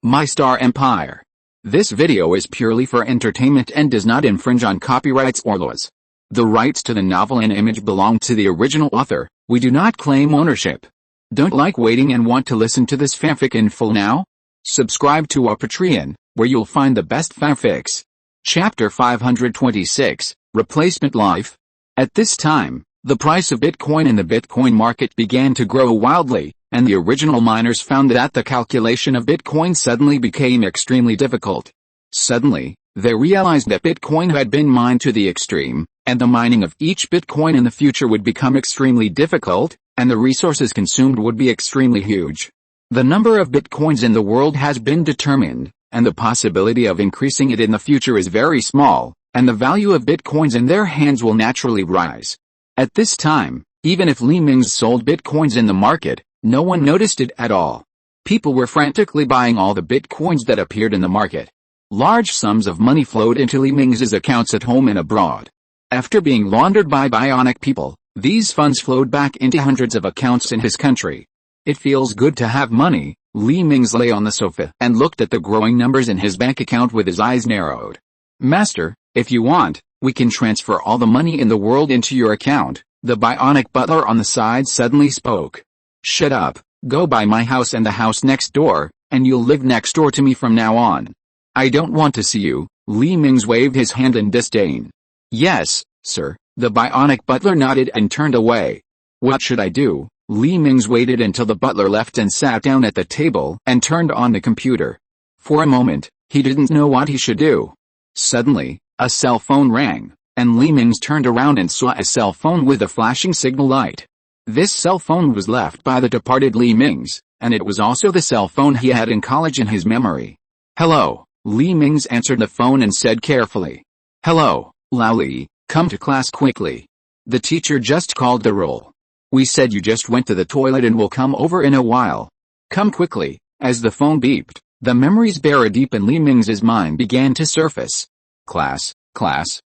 My Star Empire. This video is purely for entertainment and does not infringe on copyrights or laws. The rights to the novel and image belong to the original author. We do not claim ownership. Don't like waiting and want to listen to this fanfic in full now? Subscribe to our Patreon, where you'll find the best fanfics. Chapter 526, Replacement Life. At this time, the price of Bitcoin in the Bitcoin market began to grow wildly, and the original miners found that the calculation of Bitcoin suddenly became extremely difficult. Suddenly, they realized that Bitcoin had been mined to the extreme, and the mining of each Bitcoin in the future would become extremely difficult, and the resources consumed would be extremely huge. The number of Bitcoins in the world has been determined, and the possibility of increasing it in the future is very small, and the value of Bitcoins in their hands will naturally rise. At this time, even if Mingze sold Bitcoins in the market, no one noticed it at all. People were frantically buying all the Bitcoins that appeared in the market. Large sums of money flowed into Mingze's accounts at home and abroad. After being laundered by bionic people, these funds flowed back into hundreds of accounts in his country. It feels good to have money. Mingze lay on the sofa and looked at the growing numbers in his bank account with his eyes narrowed. Master, if you want, we can transfer all the money in the world into your account, the bionic butler on the side suddenly spoke. Shut up, go by my house and the house next door, and you'll live next door to me from now on. I don't want to see you. Mingze waved his hand in disdain. Yes, sir, the bionic butler nodded and turned away. What should I do? Mingze waited until the butler left and sat down at the table and turned on the computer. For a moment, he didn't know what he should do. Suddenly, a cell phone rang, and Mingze turned around and saw a cell phone with a flashing signal light. This cell phone was left by the departed Mingze, and it was also the cell phone he had in college in his memory. Hello, Mingze answered the phone and said carefully. Hello, Lao, come to class quickly. The teacher just called the roll. We said you just went to the toilet and will come over in a while. Come quickly. As the phone beeped, the memories buried deep in Mingze's mind began to surface. Class.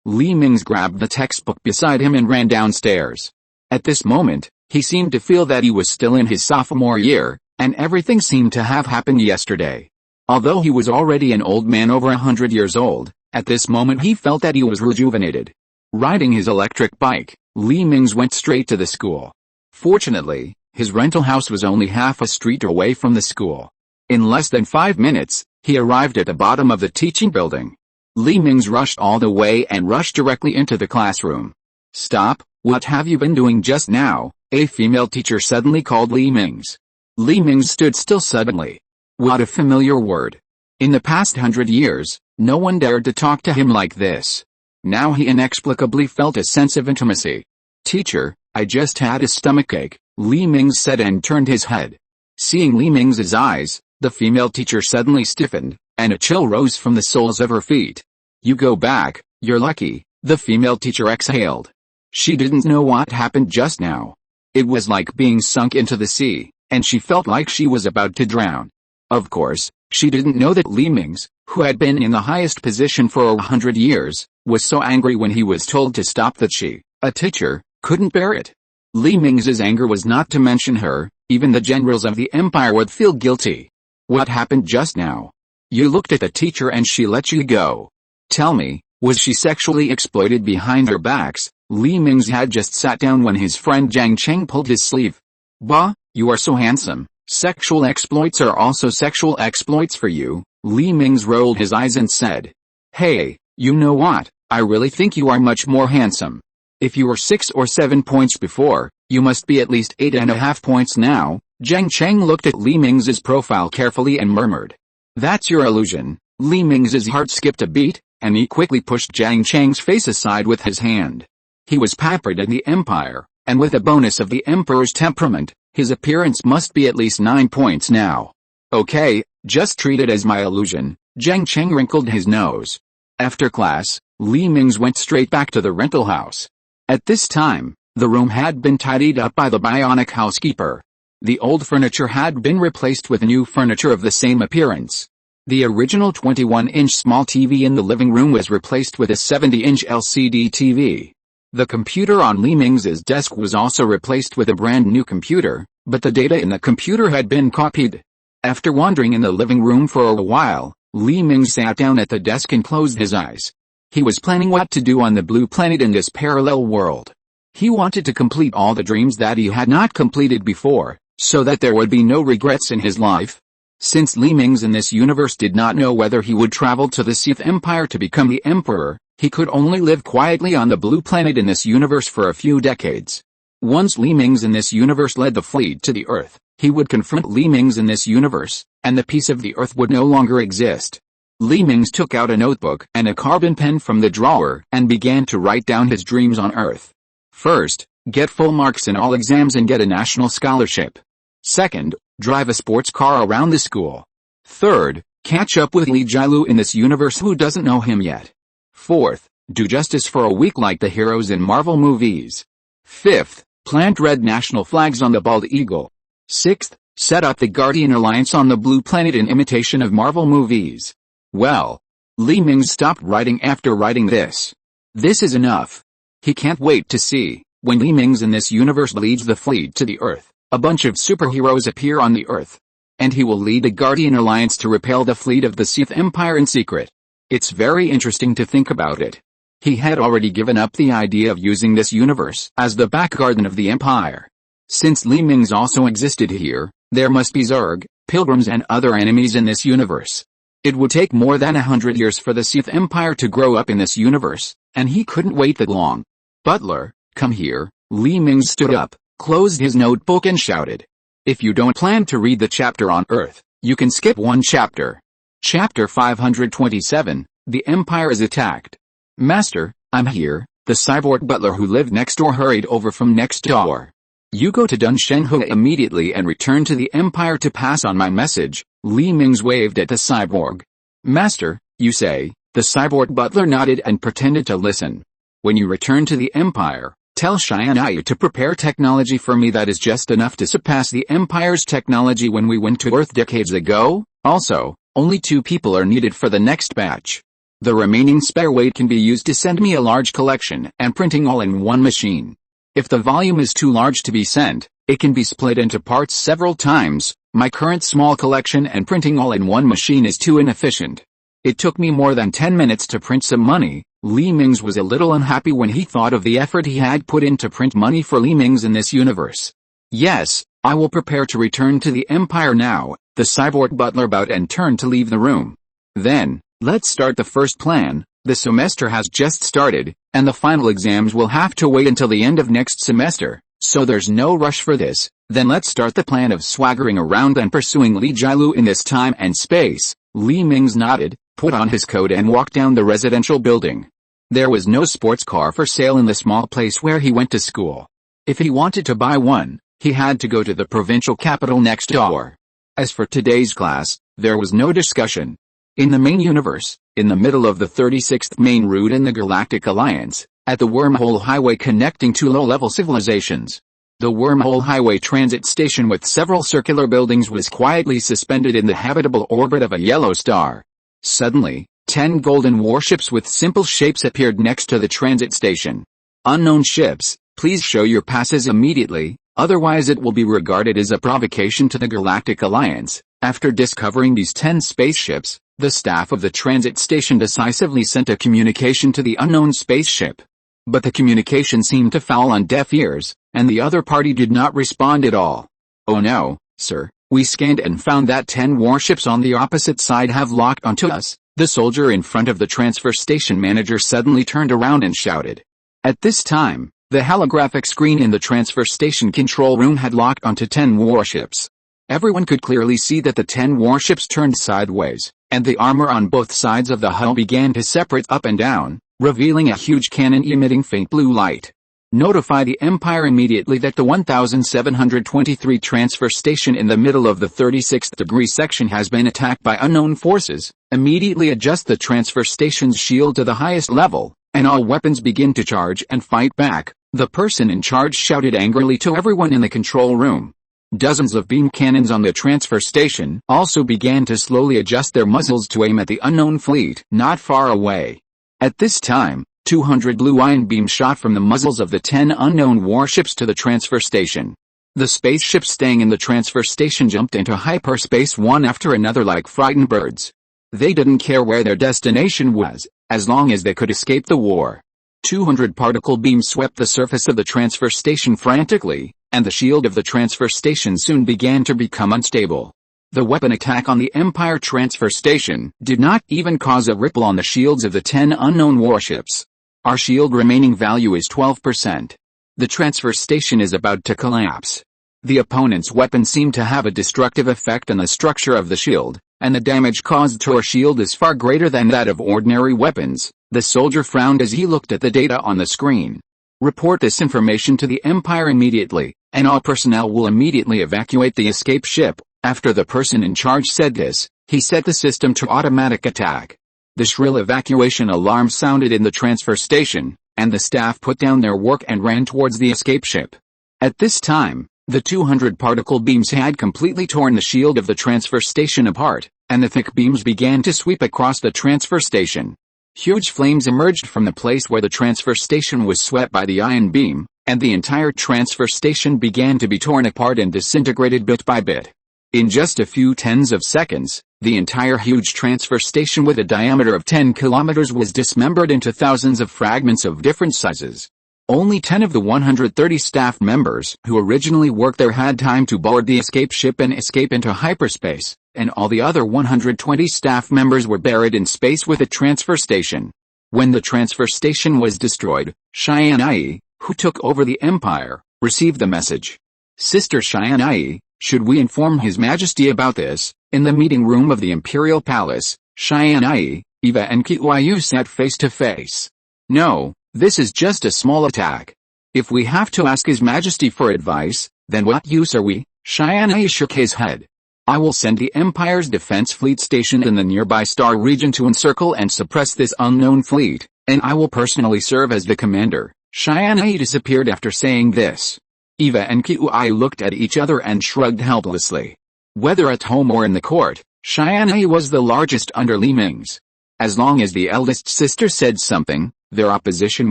Mingze grabbed the textbook beside him and ran downstairs. At this moment, he seemed to feel that he was still in his sophomore year, and everything seemed to have happened yesterday. Although he was already an old man over 100 years old, at this moment he felt that he was rejuvenated. Riding his electric bike, Mingze went straight to the school. Fortunately, his rental house was only half a street away from the school. In less than 5 minutes, he arrived at the bottom of the teaching building. Mingze rushed all the way and rushed directly into the classroom. Stop, what have you been doing just now? A female teacher suddenly called Mingze. Mingze stood still suddenly. What a familiar word. In the past 100 years, no one dared to talk to him like this. Now he inexplicably felt a sense of intimacy. Teacher, I just had a stomachache, Mingze said and turned his head. Seeing Mingze's eyes, the female teacher suddenly stiffened, and a chill rose from the soles of her feet. You go back, you're lucky, the female teacher exhaled. She didn't know what happened just now. It was like being sunk into the sea, and she felt like she was about to drown. Of course, she didn't know that Mingze, who had been in the highest position for 100 years, was so angry when he was told to stop that she, a teacher, couldn't bear it. Mingze's anger was not to mention her. Even the generals of the empire would feel guilty. What happened just now? You looked at the teacher and she let you go. Tell me, was she sexually exploited behind our backs? Mingze had just sat down when his friend Jiang Cheng pulled his sleeve. Bah, you are so handsome. Sexual exploits are also sexual exploits for you. Mingze rolled his eyes and said. Hey, you know what? I really think you are much more handsome. If you were 6 or 7 points before, you must be at least 8.5 points now. Jiang Cheng looked at Mingze's profile carefully and murmured. That's your illusion. Mingze's heart skipped a beat, and he quickly pushed Jiang Cheng's face aside with his hand. He was pampered in the empire, and with a bonus of the emperor's temperament, his appearance must be at least 9 points now. Okay, just treat it as my illusion. Jiang Cheng wrinkled his nose. After class, Mingze went straight back to the rental house. At this time, the room had been tidied up by the bionic housekeeper. The old furniture had been replaced with new furniture of the same appearance. The original 21-inch small TV in the living room was replaced with a 70-inch LCD TV. The computer on Mingze's desk was also replaced with a brand new computer, but the data in the computer had been copied. After wandering in the living room for a while, Li Mingze sat down at the desk and closed his eyes. He was planning what to do on the blue planet in this parallel world. He wanted to complete all the dreams that he had not completed before, so that there would be no regrets in his life. Since Li Mingze in this universe did not know whether he would travel to the Sith Empire to become the Emperor, he could only live quietly on the blue planet in this universe for a few decades. Once Li Mingze in this universe led the fleet to the Earth, he would confront Li Mingze in this universe, and the piece of the Earth would no longer exist. Li Mingze took out a notebook and a carbon pen from the drawer and began to write down his dreams on Earth. First, get full marks in all exams and get a national scholarship. Second, drive a sports car around the school. Third, catch up with Li Jielu in this universe who doesn't know him yet. Fourth, do justice for a week like the heroes in Marvel movies. Fifth, plant red national flags on the bald eagle. Sixth, set up the Guardian Alliance on the blue planet in imitation of Marvel movies. Well, Li Mingze stopped writing after writing this. This is enough. He can't wait to see, when Li Mingze in this universe leads the fleet to the Earth, a bunch of superheroes appear on the Earth. And he will lead a Guardian Alliance to repel the fleet of the Sith Empire in secret. It's very interesting to think about it. He had already given up the idea of using this universe as the back garden of the Empire. Since Li Mingze also existed here, there must be Zerg, pilgrims and other enemies in this universe. It would take more than 100 years for the Sith Empire to grow up in this universe, and he couldn't wait that long. Butler, come here. Li Mingze stood up, closed his notebook and shouted. If you don't plan to read the chapter on Earth, you can skip one chapter. Chapter 527, The Empire is Attacked. Master, I'm here. The cyborg butler who lived next door hurried over from next door. You go to Dun Shenhe immediately and return to the Empire to pass on my message. Li Mingze waved at the cyborg. Master, you say? The cyborg butler nodded and pretended to listen. When you return to the Empire, tell Tianyi to prepare technology for me that is just enough to surpass the Empire's technology when we went to Earth decades ago. Also, only 2 people are needed for the next batch. The remaining spare weight can be used to send me a large collection and printing all in one machine. If the volume is too large to be sent, it can be split into parts several times. My current small collection and printing all in one machine is too inefficient. It took me more than 10 minutes to print some money. Li Mingze was a little unhappy when he thought of the effort he had put in to print money for Li Mingze in this universe. Yes, I will prepare to return to the Empire now. The cyborg butler bowed and turned to leave the room. Then, let's start the first plan. The semester has just started, and the final exams will have to wait until the end of next semester, so there's no rush for this. Then let's start the plan of swaggering around and pursuing Li Jielu in this time and space. Li Mingze nodded, put on his coat and walked down the residential building. There was no sports car for sale in the small place where he went to school. If he wanted to buy one, he had to go to the provincial capital next door. As for today's class, there was no discussion. In the main universe, in the middle of the 36th main route in the Galactic Alliance, at the wormhole highway connecting 2 low-level civilizations, the wormhole highway transit station with several circular buildings was quietly suspended in the habitable orbit of a yellow star. Suddenly, 10 golden warships with simple shapes appeared next to the transit station. Unknown ships, please show your passes immediately, otherwise it will be regarded as a provocation to the Galactic Alliance. After discovering these 10 spaceships, the staff of the transit station decisively sent a communication to the unknown spaceship. But the communication seemed to fall on deaf ears, and the other party did not respond at all. Oh no, sir, we scanned and found that 10 warships on the opposite side have locked onto us. The soldier in front of the transfer station manager suddenly turned around and shouted. At this time, the holographic screen in the transfer station control room had locked onto 10 warships. Everyone could clearly see that the 10 warships turned sideways, and the armor on both sides of the hull began to separate up and down, revealing a huge cannon emitting faint blue light. Notify the Empire immediately that the 1723 transfer station in the middle of the 36th degree section has been attacked by unknown forces. Immediately adjust the transfer station's shield to the highest level, and all weapons begin to charge and fight back. The person in charge shouted angrily to everyone in the control room. Dozens of beam cannons on the transfer station also began to slowly adjust their muzzles to aim at the unknown fleet not far away. At this time, 200 blue ion beams shot from the muzzles of the 10 unknown warships to the transfer station. The spaceships staying in the transfer station jumped into hyperspace one after another like frightened birds. They didn't care where their destination was, as long as they could escape the war. 200 particle beams swept the surface of the transfer station frantically, and the shield of the transfer station soon began to become unstable. The weapon attack on the Empire transfer station did not even cause a ripple on the shields of the 10 unknown warships. Our shield remaining value is 12%. The transfer station is about to collapse. The opponent's weapon seemed to have a destructive effect on the structure of the shield, and the damage caused to our shield is far greater than that of ordinary weapons. The soldier frowned as he looked at the data on the screen. Report this information to the Empire immediately, and all personnel will immediately evacuate the escape ship. After the person in charge said this, he set the system to automatic attack. The shrill evacuation alarm sounded in the transfer station, and the staff put down their work and ran towards the escape ship. At this time, the 200 particle beams had completely torn the shield of the transfer station apart, and the thick beams began to sweep across the transfer station. Huge flames emerged from the place where the transfer station was swept by the ion beam, and the entire transfer station began to be torn apart and disintegrated bit by bit. In just a few tens of seconds, the entire huge transfer station with a diameter of 10 kilometers was dismembered into thousands of fragments of different sizes. Only 10 of the 130 staff members who originally worked there had time to board the escape ship and escape into hyperspace, and all the other 120 staff members were buried in space with the transfer station. When the transfer station was destroyed, Tianyi, who took over the Empire, received the message. Sister Tianyi, should we inform His Majesty about this? In the meeting room of the Imperial Palace, Tianyi, Eva and Qiyu sat face to face. No, this is just a small attack. If we have to ask His Majesty for advice, then what use are we? Tianyi shook his head. I will send the Empire's defense fleet stationed in the nearby star region to encircle and suppress this unknown fleet, and I will personally serve as the commander. Tianyi disappeared after saying this. Eva and Qiyu looked at each other and shrugged helplessly. Whether at home or in the court, Tianyi was the largest under Mingze. As long as the eldest sister said something, their opposition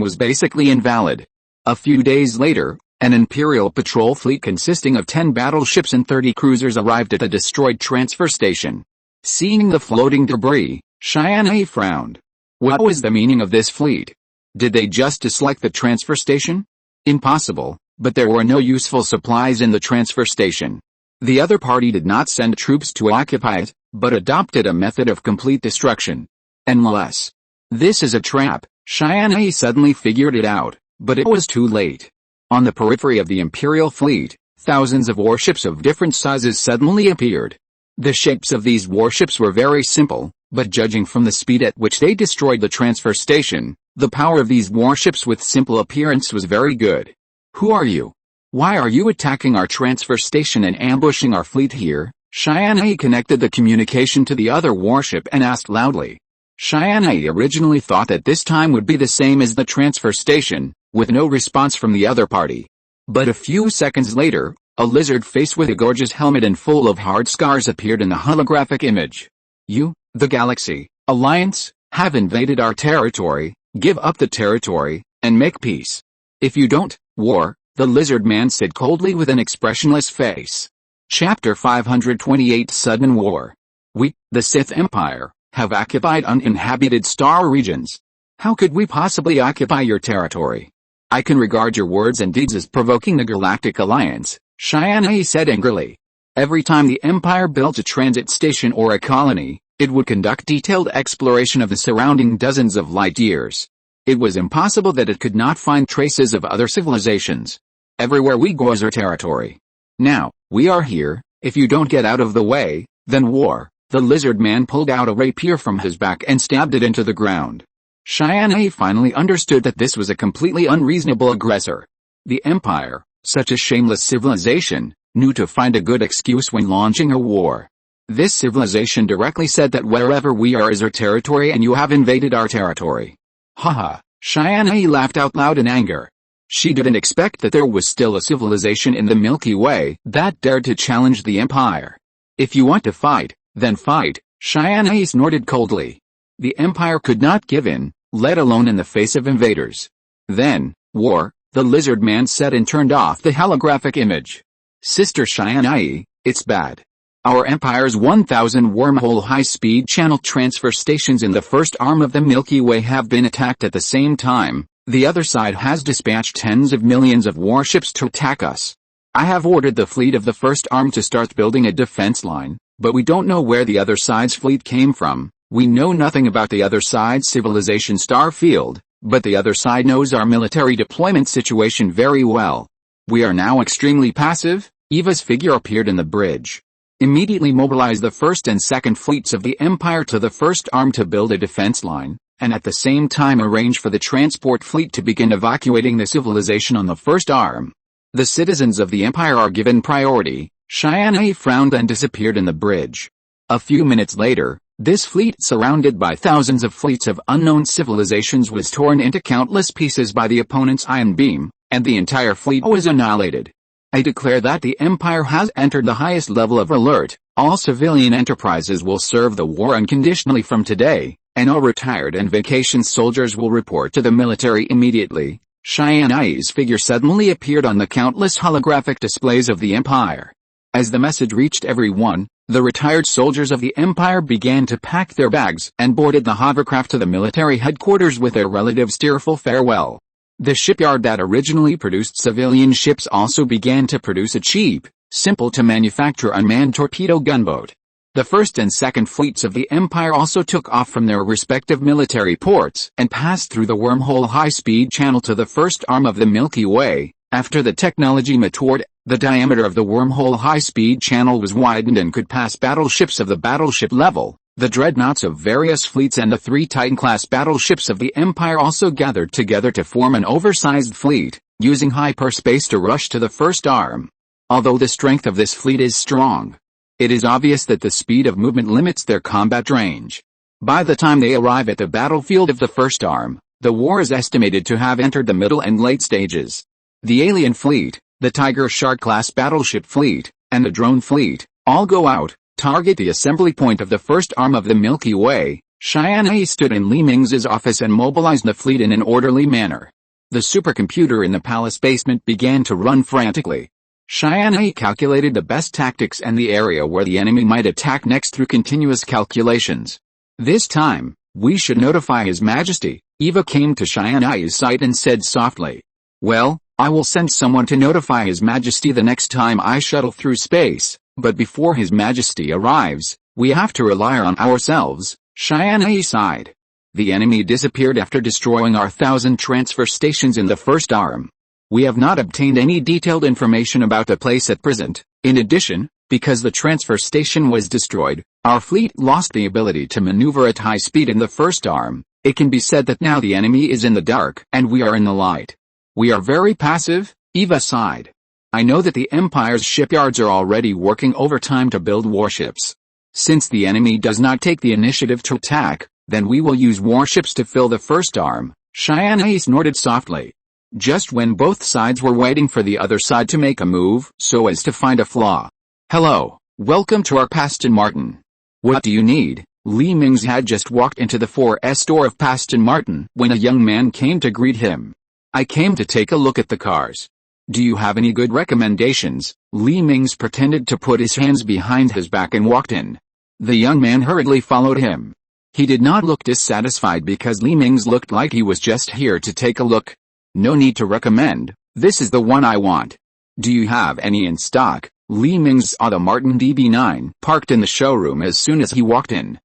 was basically invalid. A few days later, an Imperial patrol fleet consisting of 10 battleships and 30 cruisers arrived at a destroyed transfer station. Seeing the floating debris, Tianyi frowned. What was the meaning of this fleet? Did they just dislike the transfer station? Impossible, but there were no useful supplies in the transfer station. The other party did not send troops to occupy it, but adopted a method of complete destruction. Unless this is a trap, Tianyi suddenly figured it out, but it was too late. On the periphery of the Imperial fleet, thousands of warships of different sizes suddenly appeared. The shapes of these warships were very simple, but judging from the speed at which they destroyed the transfer station, the power of these warships with simple appearance was very good. Who are you? Why are you attacking our transfer station and ambushing our fleet here? Tianyi connected the communication to the other warship and asked loudly. Tianyi originally thought that this time would be the same as the transfer station, with no response from the other party. But a few seconds later, a lizard face with a gorgeous helmet and full of hard scars appeared in the holographic image. You, the Galaxy Alliance, have invaded our territory. Give up the territory, and make peace. If you don't, war, the lizard man said coldly with an expressionless face. Chapter 528 Sudden War. We, the Sith Empire, have occupied uninhabited star regions. How could we possibly occupy your territory? I can regard your words and deeds as provoking the Galactic Alliance, Tianyi said angrily. Every time the Empire built a transit station or a colony, it would conduct detailed exploration of the surrounding dozens of light years. It was impossible that it could not find traces of other civilizations. Everywhere we go is our territory. Now, we are here. If you don't get out of the way, then war. The lizard man pulled out a rapier from his back and stabbed it into the ground. Tianyi finally understood that this was a completely unreasonable aggressor. The Empire, such a shameless civilization, knew to find a good excuse when launching a war. This civilization directly said that wherever we are is our territory and you have invaded our territory. Haha, Tianyi laughed out loud in anger. She didn't expect that there was still a civilization in the Milky Way that dared to challenge the Empire. If you want to fight, then fight, Tianyi snorted coldly. The Empire could not give in, let alone in the face of invaders. Then, war, the lizard man said and turned off the holographic image. Sister Tianyi, it's bad. Our Empire's 1,000 wormhole high-speed channel transfer stations in the first arm of the Milky Way have been attacked at the same time. The other side has dispatched tens of millions of warships to attack us. I have ordered the fleet of the first arm to start building a defense line, but we don't know where the other side's fleet came from. We know nothing about the other side's civilization star field, but the other side knows our military deployment situation very well. We are now extremely passive. Eva's figure appeared in the bridge. Immediately mobilize the first and second fleets of the Empire to the first arm to build a defense line, and at the same time arrange for the transport fleet to begin evacuating the civilization on the first arm. The citizens of the Empire are given priority. Tianyi frowned and disappeared in the bridge. A few minutes later, this fleet, surrounded by thousands of fleets of unknown civilizations, was torn into countless pieces by the opponent's ion beam, and the entire fleet was annihilated. I declare that the Empire has entered the highest level of alert. All civilian enterprises will serve the war unconditionally from today, and all retired and vacation soldiers will report to the military immediately. Tianyi's figure suddenly appeared on the countless holographic displays of the Empire. As the message reached everyone, the retired soldiers of the Empire began to pack their bags and boarded the hovercraft to the military headquarters with their relatives' tearful farewell. The shipyard that originally produced civilian ships also began to produce a cheap, simple-to-manufacture unmanned torpedo gunboat. The first and second fleets of the Empire also took off from their respective military ports and passed through the wormhole high-speed channel to the first arm of the Milky Way. After the technology matured, the diameter of the wormhole high-speed channel was widened and could pass battleships of the battleship level. The dreadnoughts of various fleets and the 3 Titan-class battleships of the Empire also gathered together to form an oversized fleet, using hyperspace to rush to the first arm. Although the strength of this fleet is strong, it is obvious that the speed of movement limits their combat range. By the time they arrive at the battlefield of the first arm, the war is estimated to have entered the middle and late stages. The alien fleet, the Tiger Shark-class battleship fleet, and the drone fleet, all go out, target the assembly point of the first arm of the Milky Way. Tianyi stood in Li Mingze's office and mobilized the fleet in an orderly manner. The supercomputer in the palace basement began to run frantically. Tianyi calculated the best tactics and the area where the enemy might attack next through continuous calculations. This time, we should notify His Majesty. Eva came to Tianyi's side and said softly, "Well, I will send someone to notify His Majesty the next time I shuttle through space, but before His Majesty arrives, we have to rely on ourselves." Tianyi sighed. The enemy disappeared after destroying our 1,000 transfer stations in the first arm. We have not obtained any detailed information about the place at present. In addition, because the transfer station was destroyed, our fleet lost the ability to maneuver at high speed in the first arm. It can be said that now the enemy is in the dark and we are in the light. We are very passive. Eva sighed. I know that the Empire's shipyards are already working overtime to build warships. Since the enemy does not take the initiative to attack, then we will use warships to fill the first arm. Tianyi snorted softly. Just when both sides were waiting for the other side to make a move so as to find a flaw. Hello, welcome to our Paston Martin. What do you need? Li Mingze had just walked into the 4S store of Paston Martin when a young man came to greet him. I came to take a look at the cars. Do you have any good recommendations? Li Mingze pretended to put his hands behind his back and walked in. The young man hurriedly followed him. He did not look dissatisfied because Li Mingze looked like he was just here to take a look. No need to recommend, this is the one I want. Do you have any in stock? Li Mingze saw the Martin DB9 parked in the showroom as soon as he walked in.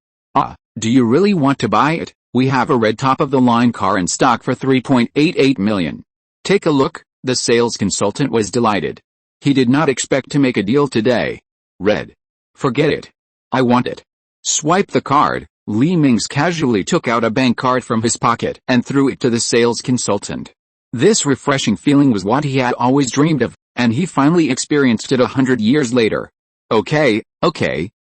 Do you really want to buy it? We have a red top-of-the-line car in stock for $3.88 million. Take a look. The sales consultant was delighted. He did not expect to make a deal today. Red. Forget it. I want it. Swipe the card. Li Mingze casually took out a bank card from his pocket and threw it to the sales consultant. This refreshing feeling was what he had always dreamed of, and he finally experienced it 100 years later. Okay,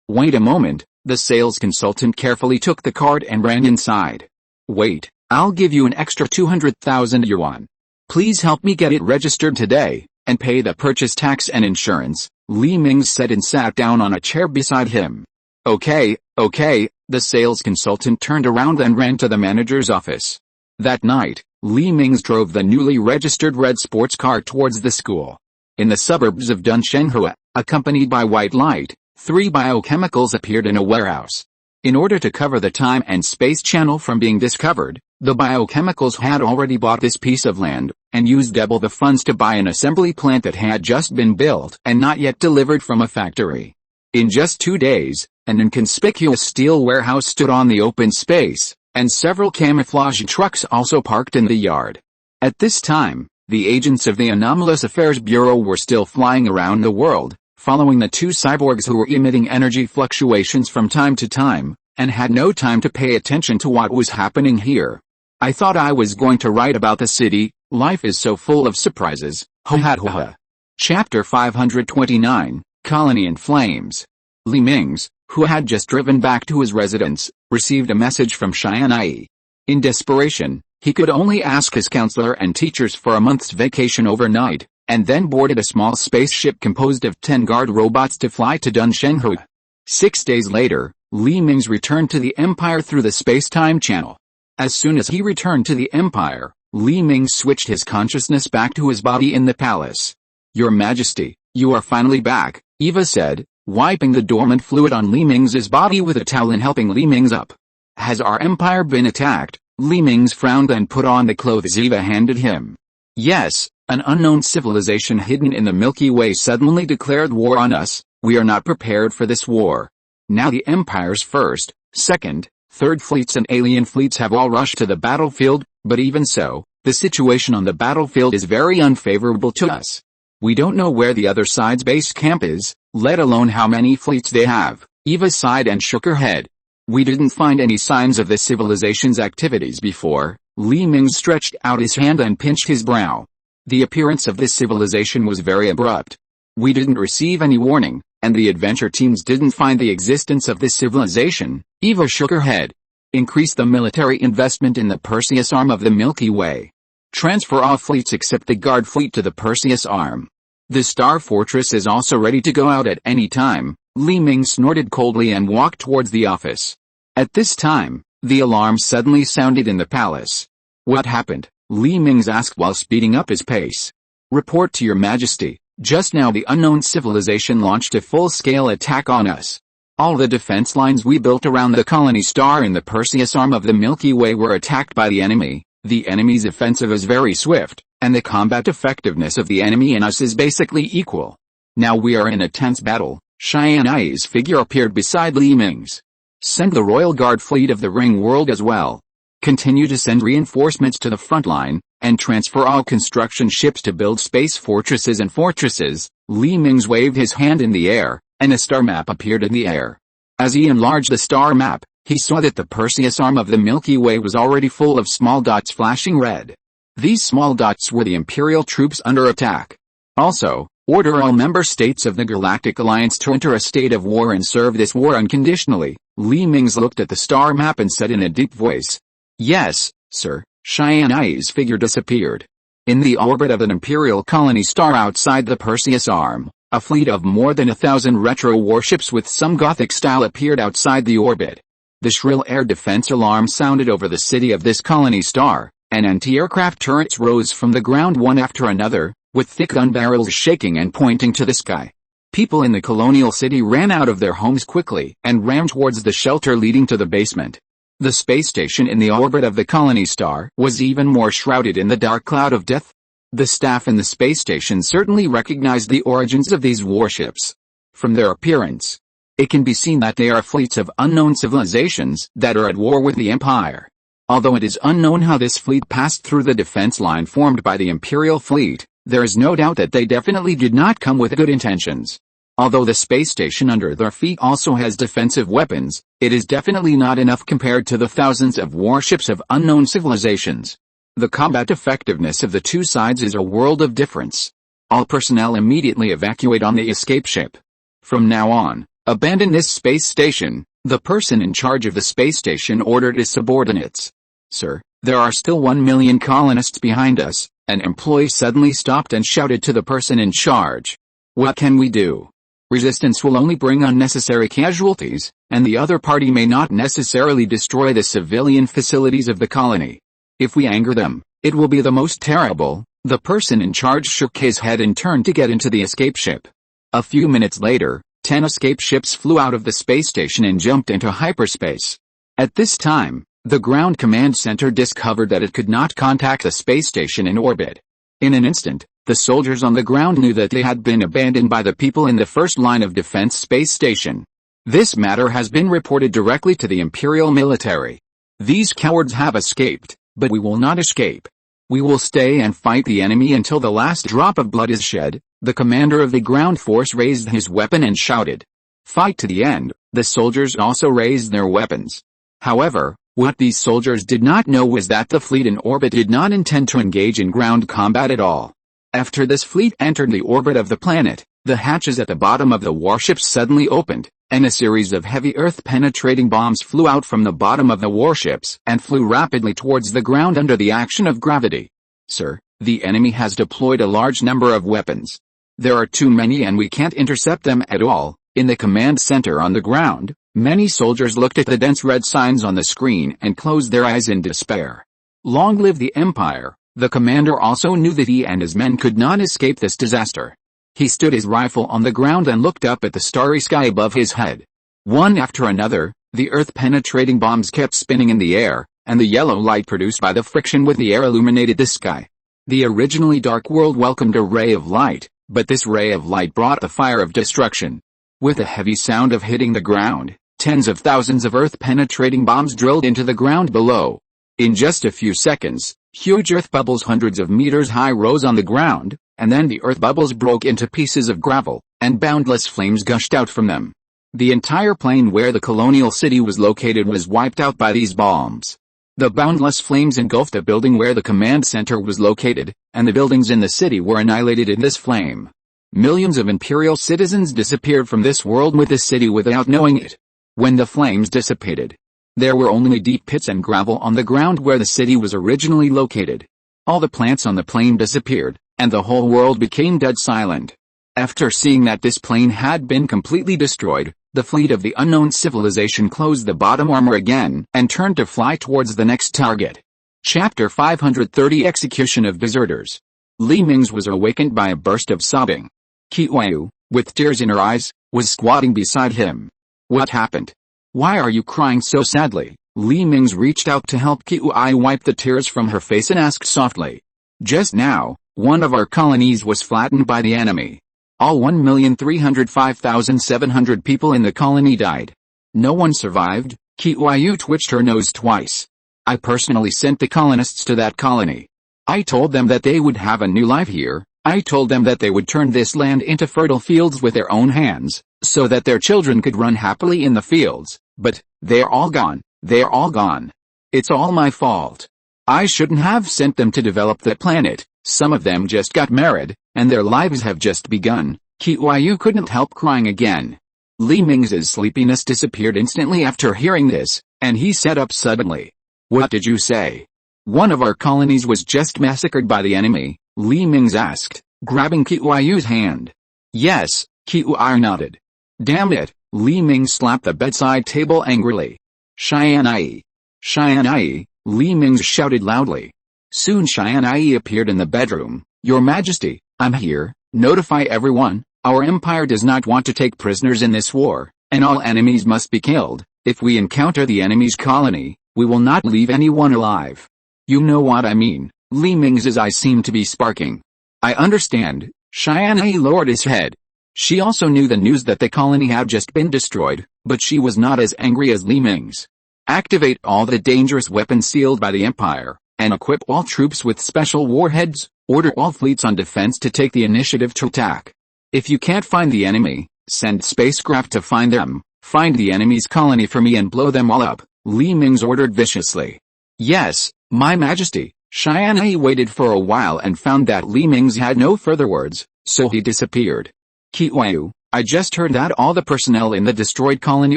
wait a moment. The sales consultant carefully took the card and ran inside. Wait, I'll give you an extra 200,000 yuan. Please help me get it registered today, and pay the purchase tax and insurance, Li Mingze said and sat down on a chair beside him. Okay, the sales consultant turned around and ran to the manager's office. That night, Li Mingze drove the newly registered red sports car towards the school. In the suburbs of Dunshenhua, accompanied by white light, 3 biochemicals appeared in a warehouse. In order to cover the time and space channel from being discovered, the biochemicals had already bought this piece of land, and used double the funds to buy an assembly plant that had just been built and not yet delivered from a factory. In just 2 days, an inconspicuous steel warehouse stood on the open space, and several camouflage trucks also parked in the yard. At this time, the agents of the Anomalous Affairs Bureau were still flying around the world, following the 2 cyborgs who were emitting energy fluctuations from time to time, and had no time to pay attention to what was happening here. I thought I was going to write about the city. Life is so full of surprises. Ho ha ho ha. Chapter 529, Colony in Flames. Li Mingze, who had just driven back to his residence, received a message from Tianyi. In desperation, he could only ask his counselor and teachers for a month's vacation overnight, and then boarded a small spaceship composed of 10 guard robots to fly to Dunshenhua. 6 days later, Li Mingze returned to the Empire through the space-time channel. As soon as he returned to the Empire, Li Mingze switched his consciousness back to his body in the palace. "Your Majesty, you are finally back," Eva said, wiping the dormant fluid on Li Mingze's body with a towel and helping Li Mingze up. "Has our empire been attacked?" Li Mingze frowned and put on the clothes Eva handed him. "Yes, an unknown civilization hidden in the Milky Way suddenly declared war on us. We are not prepared for this war. Now the Empire's first, second, third fleets and alien fleets have all rushed to the battlefield, but even so, the situation on the battlefield is very unfavorable to us. We don't know where the other side's base camp is, let alone how many fleets they have." Eva sighed and shook her head. "We didn't find any signs of the civilization's activities before." Li Mingze stretched out his hand and pinched his brow. "The appearance of this civilization was very abrupt. We didn't receive any warning, and the adventure teams didn't find the existence of this civilization." Eva shook her head. "Increase the military investment in the Perseus arm of the Milky Way. Transfer all fleets except the guard fleet to the Perseus arm. The Star Fortress is also ready to go out at any time." Li Mingze snorted coldly and walked towards the office. At this time, the alarm suddenly sounded in the palace. "What happened?" Li Mingze asked while speeding up his pace. "Report to your Majesty. Just now the unknown civilization launched a full-scale attack on us. All the defense lines we built around the colony star in the Perseus arm of the Milky Way were attacked by the enemy. The enemy's offensive is very swift, and the combat effectiveness of the enemy and us is basically equal. Now we are in a tense battle." Tianyi's figure appeared beside Li Mingze. "Send the Royal Guard fleet of the Ring World as well. Continue to send reinforcements to the front line, and transfer all construction ships to build space fortresses and fortresses." Li Mingze waved his hand in the air, and a star map appeared in the air. As he enlarged the star map, he saw that the Perseus arm of the Milky Way was already full of small dots flashing red. These small dots were the Imperial troops under attack. "Also, order all member states of the Galactic Alliance to enter a state of war and serve this war unconditionally." Li Mingze looked at the star map and said in a deep voice. "Yes, sir." Tianyi's figure disappeared. In the orbit of an Imperial colony star outside the Perseus arm, a fleet of more than 1,000 retro warships with some Gothic style appeared outside the orbit. The shrill air defense alarm sounded over the city of this colony star, and anti-aircraft turrets rose from the ground one after another, with thick gun barrels shaking and pointing to the sky. People in the colonial city ran out of their homes quickly and ran towards the shelter leading to the basement. The space station in the orbit of the colony star was even more shrouded in the dark cloud of death. The staff in the space station certainly recognized the origins of these warships. From their appearance, it can be seen that they are fleets of unknown civilizations that are at war with the Empire. Although it is unknown how this fleet passed through the defense line formed by the Imperial fleet, there is no doubt that they definitely did not come with good intentions. Although the space station under their feet also has defensive weapons, it is definitely not enough compared to the thousands of warships of unknown civilizations. The combat effectiveness of the two sides is a world of difference. All personnel immediately evacuate on the escape ship. From now on, abandon this space station. The person in charge of the space station ordered his subordinates. "Sir, there are still 1 million colonists behind us." An employee suddenly stopped and shouted to the person in charge. "What can we do? Resistance will only bring unnecessary casualties, and the other party may not necessarily destroy the civilian facilities of the colony. If we anger them, it will be the most terrible." The person in charge shook his head and turned to get into the escape ship. A few minutes later, 10 escape ships flew out of the space station and jumped into hyperspace. At this time, the ground command center discovered that it could not contact the space station in orbit. In an instant, the soldiers on the ground knew that they had been abandoned by the people in the first line of defense space station. This matter has been reported directly to the Imperial military. These cowards have escaped, but we will not escape. We will stay and fight the enemy until the last drop of blood is shed. The commander of the ground force raised his weapon and shouted, "Fight to the end." The soldiers also raised their weapons. However, what these soldiers did not know was that the fleet in orbit did not intend to engage in ground combat at all. After this fleet entered the orbit of the planet, the hatches at the bottom of the warships suddenly opened, and a series of heavy Earth-penetrating bombs flew out from the bottom of the warships and flew rapidly towards the ground under the action of gravity. "Sir, the enemy has deployed a large number of weapons. There are too many and we can't intercept them at all." In the command center on the ground, many soldiers looked at the dense red signs on the screen and closed their eyes in despair. Long live the Empire! The commander also knew that he and his men could not escape this disaster. He stood his rifle on the ground and looked up at the starry sky above his head. One after another, the Earth-penetrating bombs kept spinning in the air, and the yellow light produced by the friction with the air illuminated the sky. The originally dark world welcomed a ray of light, but this ray of light brought the fire of destruction. With a heavy sound of hitting the ground, tens of thousands of Earth-penetrating bombs drilled into the ground below. In just a few seconds, huge earth bubbles hundreds of meters high rose on the ground, and then the earth bubbles broke into pieces of gravel, and boundless flames gushed out from them. The entire plain where the colonial city was located was wiped out by these bombs. The boundless flames engulfed the building where the command center was located, and the buildings in the city were annihilated in this flame. Millions of Imperial citizens disappeared from this world with the city without knowing it. When the flames dissipated, there were only deep pits and gravel on the ground where the city was originally located. All the plants on the plain disappeared, and the whole world became dead silent. After seeing that this plain had been completely destroyed, the fleet of the unknown civilization closed the bottom armor again and turned to fly towards the next target. Chapter 530 Execution of Deserters. Li Mingze was awakened by a burst of sobbing. Qiyu, with tears in her eyes, was squatting beside him. "What happened? Why are you crying so sadly?" Li Mingze reached out to help Qiyu wipe the tears from her face and asked softly. "Just now, one of our colonies was flattened by the enemy. All 1,305,700 people in the colony died. No one survived." Qiyu twitched her nose twice. "I personally sent the colonists to that colony. I told them that they would have a new life here. I told them that they would turn this land into fertile fields with their own hands, so that their children could run happily in the fields, but they're all gone. They're all gone. It's all my fault. I shouldn't have sent them to develop that planet. Some of them just got married, and their lives have just begun." Qiyu couldn't help crying again. Li Mingze's sleepiness disappeared instantly after hearing this, and he sat up suddenly. "What did you say? One of our colonies was just massacred by the enemy?" Li Mingze asked, grabbing Qiyu's hand. "Yes," Qiyu nodded. "Damn it!" Li Mingze slapped the bedside table angrily. "Tianyi! Tianyi!" Li Mingze shouted loudly. Soon Tianyi appeared in the bedroom. "Your Majesty, I'm here. Notify everyone. Our empire does not want to take prisoners in this war, and all enemies must be killed. If we encounter the enemy's colony, we will not leave anyone alive." "You know what I mean." Li Mingze's eyes seemed to be sparking. "I understand." Tianyi lowered his head. She also knew the news that the colony had just been destroyed, but she was not as angry as Li Mingze. "Activate all the dangerous weapons sealed by the Empire, and equip all troops with special warheads. Order all fleets on defense to take the initiative to attack. If you can't find the enemy, send spacecraft to find them. Find the enemy's colony for me and blow them all up," Li Mingze ordered viciously. "Yes, my Majesty." Tianyi waited for a while and found that Li Mingze had no further words, so he disappeared. "Qiyu, I just heard that all the personnel in the destroyed colony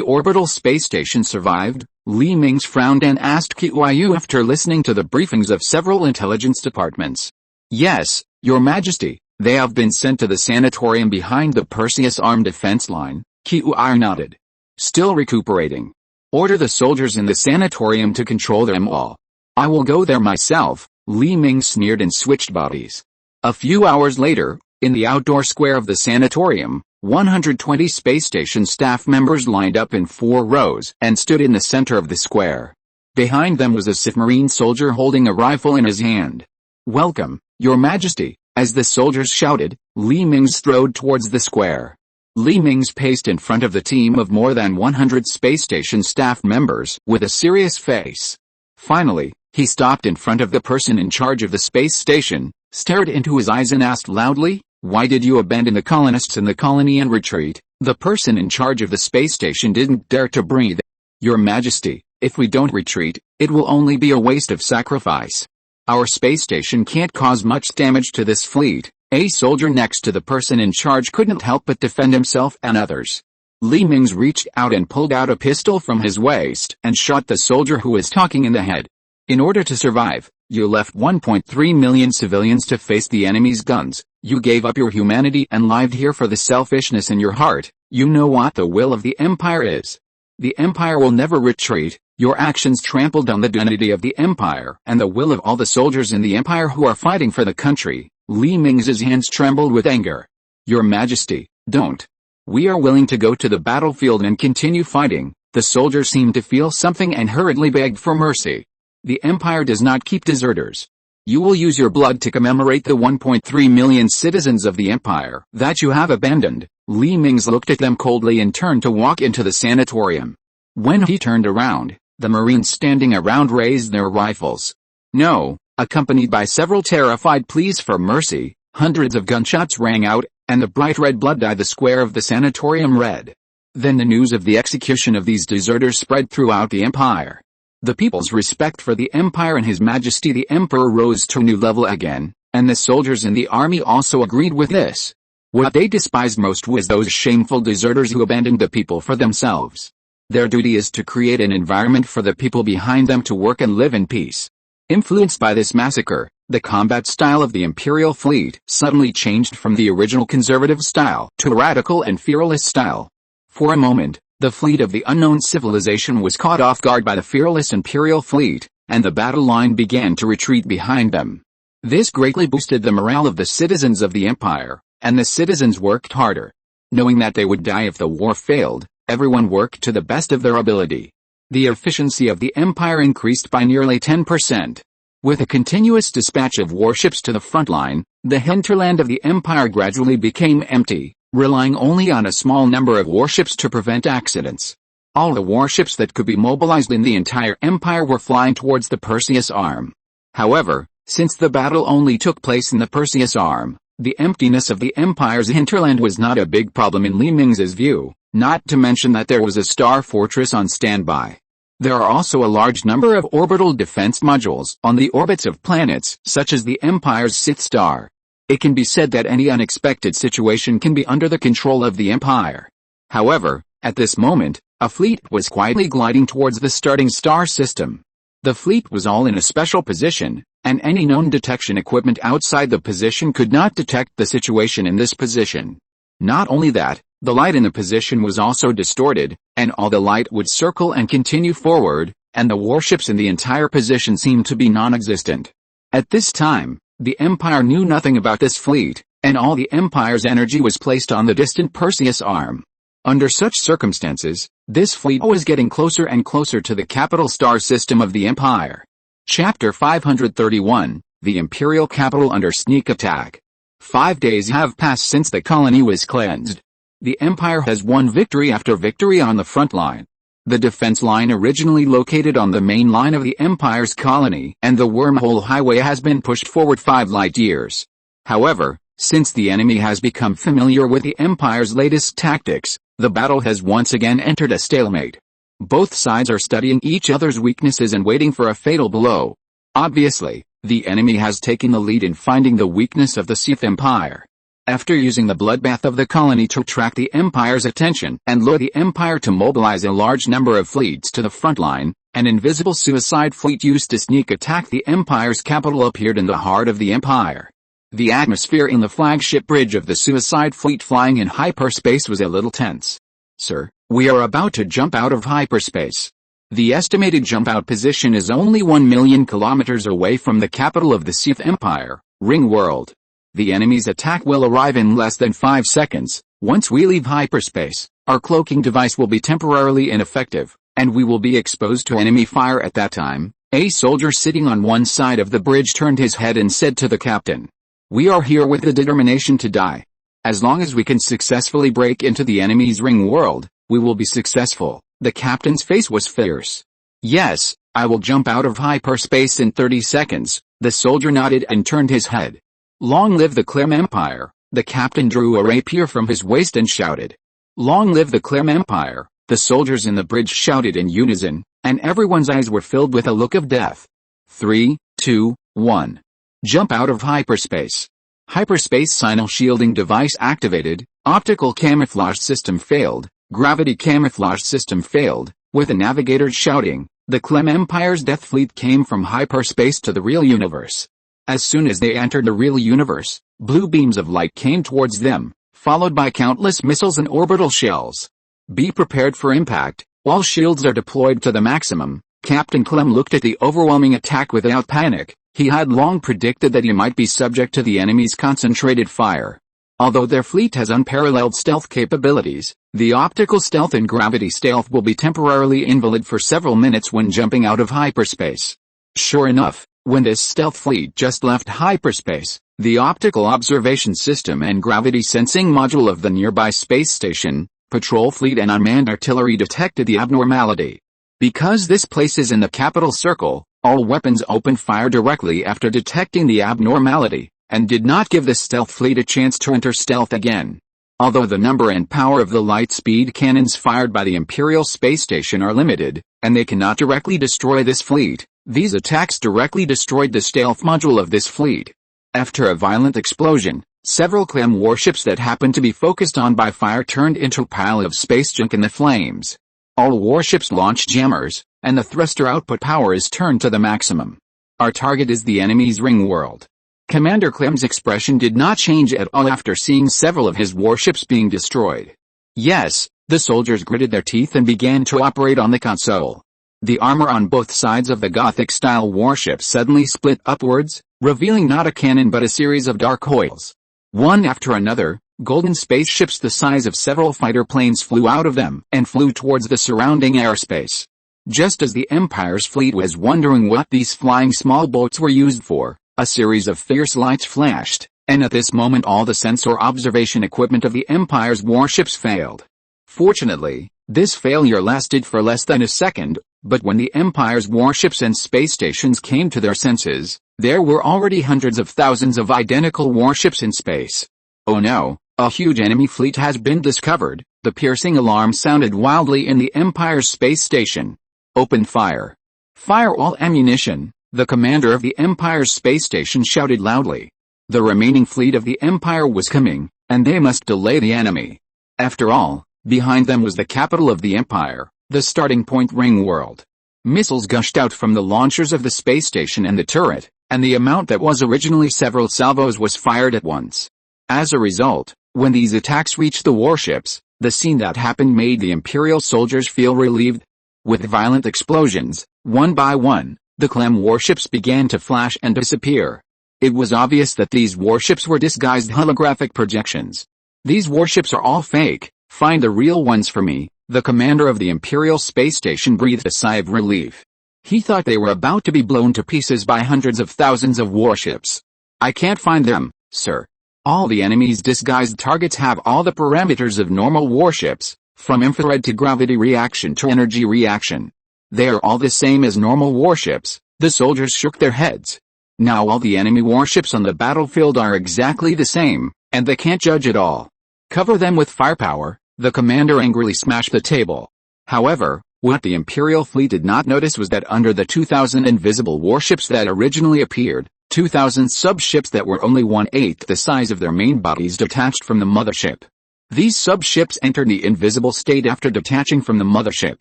orbital space station survived." Li Mingze frowned and asked Qiyu after listening to the briefings of several intelligence departments. "Yes, Your Majesty, they have been sent to the sanatorium behind the Perseus armed defense line." Qiyu nodded. "Still recuperating. Order the soldiers in the sanatorium to control them all. I will go there myself." Li Mingze sneered and switched bodies. A few hours later, in the outdoor square of the sanatorium, 120 space station staff members lined up in 4 rows and stood in the center of the square. Behind them was a Sith Marine soldier holding a rifle in his hand. "Welcome, Your Majesty," as the soldiers shouted. Mingze strode towards the square. Mingze paced in front of the team of more than 100 space station staff members with a serious face. Finally, he stopped in front of the person in charge of the space station, stared into his eyes and asked loudly, "Why did you abandon the colonists in the colony and retreat?" The person in charge of the space station didn't dare to breathe. "Your Majesty, if we don't retreat, it will only be a waste of sacrifice. Our space station can't cause much damage to this fleet." A soldier next to the person in charge couldn't help but defend himself and others. Mingze reached out and pulled out a pistol from his waist and shot the soldier who was talking in the head. "In order to survive, you left 1.3 million civilians to face the enemy's guns. You gave up your humanity and lived here for the selfishness in your heart. You know what the will of the Empire is. The Empire will never retreat. Your actions trampled on the dignity of the Empire and the will of all the soldiers in the Empire who are fighting for the country." Mingze's hands trembled with anger. "Your Majesty, don't. We are willing to go to the battlefield and continue fighting." The soldier seemed to feel something and hurriedly begged for mercy. "The Empire does not keep deserters. You will use your blood to commemorate the 1.3 million citizens of the Empire that you have abandoned." Mingze looked at them coldly and turned to walk into the sanatorium. When he turned around, the Marines standing around raised their rifles. "No!" Accompanied by several terrified pleas for mercy, hundreds of gunshots rang out, and the bright red blood dyed the square of the sanatorium red. Then the news of the execution of these deserters spread throughout the Empire. The people's respect for the Empire and His Majesty the Emperor rose to a new level again, and the soldiers in the army also agreed with this. What they despised most was those shameful deserters who abandoned the people for themselves. Their duty is to create an environment for the people behind them to work and live in peace. Influenced by this massacre, the combat style of the Imperial fleet suddenly changed from the original conservative style to a radical and fearless style. For a moment, the fleet of the unknown civilization was caught off guard by the fearless Imperial fleet, and the battle line began to retreat behind them. This greatly boosted the morale of the citizens of the Empire, and the citizens worked harder. Knowing that they would die if the war failed, everyone worked to the best of their ability. The efficiency of the Empire increased by nearly 10%. With a continuous dispatch of warships to the front line, the hinterland of the Empire gradually became empty, relying only on a small number of warships to prevent accidents. All the warships that could be mobilized in the entire Empire were flying towards the Perseus Arm. However, since the battle only took place in the Perseus Arm, the emptiness of the Empire's hinterland was not a big problem in Mingze's view, not to mention that there was a star fortress on standby. There are also a large number of orbital defense modules on the orbits of planets, such as the Empire's Sith Star. It can be said that any unexpected situation can be under the control of the Empire. However, at this moment, a fleet was quietly gliding towards the starting star system. The fleet was all in a special position, and any known detection equipment outside the position could not detect the situation in this position. Not only that, the light in the position was also distorted, and all the light would circle and continue forward, and the warships in the entire position seemed to be non-existent. At this time, the Empire knew nothing about this fleet, and all the Empire's energy was placed on the distant Perseus Arm. Under such circumstances, this fleet was getting closer and closer to the capital star system of the Empire. Chapter 531, The Imperial Capital Under Sneak Attack. 5 days have passed since the colony was cleansed. The Empire has won victory after victory on the front line. The defense line originally located on the main line of the Empire's colony and the wormhole highway has been pushed forward 5 light years. However, since the enemy has become familiar with the Empire's latest tactics, the battle has once again entered a stalemate. Both sides are studying each other's weaknesses and waiting for a fatal blow. Obviously, the enemy has taken the lead in finding the weakness of the Sith Empire. After using the bloodbath of the colony to attract the Empire's attention and lure the Empire to mobilize a large number of fleets to the front line, an invisible suicide fleet used to sneak attack the Empire's capital appeared in the heart of the Empire. The atmosphere in the flagship bridge of the suicide fleet flying in hyperspace was a little tense. "Sir, we are about to jump out of hyperspace. The estimated jump-out position is only 1 million kilometers away from the capital of the Sith Empire, Ring World. The enemy's attack will arrive in less than 5 seconds. Once we leave hyperspace, our cloaking device will be temporarily ineffective, and we will be exposed to enemy fire at that time. A soldier sitting on one side of the bridge turned his head and said to the captain, "We are here with the determination to die. As long as we can successfully break into the enemy's ring world, we will be successful." The captain's face was fierce. "Yes, I will jump out of hyperspace in 30 seconds, the soldier nodded and turned his head. "Long live the Clem Empire!" The captain drew a rapier from his waist and shouted. "Long live the Clem Empire!" The soldiers in the bridge shouted in unison, and everyone's eyes were filled with a look of death. 3, 2, 1. Jump out of hyperspace. Hyperspace signal shielding device activated, optical camouflage system failed, gravity camouflage system failed. With the navigators shouting, the Clem Empire's death fleet came from hyperspace to the real universe. As soon as they entered the real universe, blue beams of light came towards them, followed by countless missiles and orbital shells. Be prepared for impact. While shields are deployed to the maximum, Captain Clem looked at the overwhelming attack without panic. He had long predicted that he might be subject to the enemy's concentrated fire. Although their fleet has unparalleled stealth capabilities, the optical stealth and gravity stealth will be temporarily invalid for several minutes when jumping out of hyperspace. Sure enough, when this stealth fleet just left hyperspace, the optical observation system and gravity sensing module of the nearby space station, patrol fleet and unmanned artillery detected the abnormality. Because this place is in the capital circle, all weapons opened fire directly after detecting the abnormality, and did not give the stealth fleet a chance to enter stealth again. Although the number and power of the light-speed cannons fired by the Imperial space station are limited, and they cannot directly destroy this fleet, these attacks directly destroyed the stealth module of this fleet. After a violent explosion, several Clem warships that happened to be focused on by fire turned into a pile of space junk in the flames. All warships launch jammers, and the thruster output power is turned to the maximum. Our target is the enemy's ring world. Commander Clem's expression did not change at all after seeing several of his warships being destroyed. Yes, the soldiers gritted their teeth and began to operate on the console. The armor on both sides of the Gothic-style warship suddenly split upwards, revealing not a cannon but a series of dark holes. One after another, golden spaceships the size of several fighter planes flew out of them and flew towards the surrounding airspace. Just as the Empire's fleet was wondering what these flying small boats were used for, a series of fierce lights flashed, and at this moment all the sensor observation equipment of the Empire's warships failed. Fortunately, this failure lasted for less than a second, but when the Empire's warships and space stations came to their senses, there were already hundreds of thousands of identical warships in space. Oh no, a huge enemy fleet has been discovered. The piercing alarm sounded wildly in the Empire's space station. Open fire. Fire all ammunition, the commander of the Empire's space station shouted loudly. The remaining fleet of the Empire was coming, and they must delay the enemy. After all, behind them was the capital of the Empire, the starting point ring world. Missiles gushed out from the launchers of the space station and the turret, and the amount that was originally several salvos was fired at once. As a result, when these attacks reached the warships, the scene that happened made the Imperial soldiers feel relieved. With violent explosions, one by one, the Clem warships began to flash and disappear. It was obvious that these warships were disguised holographic projections. These warships are all fake, find the real ones for me. The commander of the Imperial space station breathed a sigh of relief. He thought they were about to be blown to pieces by hundreds of thousands of warships. I can't find them, sir. All the enemy's disguised targets have all the parameters of normal warships, from infrared to gravity reaction to energy reaction. They are all the same as normal warships. The soldiers shook their heads. Now all the enemy warships on the battlefield are exactly the same, and they can't judge at all. Cover them with firepower. The commander angrily smashed the table. However, what the Imperial fleet did not notice was that under the 2,000 invisible warships that originally appeared, 2,000 subships that were only 1/8 the size of their main bodies detached from the mothership. These subships entered the invisible state after detaching from the mothership.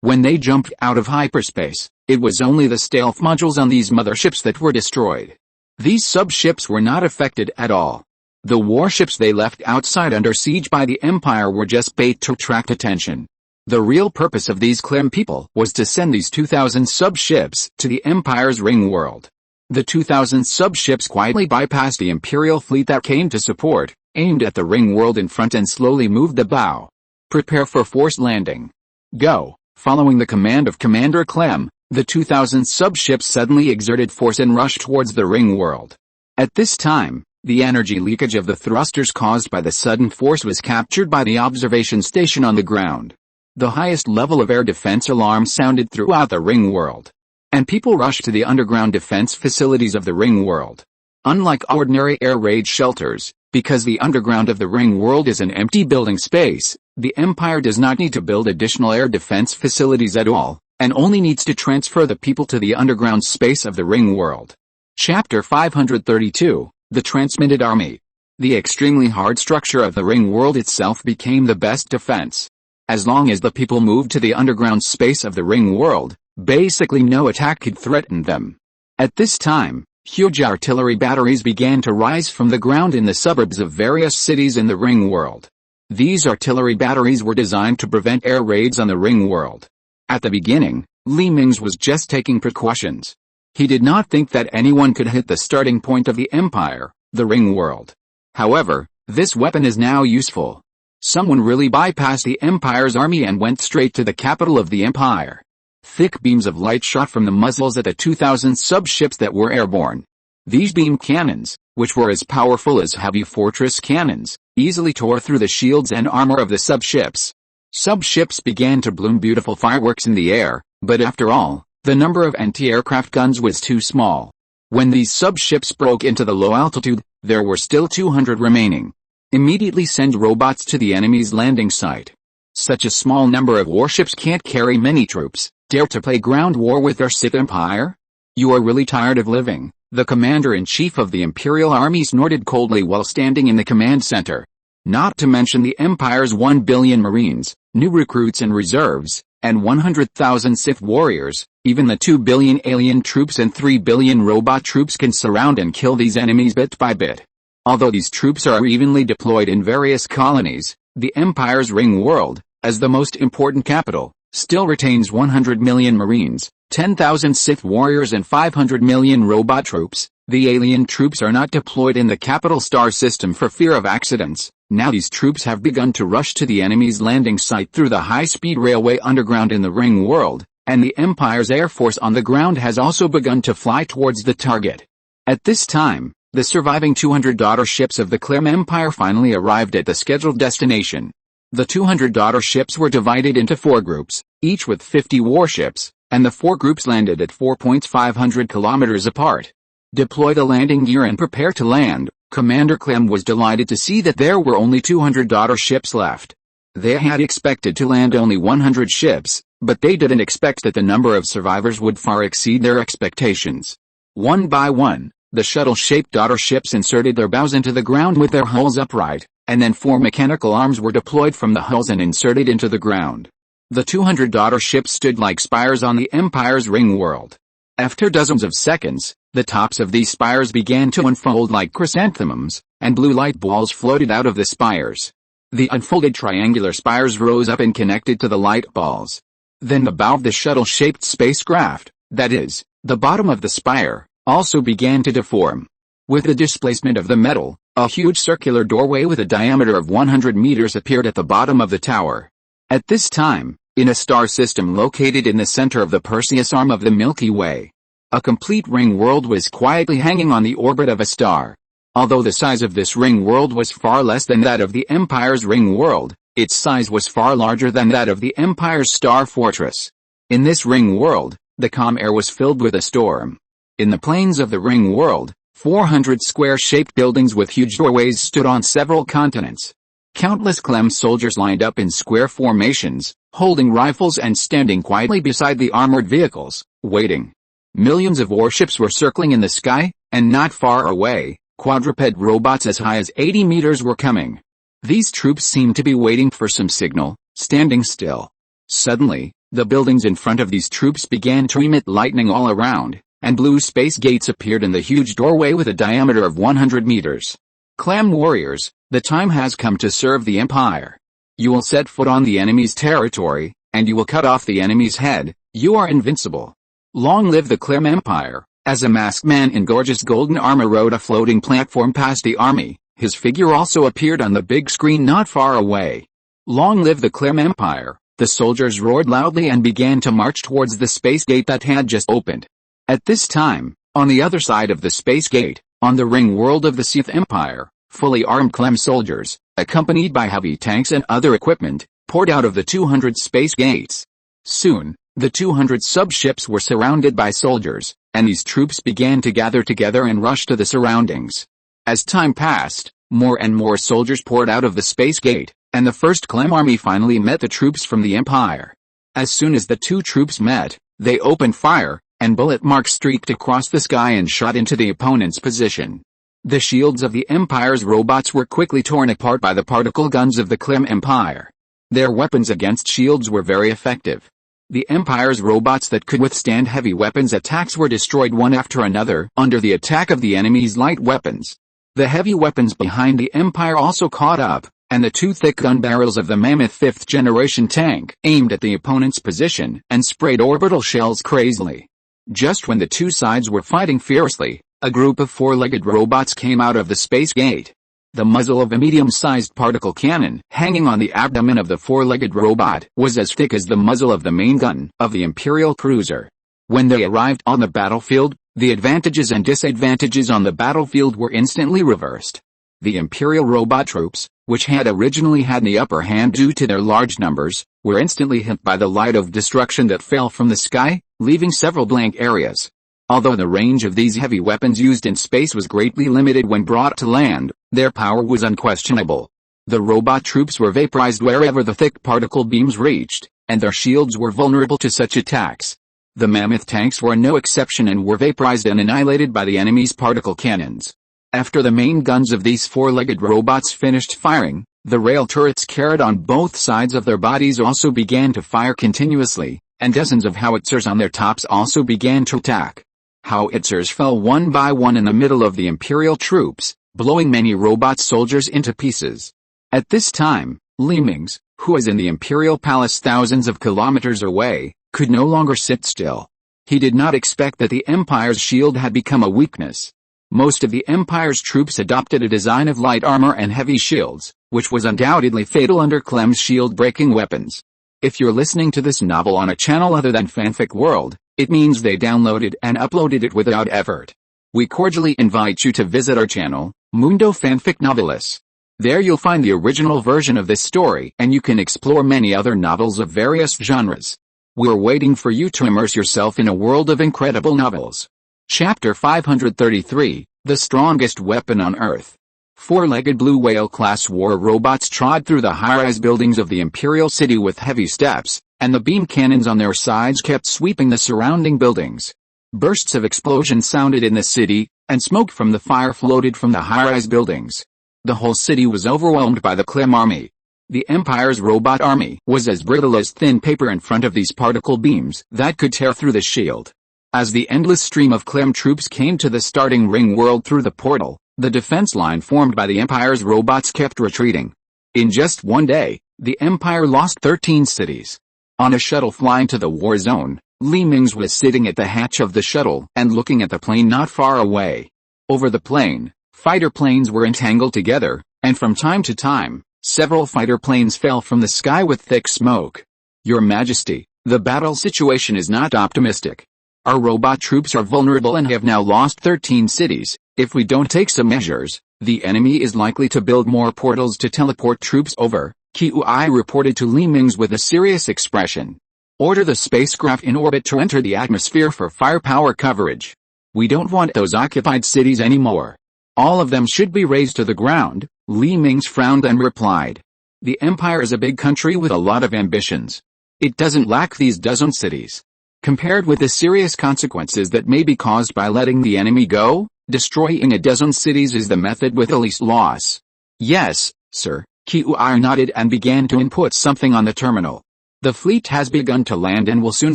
When they jumped out of hyperspace, it was only the stealth modules on these motherships that were destroyed. These subships were not affected at all. The warships they left outside under siege by the Empire were just bait to attract attention. The real purpose of these Clem people was to send these 2,000 subships to the Empire's ring world. The 2,000 subships quietly bypassed the Imperial fleet that came to support, aimed at the ring world in front and slowly moved the bow. Prepare for forced landing. Go. Following the command of Commander Clem, the 2,000 subships suddenly exerted force and rushed towards the ring world. At this time, the energy leakage of the thrusters caused by the sudden force was captured by the observation station on the ground. The highest level of air defense alarms sounded throughout the ring world, and people rushed to the underground defense facilities of the ring world. Unlike ordinary air raid shelters, because the underground of the ring world is an empty building space, the Empire does not need to build additional air defense facilities at all, and only needs to transfer the people to the underground space of the ring world. Chapter 532, The Transmitted Army. The extremely hard structure of the ring world itself became the best defense. As long as the people moved to the underground space of the ring world, basically no attack could threaten them. At this time, huge artillery batteries began to rise from the ground in the suburbs of various cities in the ring world. These artillery batteries were designed to prevent air raids on the ring world. At the beginning, Mingze was just taking precautions. He did not think that anyone could hit the starting point of the Empire, the ring world. However, this weapon is now useful. Someone really bypassed the Empire's army and went straight to the capital of the Empire. Thick beams of light shot from the muzzles at the 2,000 subships that were airborne. These beam cannons, which were as powerful as heavy fortress cannons, easily tore through the shields and armor of the subships. Subships began to bloom beautiful fireworks in the air, but after all, the number of anti-aircraft guns was too small. When these subships broke into the low altitude, there were still 200 remaining. Immediately send robots to the enemy's landing site. Such a small number of warships can't carry many troops. Dare to play ground war with our Sith Empire? You are really tired of living, the commander-in-chief of the Imperial Army snorted coldly while standing in the command center. Not to mention the Empire's 1 billion Marines, new recruits and reserves, and 100,000 Sith warriors. Even the 2 billion alien troops and 3 billion robot troops can surround and kill these enemies bit by bit. Although these troops are evenly deployed in various colonies, the Empire's ring world, as the most important capital, still retains 100 million Marines, 10,000 Sith warriors and 500 million robot troops. The alien troops are not deployed in the capital star system for fear of accidents. Now these troops have begun to rush to the enemy's landing site through the high-speed railway underground in the ring world, and the Empire's air force on the ground has also begun to fly towards the target. At this time, the surviving 200 daughter ships of the Clem Empire finally arrived at the scheduled destination. The 200 daughter ships were divided into 4 groups, each with 50 warships, and the 4 groups landed at 4,500 kilometers apart. Deploy the landing gear and prepare to land. Commander Clem was delighted to see that there were only 200 daughter ships left. They had expected to land only 100 ships, but they didn't expect that the number of survivors would far exceed their expectations. One by one, the shuttle-shaped daughter ships inserted their bows into the ground with their hulls upright, and then 4 mechanical arms were deployed from the hulls and inserted into the ground. The 200 daughter ships stood like spires on the Empire's ring world. After dozens of seconds, the tops of these spires began to unfold like chrysanthemums, and blue light balls floated out of the spires. The unfolded triangular spires rose up and connected to the light balls. Then the bow of the shuttle-shaped spacecraft, that is, the bottom of the spire, also began to deform. With the displacement of the metal, a huge circular doorway with a diameter of 100 meters appeared at the bottom of the tower. At this time, in a star system located in the center of the Perseus arm of the Milky Way, a complete ring world was quietly hanging on the orbit of a star. Although the size of this ring world was far less than that of the Empire's ring world, its size was far larger than that of the Empire's star fortress. In this ring world, the calm air was filled with a storm. In the plains of the ring world, 400 square-shaped buildings with huge doorways stood on several continents. Countless Clem soldiers lined up in square formations, holding rifles and standing quietly beside the armored vehicles, waiting. Millions of warships were circling in the sky, and not far away, quadruped robots as high as 80 meters were coming. These troops seemed to be waiting for some signal, standing still. Suddenly, the buildings in front of these troops began to emit lightning all around, and blue space gates appeared in the huge doorway with a diameter of 100 meters. Clem warriors, the time has come to serve the Empire. You will set foot on the enemy's territory, and you will cut off the enemy's head. You are invincible. Long live the Clem Empire, As a masked man in gorgeous golden armor rode a floating platform past the army, his figure also appeared on the big screen not far away. Long live the Sith Empire, the soldiers roared loudly and began to march towards the space gate that had just opened. At this time, on the other side of the space gate, on the ring world of the Sith Empire, fully armed Clem soldiers, accompanied by heavy tanks and other equipment, poured out of the 200 space gates. Soon, the 200 subships were surrounded by soldiers, and these troops began to gather together and rush to the surroundings. As time passed, more and more soldiers poured out of the space gate, and the first Clem army finally met the troops from the Empire. As soon as the two troops met, they opened fire, and bullet marks streaked across the sky and shot into the opponent's position. The shields of the Empire's robots were quickly torn apart by the particle guns of the Clem Empire. Their weapons against shields were very effective. The Empire's robots that could withstand heavy weapons attacks were destroyed one after another under the attack of the enemy's light weapons. The heavy weapons behind the Empire also caught up, and the two thick gun barrels of the Mammoth 5th generation tank aimed at the opponent's position and sprayed orbital shells crazily. Just when the two sides were fighting fiercely, a group of four-legged robots came out of the space gate. The muzzle of a medium-sized particle cannon hanging on the abdomen of the four-legged robot was as thick as the muzzle of the main gun of the Imperial cruiser. When they arrived on the battlefield, the advantages and disadvantages on the battlefield were instantly reversed. The Imperial robot troops, which had originally had the upper hand due to their large numbers, were instantly hit by the light of destruction that fell from the sky, leaving several blank areas. Although the range of these heavy weapons used in space was greatly limited when brought to land, their power was unquestionable. The robot troops were vaporized wherever the thick particle beams reached, and their shields were vulnerable to such attacks. The Mammoth tanks were no exception and were vaporized and annihilated by the enemy's particle cannons. After the main guns of these four-legged robots finished firing, the rail turrets carried on both sides of their bodies also began to fire continuously, and dozens of howitzers on their tops also began to attack. Howitzers fell one by one in the middle of the Imperial troops, blowing many robot soldiers into pieces. At this time, Mingze, who was in the Imperial palace thousands of kilometers away, could no longer sit still. He did not expect that the Empire's shield had become a weakness. Most of the Empire's troops adopted a design of light armor and heavy shields, which was undoubtedly fatal under Clem's shield-breaking weapons. If you're listening to this novel on a channel other than Fanfic World, it means they downloaded and uploaded it without effort. We cordially invite you to visit our channel, Mundo Fanfic Novelis. There you'll find the original version of this story and you can explore many other novels of various genres. We're waiting for you to immerse yourself in a world of incredible novels. Chapter 533, The Strongest Weapon on Earth. Four-legged blue whale-class war robots trod through the high-rise buildings of the Imperial City with heavy steps, and the beam cannons on their sides kept sweeping the surrounding buildings. Bursts of explosions sounded in the city, and smoke from the fire floated from the high-rise buildings. The whole city was overwhelmed by the Clem army. The Empire's robot army was as brittle as thin paper in front of these particle beams that could tear through the shield. As the endless stream of Clem troops came to the starting ring world through the portal, the defense line formed by the Empire's robots kept retreating. In just one day, the Empire lost 13 cities. On a shuttle flying to the war zone, Mingze was sitting at the hatch of the shuttle and looking at the plane not far away. Over the plane, fighter planes were entangled together, and from time to time, several fighter planes fell from the sky with thick smoke. Your Majesty, the battle situation is not optimistic. Our robot troops are vulnerable and have now lost 13 cities. If we don't take some measures, the enemy is likely to build more portals to teleport troops over, Kui reported to Mingze with a serious expression. Order the spacecraft in orbit to enter the atmosphere for firepower coverage. We don't want those occupied cities anymore. All of them should be razed to the ground, Mingze frowned and replied. The Empire is a big country with a lot of ambitions. It doesn't lack these dozen cities. Compared with the serious consequences that may be caused by letting the enemy go, destroying a dozen cities is the method with the least loss. Yes, sir, Kui nodded and began to input something on the terminal. The fleet has begun to land and will soon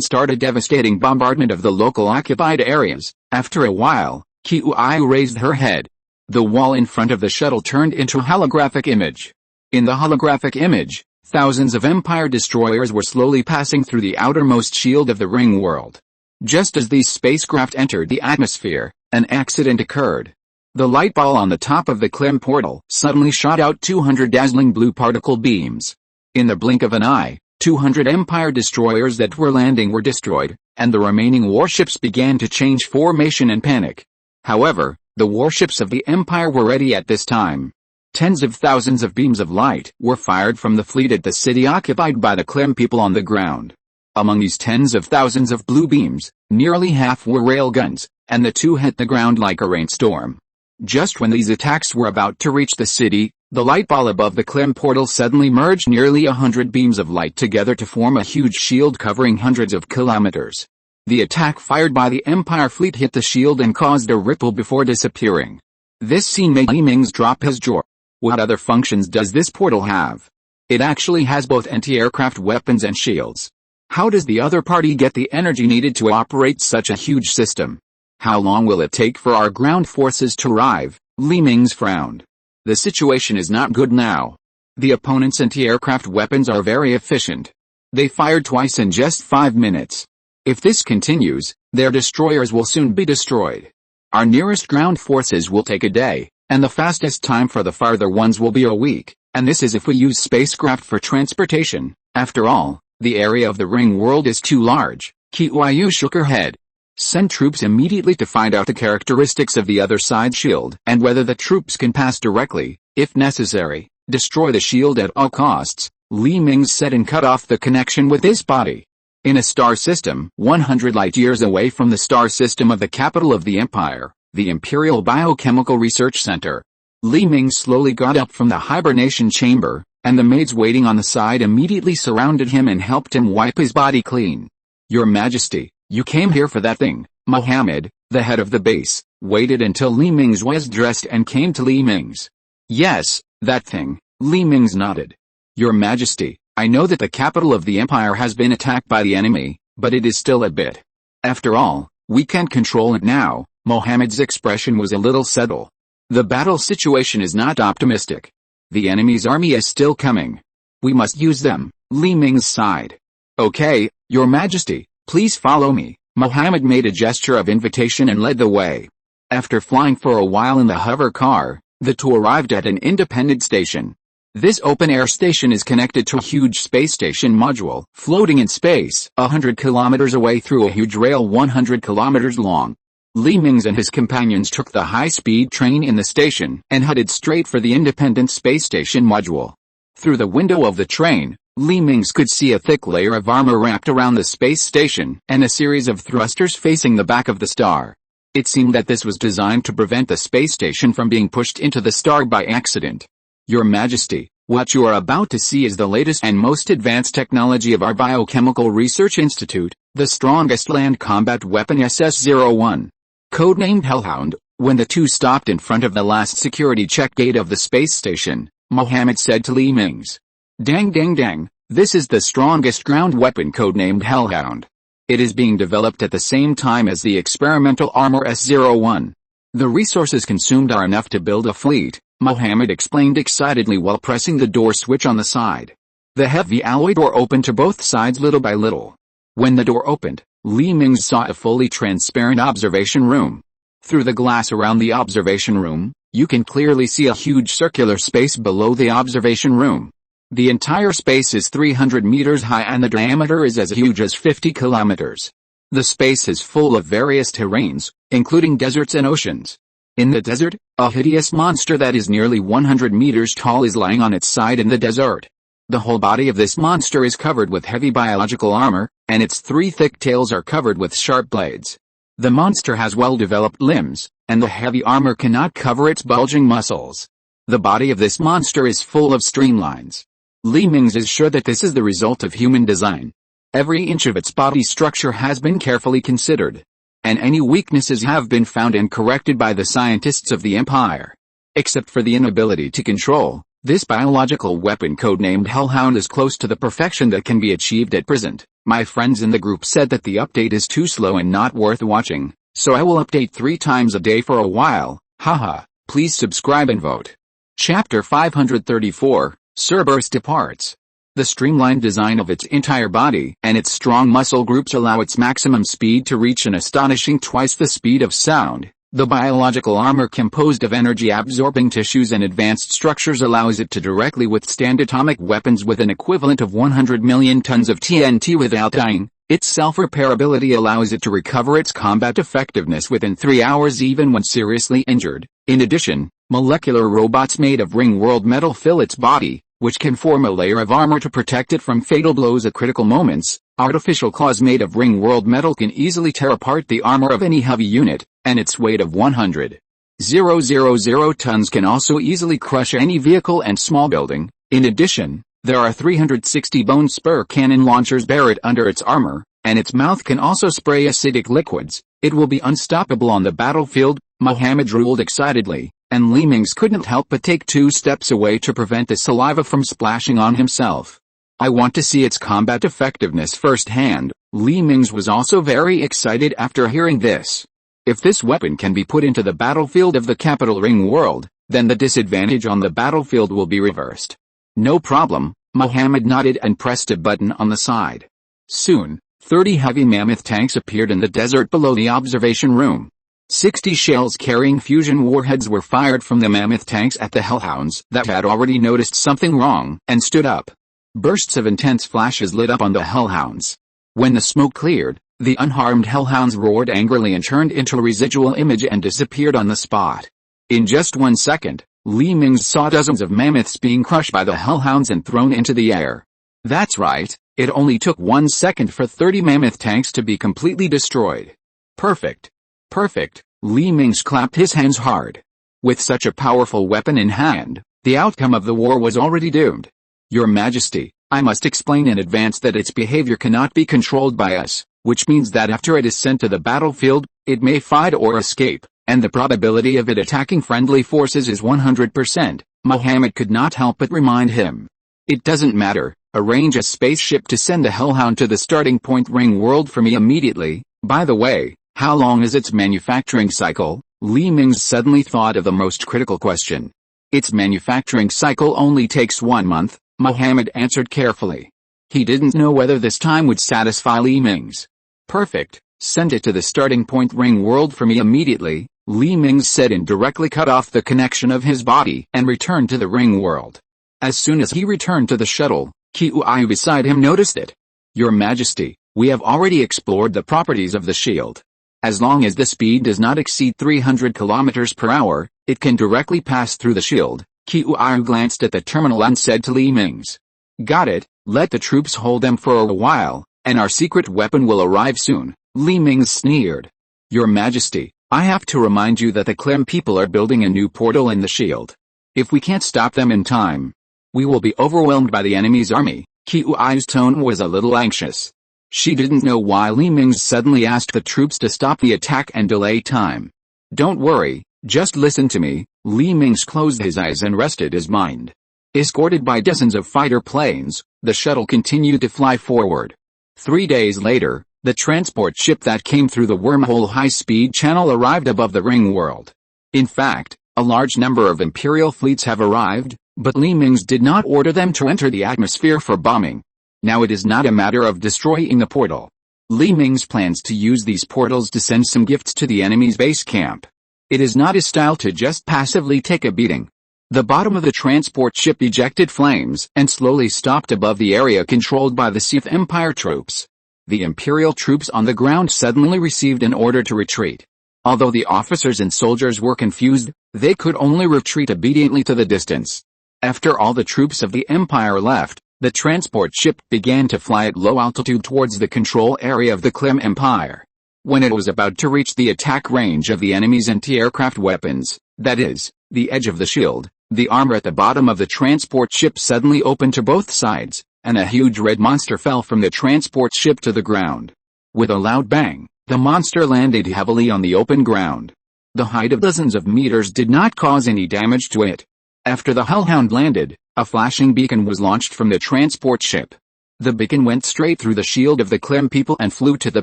start a devastating bombardment of the local occupied areas. After a while, Kui raised her head. The wall in front of the shuttle turned into a holographic image. In the holographic image, thousands of Empire destroyers were slowly passing through the outermost shield of the ring world. Just as these spacecraft entered the atmosphere, an accident occurred. The light ball on the top of the Klim portal suddenly shot out 200 dazzling blue particle beams. In the blink of an eye, 200 Empire destroyers that were landing were destroyed, and the remaining warships began to change formation and panic. However, the warships of the Empire were ready at this time. Tens of thousands of beams of light were fired from the fleet at the city occupied by the Klim people on the ground. Among these tens of thousands of blue beams, nearly half were railguns, and the two hit the ground like a rainstorm. Just when these attacks were about to reach the city, the light ball above the Klim portal suddenly merged nearly 100 beams of light together to form a huge shield covering hundreds of kilometers. The attack fired by the Empire fleet hit the shield and caused a ripple before disappearing. This scene made Mingze drop his jaw. What other functions does this portal have? It actually has both anti-aircraft weapons and shields. How does the other party get the energy needed to operate such a huge system? How long will it take for our ground forces to arrive? Mingze frowned. The situation is not good now. The opponent's anti-aircraft weapons are very efficient. They fired twice in just 5 minutes. If this continues, their destroyers will soon be destroyed. Our nearest ground forces will take a day, and the fastest time for the farther ones will be a week, and this is if we use spacecraft for transportation. After all, the area of the ring world is too large. Tianyi shook her head. Send troops immediately to find out the characteristics of the other side's shield, and whether the troops can pass directly. If necessary, destroy the shield at all costs, Mingze said, and cut off the connection with his body. In a star system 100 light-years away from the star system of the capital of the Empire, the Imperial Biochemical Research Center, Mingze slowly got up from the hibernation chamber, and the maids waiting on the side immediately surrounded him and helped him wipe his body clean. Your Majesty, you came here for that thing. Mohammed, the head of the base, waited until Mingze was dressed and came to Mingze. Yes, that thing. Mingze nodded. Your Majesty, I know that the capital of the Empire has been attacked by the enemy, but it is still a bit. After all, we can't control it now. Mohammed's expression was a little subtle. The battle situation is not optimistic. The enemy's army is still coming. We must use them. Mingze sighed. Okay, Your Majesty, please follow me. Mohammed made a gesture of invitation and led the way. After flying for a while in the hover car, the two arrived at an independent station. This open-air station is connected to a huge space station module, floating in space, 100 kilometers away through a huge rail 100 kilometers long. Mingze and his companions took the high-speed train in the station, and headed straight for the independent space station module. Through the window of the train, Mingze could see a thick layer of armor wrapped around the space station, and a series of thrusters facing the back of the star. It seemed that this was designed to prevent the space station from being pushed into the star by accident. Your Majesty, what you are about to see is the latest and most advanced technology of our Biochemical Research Institute, the strongest land combat weapon SS-01. Codenamed Hellhound. When the two stopped in front of the last security check gate of the space station, Mohammed said to Mingze. Dang dang dang, this is the strongest ground weapon codenamed Hellhound. It is being developed at the same time as the experimental armor S-01. The resources consumed are enough to build a fleet, Mohammed explained excitedly while pressing the door switch on the side. The heavy alloy door opened to both sides little by little. When the door opened, Mingze saw a fully transparent observation room. Through the glass around the observation room, you can clearly see a huge circular space below the observation room. The entire space is 300 meters high and the diameter is as huge as 50 kilometers. The space is full of various terrains, including deserts and oceans. In the desert, a hideous monster that is nearly 100 meters tall is lying on its side in the desert. The whole body of this monster is covered with heavy biological armor, and its 3 thick tails are covered with sharp blades. The monster has well-developed limbs, and the heavy armor cannot cover its bulging muscles. The body of this monster is full of streamlines. Mingze is sure that this is the result of human design. Every inch of its body structure has been carefully considered, and any weaknesses have been found and corrected by the scientists of the Empire. Except for the inability to control, this biological weapon codenamed Hellhound is close to the perfection that can be achieved at present. My friends in the group said that the update is too slow and not worth watching, so I will update 3 times a day for a while. Haha, please subscribe and vote. Chapter 534, Cerberus departs. The streamlined design of its entire body and its strong muscle groups allow its maximum speed to reach an astonishing twice the speed of sound. The biological armor composed of energy-absorbing tissues and advanced structures allows it to directly withstand atomic weapons with an equivalent of 100 million tons of TNT without dying. Its self-repair ability allows it to recover its combat effectiveness within 3 hours even when seriously injured. In addition, molecular robots made of ring-world metal fill its body, which can form a layer of armor to protect it from fatal blows at critical moments. Artificial claws made of ring-world metal can easily tear apart the armor of any heavy unit, and its weight of 100,000 tons can also easily crush any vehicle and small building. In addition, there are 360 bone spur cannon launchers buried under its armor, and its mouth can also spray acidic liquids. It will be unstoppable on the battlefield, Muhammad ruled excitedly, and Li Mingze couldn't help but take 2 steps away to prevent the saliva from splashing on himself. I want to see its combat effectiveness firsthand. Li Mingze was also very excited after hearing this. If this weapon can be put into the battlefield of the capital ring world, then the disadvantage on the battlefield will be reversed. No problem, Muhammad nodded and pressed a button on the side. Soon, 30 heavy mammoth tanks appeared in the desert below the observation room. 60 shells carrying fusion warheads were fired from the mammoth tanks at the hellhounds that had already noticed something wrong and stood up. Bursts of intense flashes lit up on the hellhounds. When the smoke cleared, the unharmed hellhounds roared angrily and turned into a residual image and disappeared on the spot. In just 1 second, Li Mingze saw dozens of mammoths being crushed by the hellhounds and thrown into the air. That's right, it only took 1 second for 30 mammoth tanks to be completely destroyed. Perfect. Perfect, Li Mingze clapped his hands hard. With such a powerful weapon in hand, the outcome of the war was already doomed. Your Majesty, I must explain in advance that its behavior cannot be controlled by us, which means that after it is sent to the battlefield, it may fight or escape, and the probability of it attacking friendly forces is 100%, Muhammad could not help but remind him. It doesn't matter, arrange a spaceship to send the Hellhound to the starting point ring world for me immediately. By the way, how long is its manufacturing cycle? Li Mingze suddenly thought of the most critical question. Its manufacturing cycle only takes 1 month, Muhammad answered carefully. He didn't know whether this time would satisfy Li Mingze. Perfect, send it to the starting point ring world for me immediately, Li Mingze said and directly cut off the connection of his body and returned to the ring world. As soon as he returned to the shuttle, Qiu beside him noticed it. Your Majesty, we have already explored the properties of the shield. As long as the speed does not exceed 300 km per hour, it can directly pass through the shield. Qiu glanced at the terminal and said to Li Mingze. Got it, let the troops hold them for a while, and our secret weapon will arrive soon, Li Mingze sneered. Your Majesty, I have to remind you that the Clem people are building a new portal in the shield. If we can't stop them in time, we will be overwhelmed by the enemy's army. Qiu's tone was a little anxious. She didn't know why Li Mingze suddenly asked the troops to stop the attack and delay time. Don't worry, just listen to me. Li Mingze closed his eyes and rested his mind. Escorted by dozens of fighter planes, the shuttle continued to fly forward. 3 days later, the transport ship that came through the wormhole high-speed channel arrived above the ring world. In fact, a large number of Imperial fleets have arrived, but Li Mingze did not order them to enter the atmosphere for bombing. Now it is not a matter of destroying the portal. Li Mingze plans to use these portals to send some gifts to the enemy's base camp. It is not his style to just passively take a beating. The bottom of the transport ship ejected flames and slowly stopped above the area controlled by the Sith Empire troops. The Imperial troops on the ground suddenly received an order to retreat. Although the officers and soldiers were confused, they could only retreat obediently to the distance. After all the troops of the Empire left, the transport ship began to fly at low altitude towards the control area of the Clem Empire. When it was about to reach the attack range of the enemy's anti-aircraft weapons, that is, the edge of the shield, the armor at the bottom of the transport ship suddenly opened to both sides, and a huge red monster fell from the transport ship to the ground. With a loud bang, the monster landed heavily on the open ground. The height of dozens of meters did not cause any damage to it. After the Hellhound landed, a flashing beacon was launched from the transport ship. The beacon went straight through the shield of the Clem people and flew to the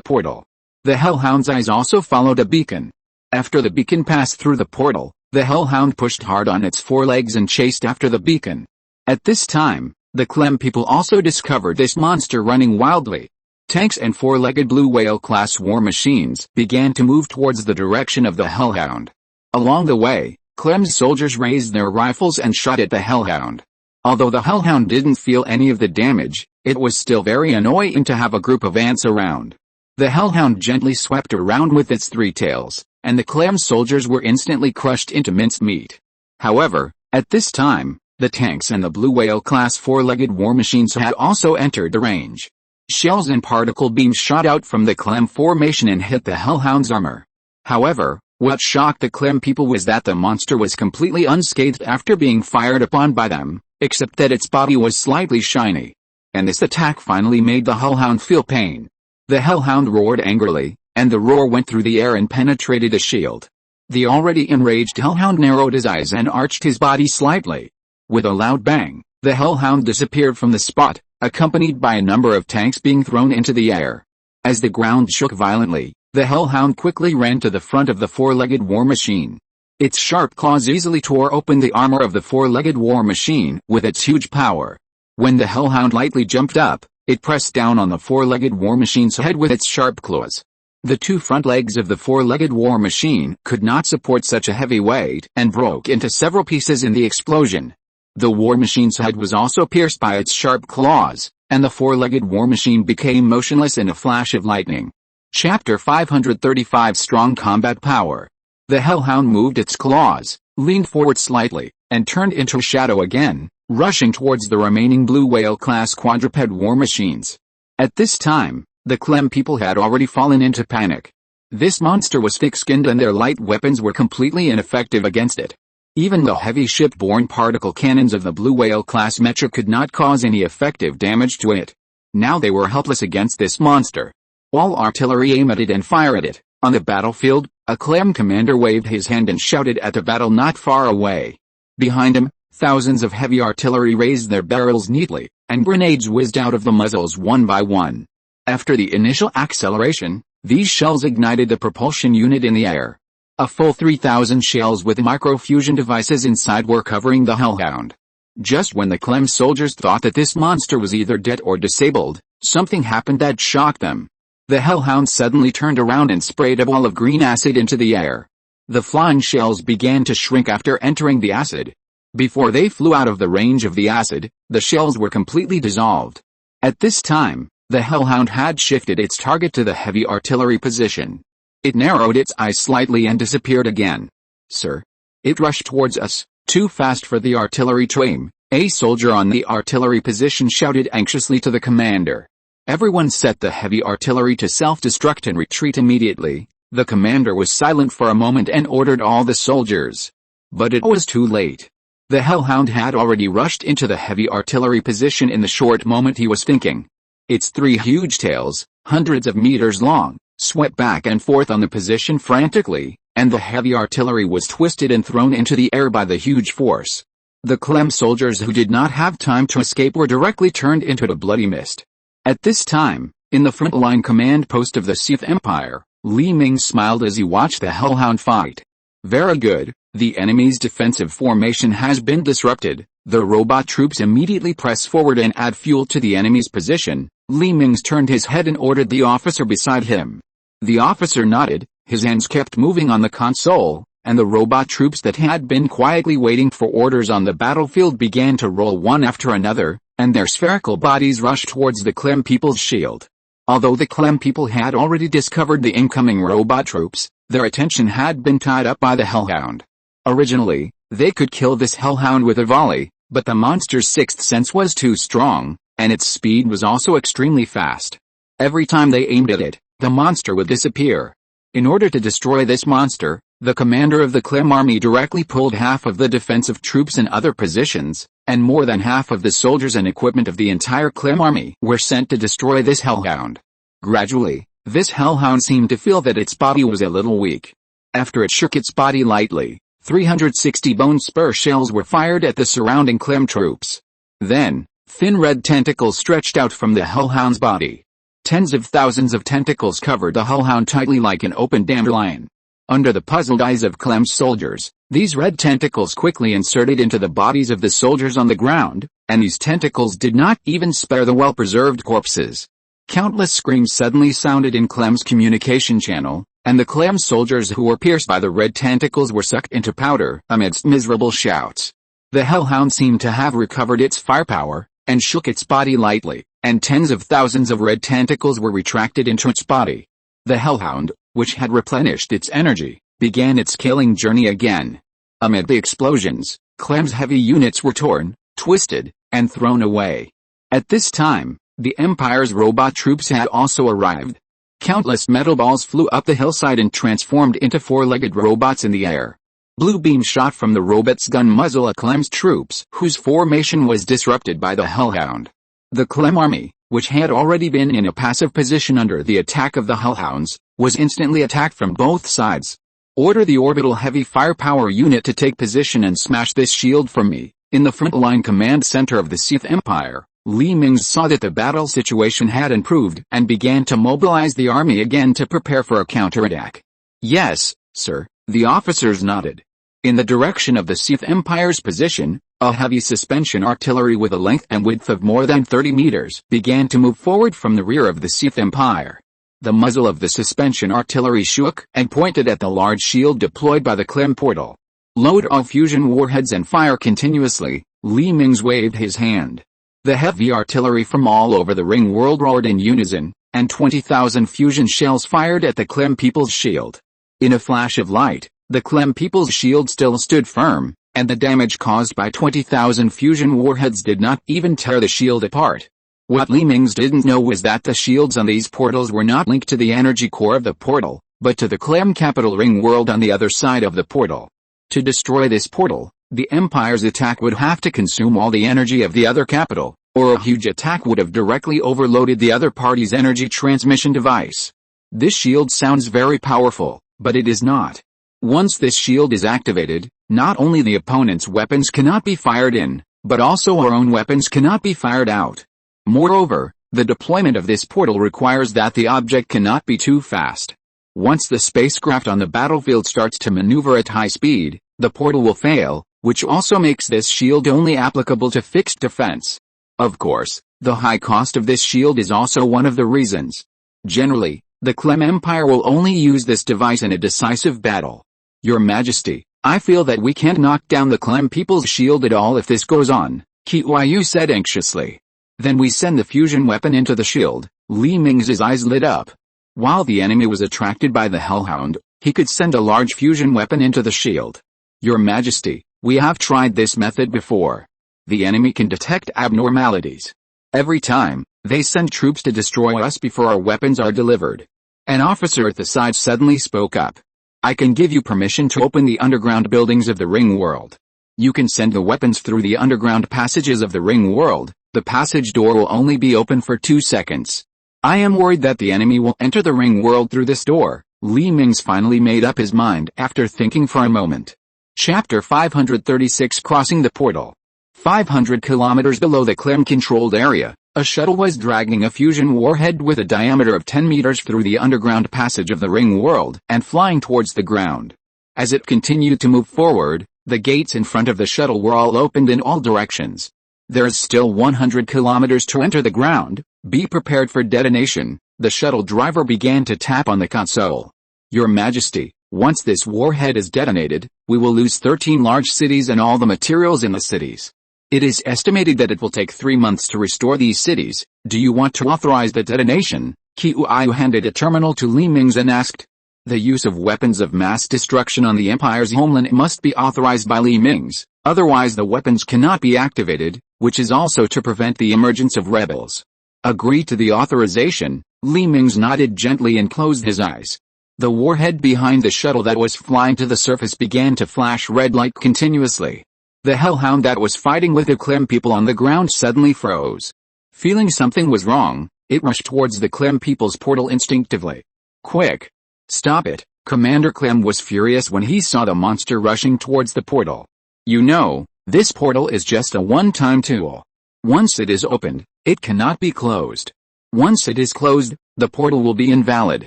portal. The Hellhound's eyes also followed a beacon. After the beacon passed through the portal, the Hellhound pushed hard on its forelegs and chased after the beacon. At this time, The Clem people also discovered this monster running wildly. Tanks and four-legged blue whale-class war machines began to move towards the direction of the hellhound. Along the way, Clem's soldiers raised their rifles and shot at the hellhound. Although the hellhound didn't feel any of the damage, it was still very annoying to have a group of ants around. The hellhound gently swept around with its three tails, and the Clem soldiers were instantly crushed into minced meat. However, at this time, the tanks and the blue whale-class four-legged war machines had also entered the range. Shells and particle beams shot out from the Clem formation and hit the hellhound's armor. However, what shocked the Clem people was that the monster was completely unscathed after being fired upon by them, except that its body was slightly shiny. And this attack finally made the hellhound feel pain. The hellhound roared angrily, and the roar went through the air and penetrated the shield. The already enraged hellhound narrowed his eyes and arched his body slightly. With a loud bang, the hellhound disappeared from the spot, accompanied by a number of tanks being thrown into the air. As the ground shook violently, the hellhound quickly ran to the front of the four-legged war machine. Its sharp claws easily tore open the armor of the four-legged war machine with its huge power. When the hellhound lightly jumped up, it pressed down on the four-legged war machine's head with its sharp claws. The two front legs of the four-legged war machine could not support such a heavy weight and broke into several pieces in the explosion. The war machine's head was also pierced by its sharp claws, and the four-legged war machine became motionless in a flash of lightning. Chapter 535 Strong Combat Power. The hellhound moved its claws, leaned forward slightly, and turned into a shadow again, rushing towards the remaining blue whale-class quadruped war machines. At this time, the Clem people had already fallen into panic. This monster was thick-skinned and their light weapons were completely ineffective against it. Even the heavy ship-borne particle cannons of the blue whale-class mecha could not cause any effective damage to it. Now they were helpless against this monster. All artillery aim at it and fire at it. On the battlefield, a Clem commander waved his hand and shouted at the battle not far away. Behind him, thousands of heavy artillery raised their barrels neatly, and grenades whizzed out of the muzzles one by one. After the initial acceleration, these shells ignited the propulsion unit in the air. A full 3,000 shells with microfusion devices inside were covering the hellhound. Just when the Clem soldiers thought that this monster was either dead or disabled, something happened that shocked them. The hellhound suddenly turned around and sprayed a ball of green acid into the air. The flying shells began to shrink after entering the acid. Before they flew out of the range of the acid, the shells were completely dissolved. At this time, the hellhound had shifted its target to the heavy artillery position. It narrowed its eyes slightly and disappeared again. "Sir." It rushed towards us, too fast for the artillery to aim. A soldier on the artillery position shouted anxiously to the commander. Everyone set the heavy artillery to self-destruct and retreat immediately. The commander was silent for a moment and ordered all the soldiers. But it was too late. The hellhound had already rushed into the heavy artillery position in the short moment he was thinking. Its three huge tails, hundreds of meters long, swept back and forth on the position frantically, and the heavy artillery was twisted and thrown into the air by the huge force. The Clem soldiers who did not have time to escape were directly turned into a bloody mist. At this time, in the front-line command post of the Sith Empire, Mingze smiled as he watched the hellhound fight. "Very good, the enemy's defensive formation has been disrupted. The robot troops immediately press forward and add fuel to the enemy's position." Mingze turned his head and ordered the officer beside him. The officer nodded, his hands kept moving on the console, and the robot troops that had been quietly waiting for orders on the battlefield began to roll one after another, and their spherical bodies rushed towards the Clem people's shield. Although the Clem people had already discovered the incoming robot troops, their attention had been tied up by the hellhound. Originally, they could kill this hellhound with a volley, but the monster's sixth sense was too strong, and its speed was also extremely fast. Every time they aimed at it, the monster would disappear. In order to destroy this monster, the commander of the Clem army directly pulled half of the defensive troops in other positions, and more than half of the soldiers and equipment of the entire Clem army were sent to destroy this hellhound. Gradually, this hellhound seemed to feel that its body was a little weak. After it shook its body lightly, 360 bone spur shells were fired at the surrounding Clem troops. Then, thin red tentacles stretched out from the hellhound's body. Tens of thousands of tentacles covered the hellhound tightly like an open dandelion. Under the puzzled eyes of Clem's soldiers, these red tentacles quickly inserted into the bodies of the soldiers on the ground, and these tentacles did not even spare the well-preserved corpses. Countless screams suddenly sounded in Clem's communication channel, and the Clem soldiers who were pierced by the red tentacles were sucked into powder amidst miserable shouts. The Hellhound seemed to have recovered its firepower, and shook its body lightly, and tens of thousands of red tentacles were retracted into its body. The Hellhound, which had replenished its energy, began its killing journey again. Amid the explosions, Clem's heavy units were torn, twisted, and thrown away. At this time, the Empire's robot troops had also arrived. Countless metal balls flew up the hillside and transformed into four-legged robots in the air. Blue beams shot from the robot's gun muzzle at Clem's troops, whose formation was disrupted by the Hellhound. The Clem army, which had already been in a passive position under the attack of the Hellhounds, was instantly attacked from both sides. Order the orbital heavy firepower unit to take position and smash this shield for me. In the frontline command center of the Sith Empire, Mingze saw that the battle situation had improved and began to mobilize the army again to prepare for a counterattack. Yes, sir, the officers nodded. In the direction of the Sith Empire's position, a heavy suspension artillery with a length and width of more than 30 meters began to move forward from the rear of the Sith Empire. The muzzle of the suspension artillery shook and pointed at the large shield deployed by the Clem portal. Load all fusion warheads and fire continuously, Mingze waved his hand. The heavy artillery from all over the ring world roared in unison, and 20,000 fusion shells fired at the Clem people's shield. In a flash of light, the Clem people's shield still stood firm, and the damage caused by 20,000 fusion warheads did not even tear the shield apart. What Mingze didn't know was that the shields on these portals were not linked to the energy core of the portal, but to the Clem capital ring world on the other side of the portal. To destroy this portal, the Empire's attack would have to consume all the energy of the other capital, or a huge attack would have directly overloaded the other party's energy transmission device. This shield sounds very powerful, but it is not. Once this shield is activated, not only the opponent's weapons cannot be fired in, but also our own weapons cannot be fired out. Moreover, the deployment of this portal requires that the object cannot be too fast. Once the spacecraft on the battlefield starts to maneuver at high speed, the portal will fail, which also makes this shield only applicable to fixed defense. Of course, the high cost of this shield is also one of the reasons. Generally, the Clem Empire will only use this device in a decisive battle. Your Majesty, I feel that we can't knock down the Clem people's shield at all if this goes on, Tianyi said anxiously. Then we send the fusion weapon into the shield. Mingze's eyes lit up. While the enemy was attracted by the Hellhound, he could send a large fusion weapon into the shield. Your Majesty, we have tried this method before. The enemy can detect abnormalities. Every time, they send troops to destroy us before our weapons are delivered. An officer at the side suddenly spoke up. I can give you permission to open the underground buildings of the ring world. You can send the weapons through the underground passages of the ring world. The passage door will only be open for 2 seconds. I am worried that the enemy will enter the ring world through this door. Mingze finally made up his mind after thinking for a moment. Chapter 536 Crossing the Portal. 500 kilometers below the Clem-controlled area, a shuttle was dragging a fusion warhead with a diameter of 10 meters through the underground passage of the ring world and flying towards the ground. As it continued to move forward, the gates in front of the shuttle were all opened in all directions. There's still 100 kilometers to enter the ground. Be prepared for detonation. The shuttle driver began to tap on the console. Your Majesty, once this warhead is detonated, we will lose 13 large cities and all the materials in the cities. It is estimated that it will take 3 months to restore these cities. Do you want to authorize the detonation? Qiu handed a terminal to Mingze and asked. The use of weapons of mass destruction on the Empire's homeland must be authorized by Mingze, otherwise the weapons cannot be activated, which is also to prevent the emergence of rebels. Agree to the authorization. Mingze nodded gently and closed his eyes. The warhead behind the shuttle that was flying to the surface began to flash red light continuously. The Hellhound that was fighting with the Clem people on the ground suddenly froze. Feeling something was wrong, it rushed towards the Clem people's portal instinctively. Quick! Stop it! Commander Clem was furious when he saw the monster rushing towards the portal. You know, this portal is just a one-time tool. Once it is opened, it cannot be closed. Once it is closed, the portal will be invalid.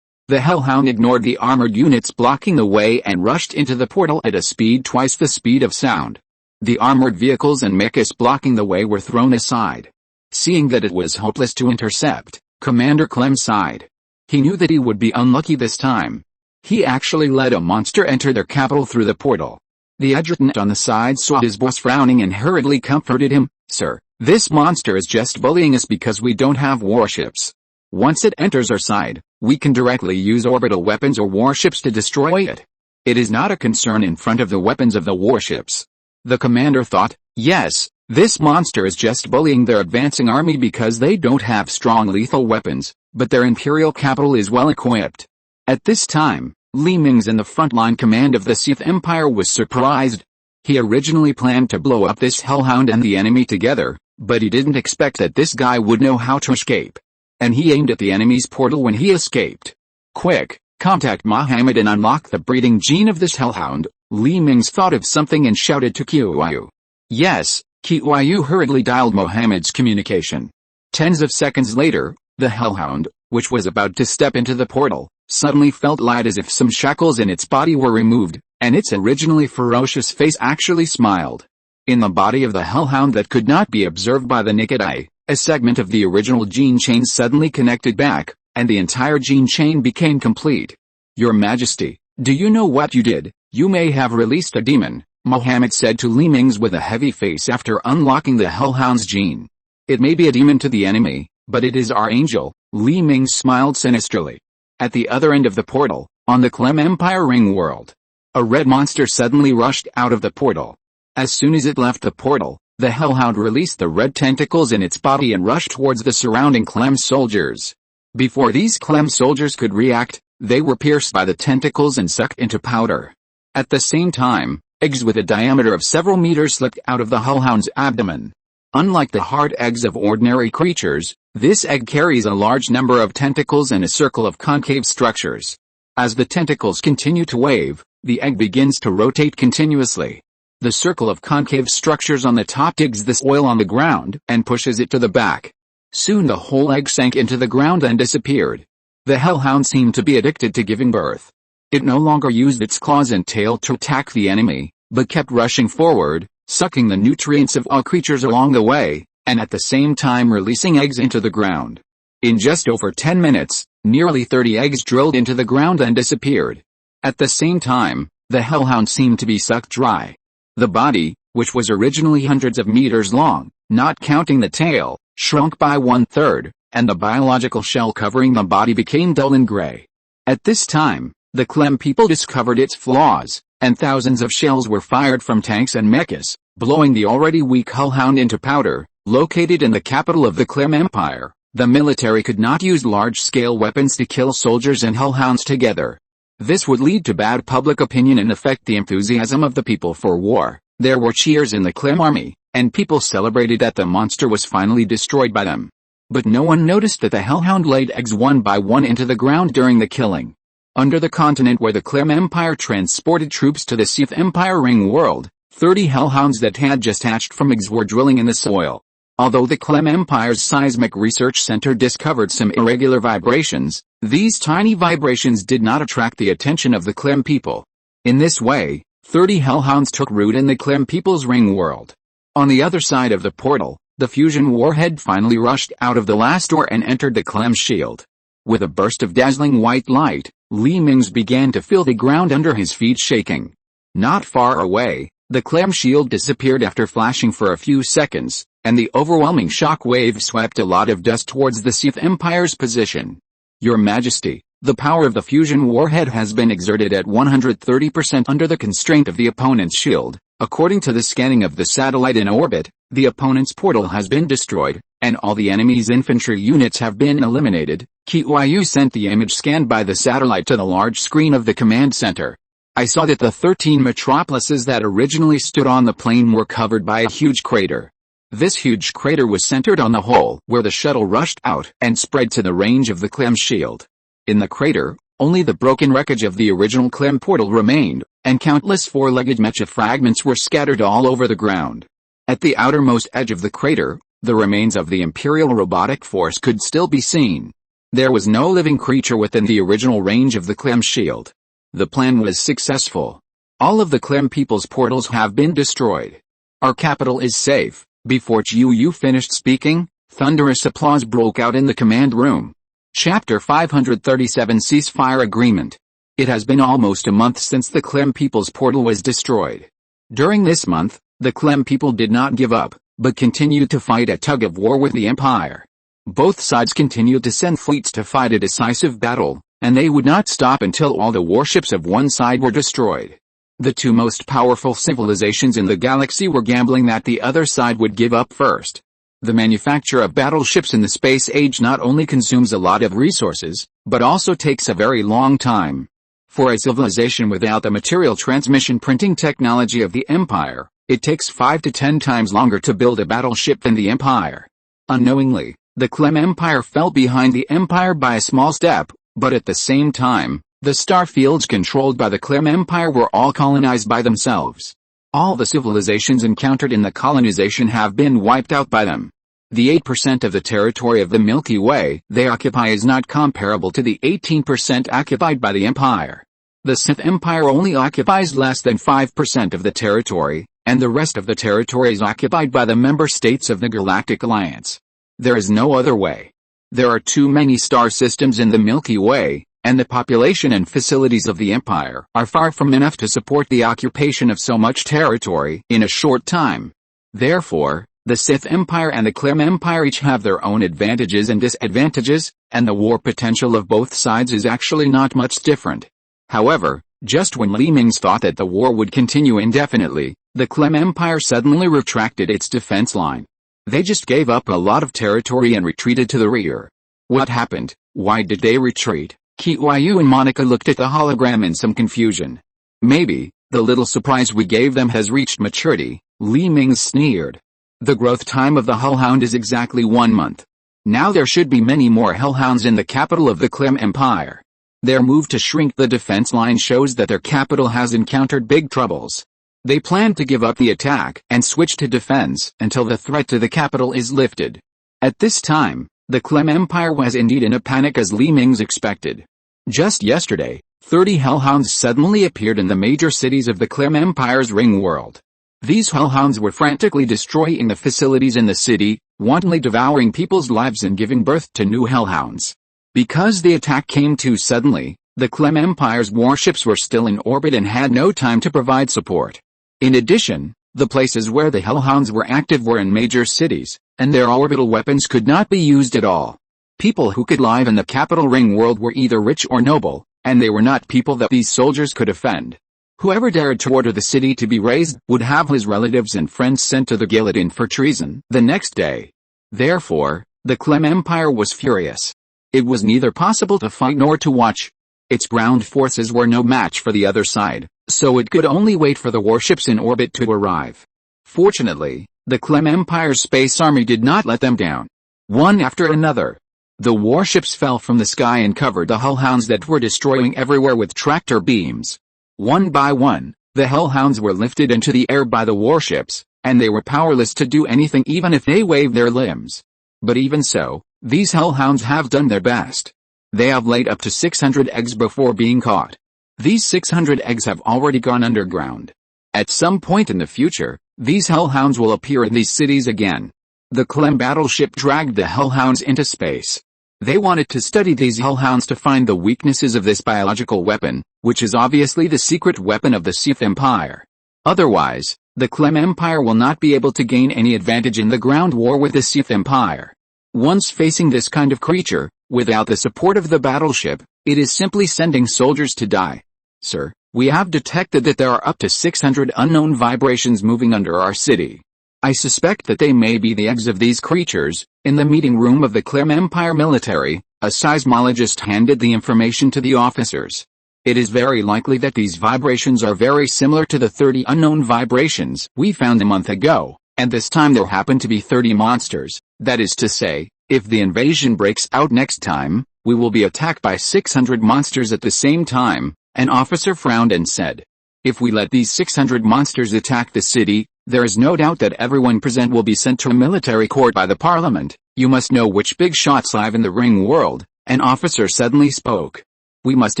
The Hellhound ignored the armored units blocking the way and rushed into the portal at a speed twice the speed of sound. The armored vehicles and mechas blocking the way were thrown aside. Seeing that it was hopeless to intercept, Commander Clem sighed. He knew that he would be unlucky this time. He actually let a monster enter their capital through the portal. The adjutant on the side saw his boss frowning and hurriedly comforted him. "Sir, this monster is just bullying us because we don't have warships. Once it enters our side, we can directly use orbital weapons or warships to destroy it. It is not a concern in front of the weapons of the warships." The commander thought, yes, this monster is just bullying their advancing army because they don't have strong lethal weapons, but their imperial capital is well equipped. At this time, Li Mingze in the frontline command of the Sith Empire was surprised. He originally planned to blow up this hellhound and the enemy together, but he didn't expect that this guy would know how to escape. And he aimed at the enemy's portal when he escaped. "Quick, contact Muhammad and unlock the breeding gene of this hellhound." Li Mingze thought of something and shouted to Qiuyu. Yes, Qiuyu hurriedly dialed Muhammad's communication. Tens of seconds later, the hellhound, which was about to step into the portal, suddenly felt light as if some shackles in its body were removed, and its originally ferocious face actually smiled. In the body of the hellhound that could not be observed by the naked eye, a segment of the original gene chain suddenly connected back, and the entire gene chain became complete. "Your Majesty, do you know what you did? You may have released a demon," Muhammad said to Li Mingze with a heavy face after unlocking the hellhound's gene. "It may be a demon to the enemy, but it is our angel," Li Mingze smiled sinisterly. At the other end of the portal, on the Clem Empire ring world, a red monster suddenly rushed out of the portal. As soon as it left the portal, the hellhound released the red tentacles in its body and rushed towards the surrounding Clem soldiers. Before these Clem soldiers could react, they were pierced by the tentacles and sucked into powder. At the same time, eggs with a diameter of several meters slipped out of the hellhound's abdomen. Unlike the hard eggs of ordinary creatures, this egg carries a large number of tentacles and a circle of concave structures. As the tentacles continue to wave, the egg begins to rotate continuously. The circle of concave structures on the top digs this oil on the ground and pushes it to the back. Soon the whole egg sank into the ground and disappeared. The hellhound seemed to be addicted to giving birth. It no longer used its claws and tail to attack the enemy, but kept rushing forward, sucking the nutrients of all creatures along the way, and at the same time releasing eggs into the ground. In just over 10 minutes, nearly 30 eggs drilled into the ground and disappeared. At the same time, the hellhound seemed to be sucked dry. The body, which was originally hundreds of meters long, not counting the tail, shrunk by 1/3, and the biological shell covering the body became dull and gray. At this time, the Clem people discovered its flaws, and thousands of shells were fired from tanks and mechas, blowing the already weak hellhound into powder. Located in the capital of the Clem Empire, the military could not use large-scale weapons to kill soldiers and hellhounds together. This would lead to bad public opinion and affect the enthusiasm of the people for war. There were cheers in the Clem army, and people celebrated that the monster was finally destroyed by them. But no one noticed that the hellhound laid eggs one by one into the ground during the killing. Under the continent where the Clem Empire transported troops to the Sith Empire ring world, 30 hellhounds that had just hatched from eggs were drilling in the soil. Although the Clem Empire's seismic research center discovered some irregular vibrations, these tiny vibrations did not attract the attention of the Clem people. In this way, 30 hellhounds took root in the Clem people's ring world. On the other side of the portal, the fusion warhead finally rushed out of the last door and entered the Clem shield. With a burst of dazzling white light, Li Mingze began to feel the ground under his feet shaking. Not far away, the Clem shield disappeared after flashing for a few seconds, and the overwhelming shock wave swept a lot of dust towards the Sith Empire's position. "Your Majesty, the power of the fusion warhead has been exerted at 130% under the constraint of the opponent's shield. According to the scanning of the satellite in orbit, the opponent's portal has been destroyed, and all the enemy's infantry units have been eliminated." Qiuyu sent the image scanned by the satellite to the large screen of the command center. "I saw that the 13 metropolises that originally stood on the plain were covered by a huge crater. This huge crater was centered on the hole where the shuttle rushed out and spread to the range of the Clem shield. In the crater, only the broken wreckage of the original Clem portal remained, and countless four-legged mecha fragments were scattered all over the ground. At the outermost edge of the crater, the remains of the Imperial robotic force could still be seen. There was no living creature within the original range of the Clem shield. The plan was successful. All of the Clem people's portals have been destroyed. Our capital is safe." Before Chiu Yu finished speaking, thunderous applause broke out in the command room. Chapter 537 Ceasefire Agreement. It has been almost a month since the Clem people's portal was destroyed. During this month, the Clem people did not give up, but continued to fight a tug-of-war with the Empire. Both sides continued to send fleets to fight a decisive battle, and they would not stop until all the warships of one side were destroyed. The two most powerful civilizations in the galaxy were gambling that the other side would give up first. The manufacture of battleships in the space age not only consumes a lot of resources, but also takes a very long time. For a civilization without the material transmission printing technology of the Empire, it takes 5 to 10 times longer to build a battleship than the Empire. Unknowingly, the Clem Empire fell behind the Empire by a small step, but at the same time, the star fields controlled by the Clem Empire were all colonized by themselves. All the civilizations encountered in the colonization have been wiped out by them. The 8% of the territory of the Milky Way they occupy is not comparable to the 18% occupied by the Empire. The Sith Empire only occupies less than 5% of the territory, and the rest of the territory is occupied by the member states of the Galactic Alliance. There is no other way. There are too many star systems in the Milky Way, and the population and facilities of the Empire are far from enough to support the occupation of so much territory in a short time. Therefore, the Sith Empire and the Clem Empire each have their own advantages and disadvantages, and the war potential of both sides is actually not much different. However, just when Mingze thought that the war would continue indefinitely, the Clem Empire suddenly retracted its defense line. They just gave up a lot of territory and retreated to the rear. What happened? Why did they retreat? Qiyu and Monica looked at the hologram in some confusion. Maybe, the little surprise we gave them has reached maturity, Mingze sneered. The growth time of the Hellhound is exactly 1 month. Now there should be many more Hellhounds in the capital of the Clem Empire. Their move to shrink the defense line shows that their capital has encountered big troubles. They plan to give up the attack and switch to defense until the threat to the capital is lifted. At this time, the Clem Empire was indeed in a panic as Mingze expected. Just yesterday, 30 Hellhounds suddenly appeared in the major cities of the Clem Empire's ring world. These Hellhounds were frantically destroying the facilities in the city, wantonly devouring people's lives and giving birth to new Hellhounds. Because the attack came too suddenly, the Clem Empire's warships were still in orbit and had no time to provide support. In addition, the places where the Hellhounds were active were in major cities, and their orbital weapons could not be used at all. People who could live in the capital ring world were either rich or noble, and they were not people that these soldiers could offend. Whoever dared to order the city to be razed would have his relatives and friends sent to the guillotine for treason the next day. Therefore, the Clem Empire was furious. It was neither possible to fight nor to watch. Its ground forces were no match for the other side, so it could only wait for the warships in orbit to arrive. Fortunately, the Clem Empire's space army did not let them down. One after another, the warships fell from the sky and covered the Hellhounds that were destroying everywhere with tractor beams. One by one, the Hellhounds were lifted into the air by the warships, and they were powerless to do anything even if they waved their limbs. But even so, these Hellhounds have done their best. They have laid up to 600 eggs before being caught. These 600 eggs have already gone underground. At some point in the future, these Hellhounds will appear in these cities again. The Clem battleship dragged the Hellhounds into space. They wanted to study these Hellhounds to find the weaknesses of this biological weapon, which is obviously the secret weapon of the Sith Empire. Otherwise, the Clem Empire will not be able to gain any advantage in the ground war with the Sith Empire. Once facing this kind of creature, without the support of the battleship, it is simply sending soldiers to die. Sir, we have detected that there are up to 600 unknown vibrations moving under our city. I suspect that they may be the eggs of these creatures. In the meeting room of the Clem Empire military, a seismologist handed the information to the officers. It is very likely that these vibrations are very similar to the 30 unknown vibrations we found a month ago, and this time there happen to be 30 monsters. That is to say, if the invasion breaks out next time, we will be attacked by 600 monsters at the same time. An officer frowned and said, if we let these 600 monsters attack the city, there is no doubt that everyone present will be sent to a military court by the parliament. You must know which big shots live in the ring world. An officer suddenly spoke. We must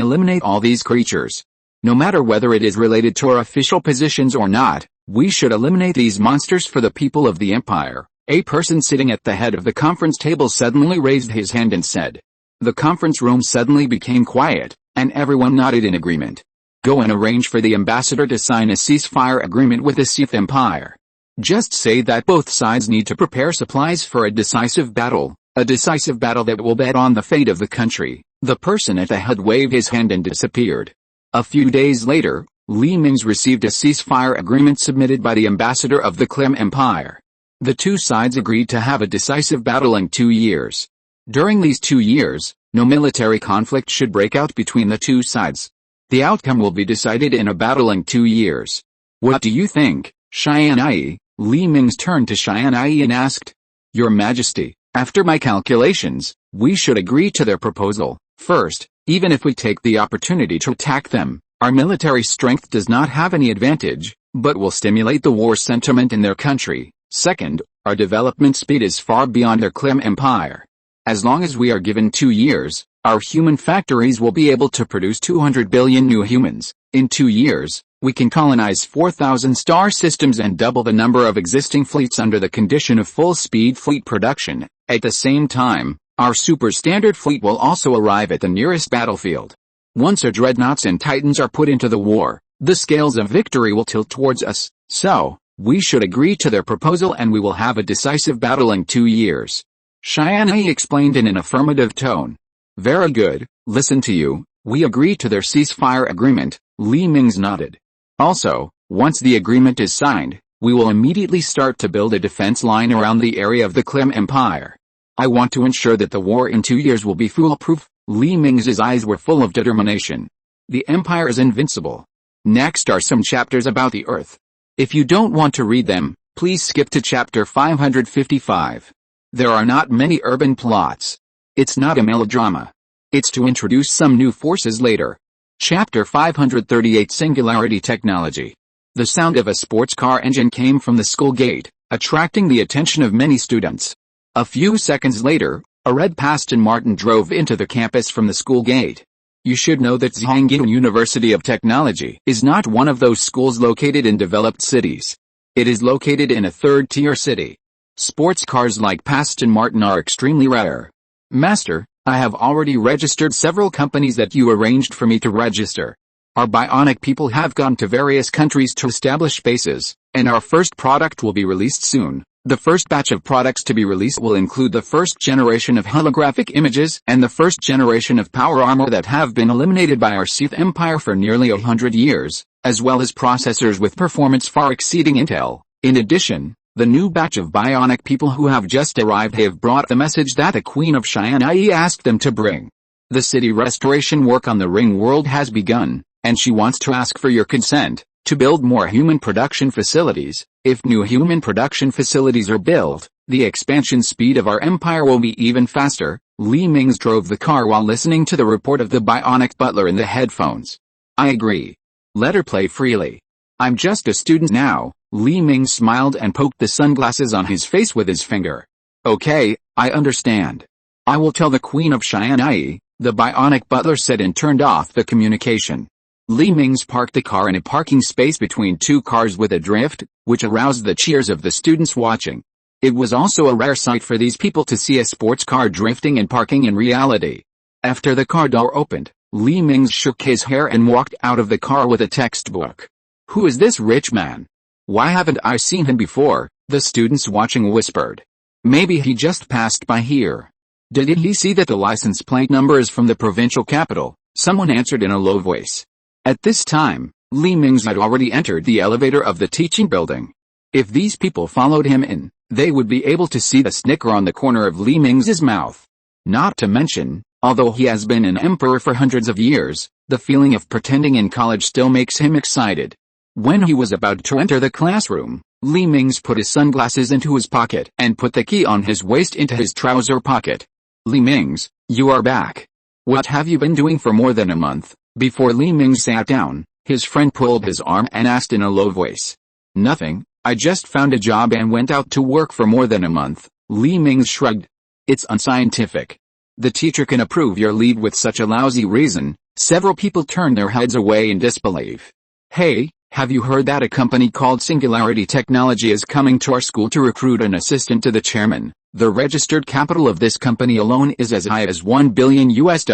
eliminate all these creatures. No matter whether it is related to our official positions or not, We should eliminate these monsters for the people of the Empire. A person sitting at the head of the conference table suddenly raised his hand and said. The conference room suddenly became quiet, and everyone nodded in agreement. Go and arrange for the ambassador to sign a ceasefire agreement with the Sith Empire. Just say that both sides need to prepare supplies for a decisive battle that will bet on the fate of the country. The person at the head waved his hand and disappeared. A few days later, Mingze received a ceasefire agreement submitted by the ambassador of the Clem Empire. The two sides agreed to have a decisive battle in 2 years. During these 2 years, no military conflict should break out between the two sides. The outcome will be decided in a battle in 2 years. What do you think, Tianyi? Mingze turned to Tianyi and asked. Your Majesty, after my calculations, we should agree to their proposal. First, even if we take the opportunity to attack them, our military strength does not have any advantage, but will stimulate the war sentiment in their country. Second, our development speed is far beyond their Clem Empire. As long as we are given 2 years, our human factories will be able to produce 200 billion new humans. In 2 years, we can colonize 4,000 star systems and double the number of existing fleets under the condition of full-speed fleet production. At the same time, our super-standard fleet will also arrive at the nearest battlefield. Once our dreadnoughts and titans are put into the war, the scales of victory will tilt towards us. So, we should agree to their proposal and we will have a decisive battle in 2 years. Tianyi explained in an affirmative tone. Very good, listen to you, we agree to their ceasefire agreement. Mingze nodded. Also, once the agreement is signed, we will immediately start to build a defense line around the area of the Clem Empire. I want to ensure that the war in 2 years will be foolproof. Mingze's eyes were full of determination. The Empire is invincible. Next are some chapters about the Earth. If you don't want to read them, please skip to chapter 555. There are not many urban plots. It's not a melodrama. It's to introduce some new forces later. Chapter 538 Singularity Technology. The sound of a sports car engine came from the school gate, attracting the attention of many students. A few seconds later, a red Aston Martin drove into the campus from the school gate. You should know that Zhangjiang University of Technology is not one of those schools located in developed cities. It is located in a third-tier city. Sports cars like Aston Martin are extremely rare. Master, I have already registered several companies that you arranged for me to register. Our bionic people have gone to various countries to establish bases, and our first product will be released soon. The first batch of products to be released will include the first generation of holographic images and the first generation of power armor that have been eliminated by our Sith Empire for nearly 100 years, as well as processors with performance far exceeding Intel. In addition, the new batch of bionic people who have just arrived have brought the message that the Queen of Tianyi asked them to bring. The city restoration work on the ring world has begun, and she wants to ask for your consent to build more human production facilities. If new human production facilities are built, the expansion speed of our empire will be even faster. Mingze drove the car while listening to the report of the bionic butler in the headphones. I agree. Let her play freely. I'm just a student now. Mingze smiled and poked the sunglasses on his face with his finger. Okay, I understand. I will tell the Queen of Tianyi, the bionic butler said and turned off the communication. Mingze parked the car in a parking space between two cars with a drift, which aroused the cheers of the students watching. It was also a rare sight for these people to see a sports car drifting and parking in reality. After the car door opened, Mingze shook his hair and walked out of the car with a textbook. Who is this rich man? Why haven't I seen him before? The students watching whispered. Maybe he just passed by here. Did he see that the license plate number is from the provincial capital? Someone answered in a low voice. At this time, Mingze had already entered the elevator of the teaching building. If these people followed him in, they would be able to see the snicker on the corner of Mingze's mouth. Not to mention, although he has been an emperor for hundreds of years, the feeling of pretending in college still makes him excited. When he was about to enter the classroom, Mingze put his sunglasses into his pocket and put the key on his waist into his trouser pocket. Mingze, you are back. What have you been doing for more than a month? Before Mingze sat down, his friend pulled his arm and asked in a low voice. Nothing, I just found a job and went out to work for more than a month. Mingze shrugged. It's unscientific. The teacher can approve your leave with such a lousy reason. Several people turned their heads away in disbelief. Hey, Have you heard that a company called Singularity Technology is coming to our school to recruit an assistant to the chairman? The registered capital of this company alone is as high as $1 billion US.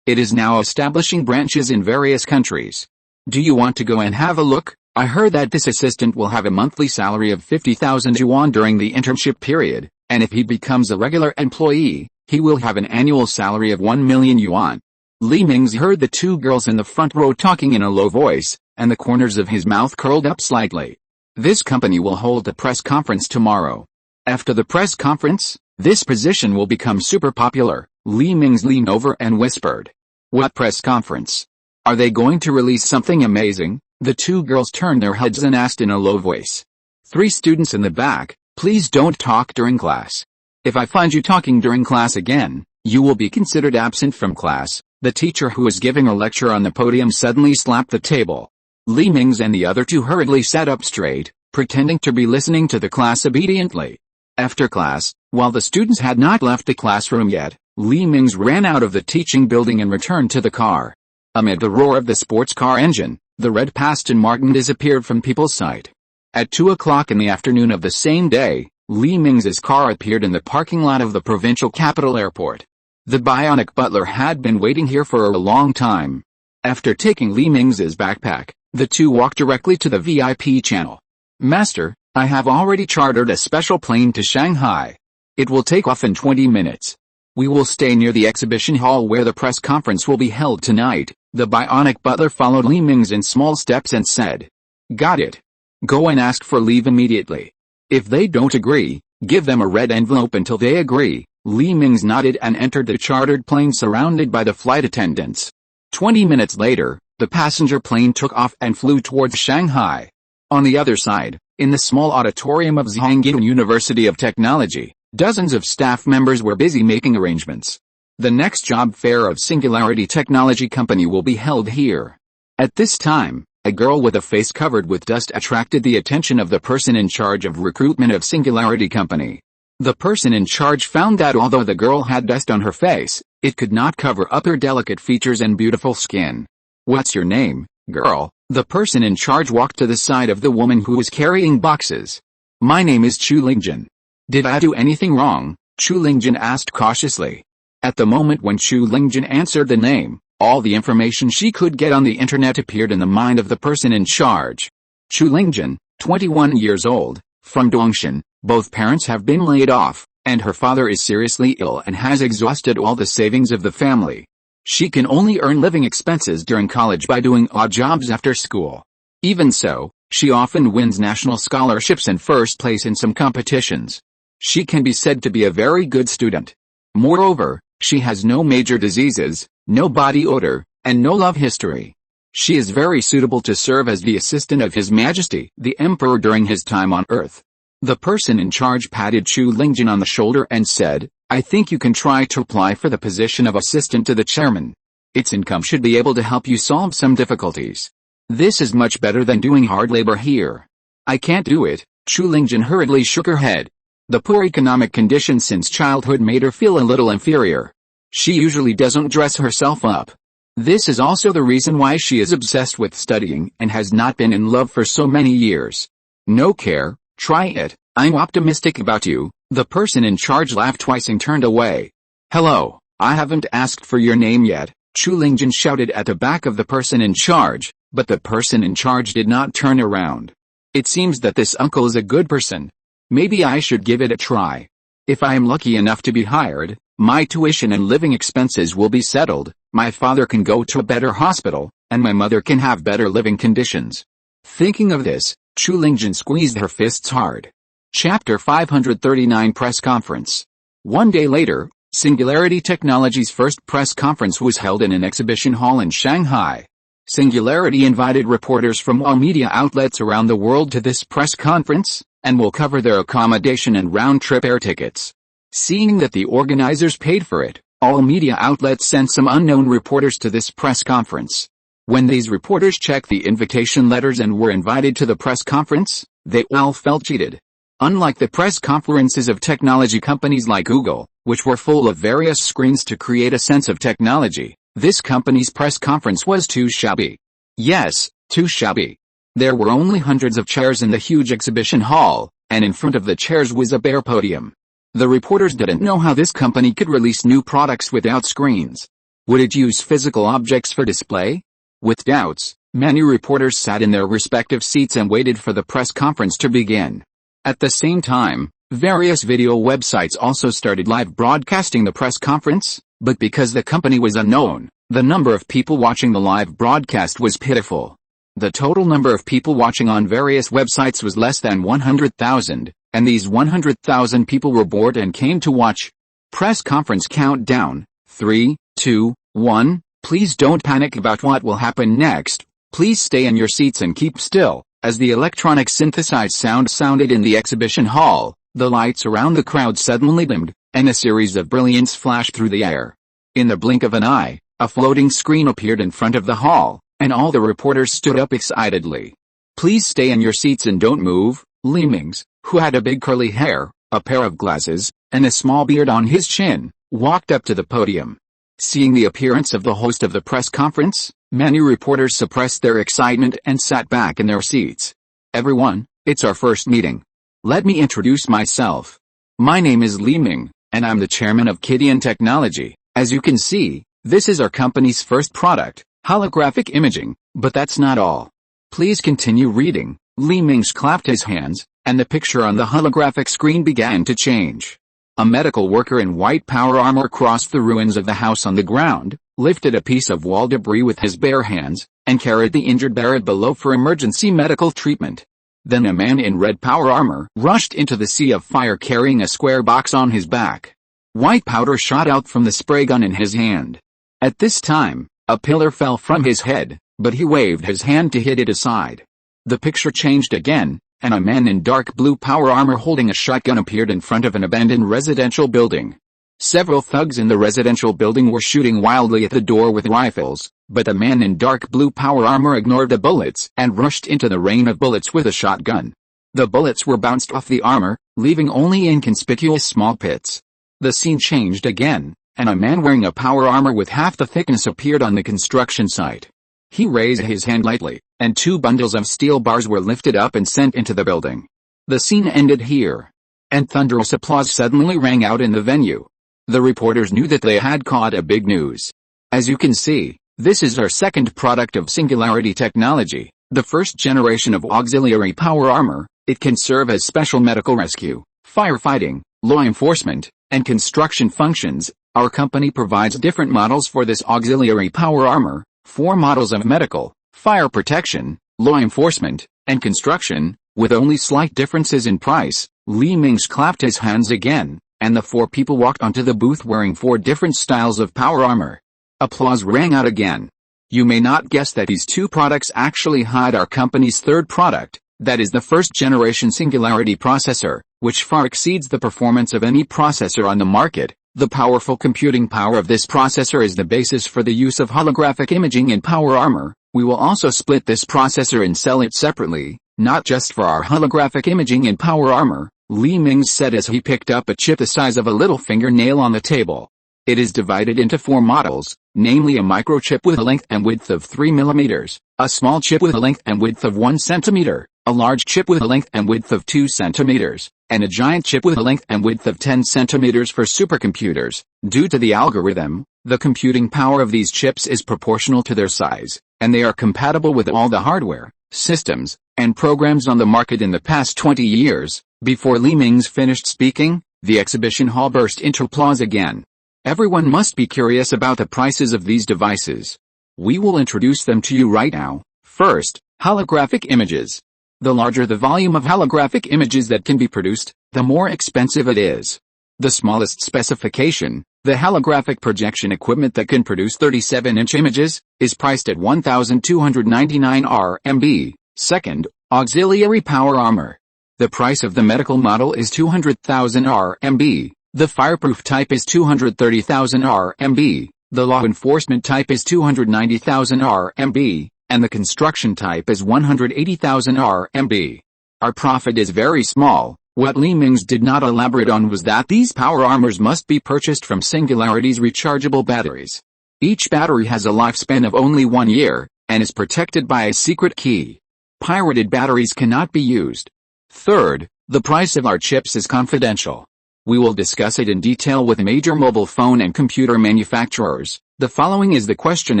It is now establishing branches in various countries. Do you want to go and have a look? I heard that this assistant will have a monthly salary of 50,000 yuan during the internship period, and if he becomes a regular employee, he will have an annual salary of 1 million yuan. Li Mingze heard the two girls in the front row talking in a low voice, and the corners of his mouth curled up slightly. This company will hold a press conference tomorrow. After the press conference, this position will become super popular. Li Mingze leaned over and whispered. What press conference? Are they going to release something amazing? The two girls turned their heads and asked in a low voice. 3 students in the back, please don't talk during class. If I find you talking during class again, you will be considered absent from class. The teacher who was giving a lecture on the podium suddenly slapped the table. Li Mingze and the other 2 hurriedly sat up straight, pretending to be listening to the class obediently. After class, while the students had not left the classroom yet, Li Mingze ran out of the teaching building and returned to the car. Amid the roar of the sports car engine, the red Aston Martin disappeared from people's sight. At 2 o'clock in the afternoon of the same day, Li Mingze's car appeared in the parking lot of the provincial capital airport. The bionic butler had been waiting here for a long time. After taking Li Mingze's backpack, the 2 walked directly to the VIP channel. Master, I have already chartered a special plane to Shanghai. It will take off in 20 minutes. We will stay near the exhibition hall where the press conference will be held tonight. The bionic butler followed Li Mingze in small steps and said, Got it. Go and ask for leave immediately. If they don't agree, give them a red envelope until they agree. Li Mingze nodded and entered the chartered plane surrounded by the flight attendants. 20 minutes later, the passenger plane took off and flew towards Shanghai. On the other side, in the small auditorium of Zhangjiang University of Technology, dozens of staff members were busy making arrangements. The next job fair of Singularity Technology Company will be held here. At this time, a girl with a face covered with dust attracted the attention of the person in charge of recruitment of Singularity Company. The person in charge found that although the girl had dust on her face, it could not cover up her delicate features and beautiful skin. What's your name, girl? The person in charge walked to the side of the woman who was carrying boxes. My name is Chu Lingjun. Did I do anything wrong? Chu Lingjun asked cautiously. At the moment when Chu Lingjun answered the name, all the information she could get on the internet appeared in the mind of the person in charge. Chu Lingjun, 21 years old, from Dongshan, both parents have been laid off, and her father is seriously ill and has exhausted all the savings of the family. She can only earn living expenses during college by doing odd jobs after school. Even so, she often wins national scholarships and first place in some competitions. She can be said to be a very good student. Moreover, she has no major diseases, no body odor, and no love history. She is very suitable to serve as the assistant of His Majesty, the Emperor during his time on Earth. The person in charge patted Chu Lingjun on the shoulder and said, I think you can try to apply for the position of assistant to the chairman. Its income should be able to help you solve some difficulties. This is much better than doing hard labor here. I can't do it. Chu Lingjun hurriedly shook her head. The poor economic conditions since childhood made her feel a little inferior. She usually doesn't dress herself up. This is also the reason why she is obsessed with studying and has not been in love for so many years. No care, try it. I'm optimistic about you. The person in charge laughed twice and turned away. Hello, I haven't asked for your name yet, Chu Lingjun shouted at the back of the person in charge, but the person in charge did not turn around. It seems that this uncle is a good person. Maybe I should give it a try. If I am lucky enough to be hired, my tuition and living expenses will be settled, my father can go to a better hospital, and my mother can have better living conditions. Thinking of this, Chu Lingjun squeezed her fists hard. Chapter 539 Press Conference. One day later, Singularity Technology's first press conference was held in an exhibition hall in Shanghai. Singularity invited reporters from all media outlets around the world to this press conference, and will cover their accommodation and round-trip air tickets. Seeing that the organizers paid for it, all media outlets sent some unknown reporters to this press conference. When these reporters checked the invitation letters and were invited to the press conference, they all felt cheated. Unlike the press conferences of technology companies like Google, which were full of various screens to create a sense of technology, this company's press conference was too shabby. Yes, too shabby. There were only hundreds of chairs in the huge exhibition hall, and in front of the chairs was a bare podium. The reporters didn't know how this company could release new products without screens. Would it use physical objects for display? With doubts, many reporters sat in their respective seats and waited for the press conference to begin. At the same time, various video websites also started live broadcasting the press conference, but because the company was unknown, the number of people watching the live broadcast was pitiful. The total number of people watching on various websites was less than 100,000, and these 100,000 people were bored and came to watch. Press conference countdown, 3, 2, 1, please don't panic about what will happen next, please stay in your seats and keep still. As the electronic synthesized sound sounded in the exhibition hall, the lights around the crowd suddenly dimmed, and a series of brilliance flashed through the air. In the blink of an eye, a floating screen appeared in front of the hall, and all the reporters stood up excitedly. Please stay in your seats and don't move. Mingze, who had a big curly hair, a pair of glasses, and a small beard on his chin, walked up to the podium. Seeing the appearance of the host of the press conference, many reporters suppressed their excitement and sat back in their seats. Everyone, it's our first meeting. Let me introduce myself. My name is Mingze, and I'm the chairman of Kidian Technology. As you can see, this is our company's first product, holographic imaging, but that's not all. Please continue reading. Mingze clapped his hands, and the picture on the holographic screen began to change. A medical worker in white power armor crossed the ruins of the house on the ground, lifted a piece of wall debris with his bare hands, and carried the injured buried below for emergency medical treatment. Then a man in red power armor rushed into the sea of fire carrying a square box on his back. White powder shot out from the spray gun in his hand. At this time, a pillar fell from his head, but he waved his hand to hit it aside. The picture changed again, and a man in dark blue power armor holding a shotgun appeared in front of an abandoned residential building. Several thugs in the residential building were shooting wildly at the door with rifles, but the man in dark blue power armor ignored the bullets and rushed into the rain of bullets with a shotgun. The bullets were bounced off the armor, leaving only inconspicuous small pits. The scene changed again, and a man wearing a power armor with half the thickness appeared on the construction site. He raised his hand lightly, and 2 bundles of steel bars were lifted up and sent into the building. The scene ended here, and thunderous applause suddenly rang out in the venue. The reporters knew that they had caught a big news. As you can see, this is our second product of Singularity technology, the first generation of auxiliary power armor. It can serve as special medical rescue, firefighting, law enforcement, and construction functions. Our company provides different models for this auxiliary power armor, 4 models of medical, fire protection, law enforcement, and construction, with only slight differences in price. Mingze clapped his hands again, and the 4 people walked onto the booth wearing 4 different styles of power armor. Applause rang out again. You may not guess that these 2 products actually hide our company's third product, that is the first generation Singularity processor, which far exceeds the performance of any processor on the market. The powerful computing power of this processor is the basis for the use of holographic imaging in power armor. We will also split this processor and sell it separately, not just for our holographic imaging in power armor, Mingze said as he picked up a chip the size of a little fingernail on the table. It is divided into 4 models, namely a microchip with a length and width of 3 mm, a small chip with a length and width of 1 cm, a large chip with a length and width of 2 cm, and a giant chip with a length and width of 10 cm for supercomputers. Due to the algorithm, the computing power of these chips is proportional to their size, and they are compatible with all the hardware, systems, and programs on the market in the past 20 years. Before Mingze finished speaking, the exhibition hall burst into applause again. Everyone must be curious about the prices of these devices. We will introduce them to you right now. First, holographic images. The larger the volume of holographic images that can be produced, the more expensive it is. The smallest specification, the holographic projection equipment that can produce 37-inch images, is priced at 1,299 RMB. Second, auxiliary power armor. The price of the medical model is 200,000 RMB. The fireproof type is 230,000 RMB. The law enforcement type is 290,000 RMB. And the construction type is 180,000 RMB. Our profit is very small. What Mingze did not elaborate on was that these power armors must be purchased from Singularity's rechargeable batteries. Each battery has a lifespan of only 1 year, and is protected by a secret key. Pirated batteries cannot be used. Third, the price of our chips is confidential. We will discuss it in detail with major mobile phone and computer manufacturers. The following is the question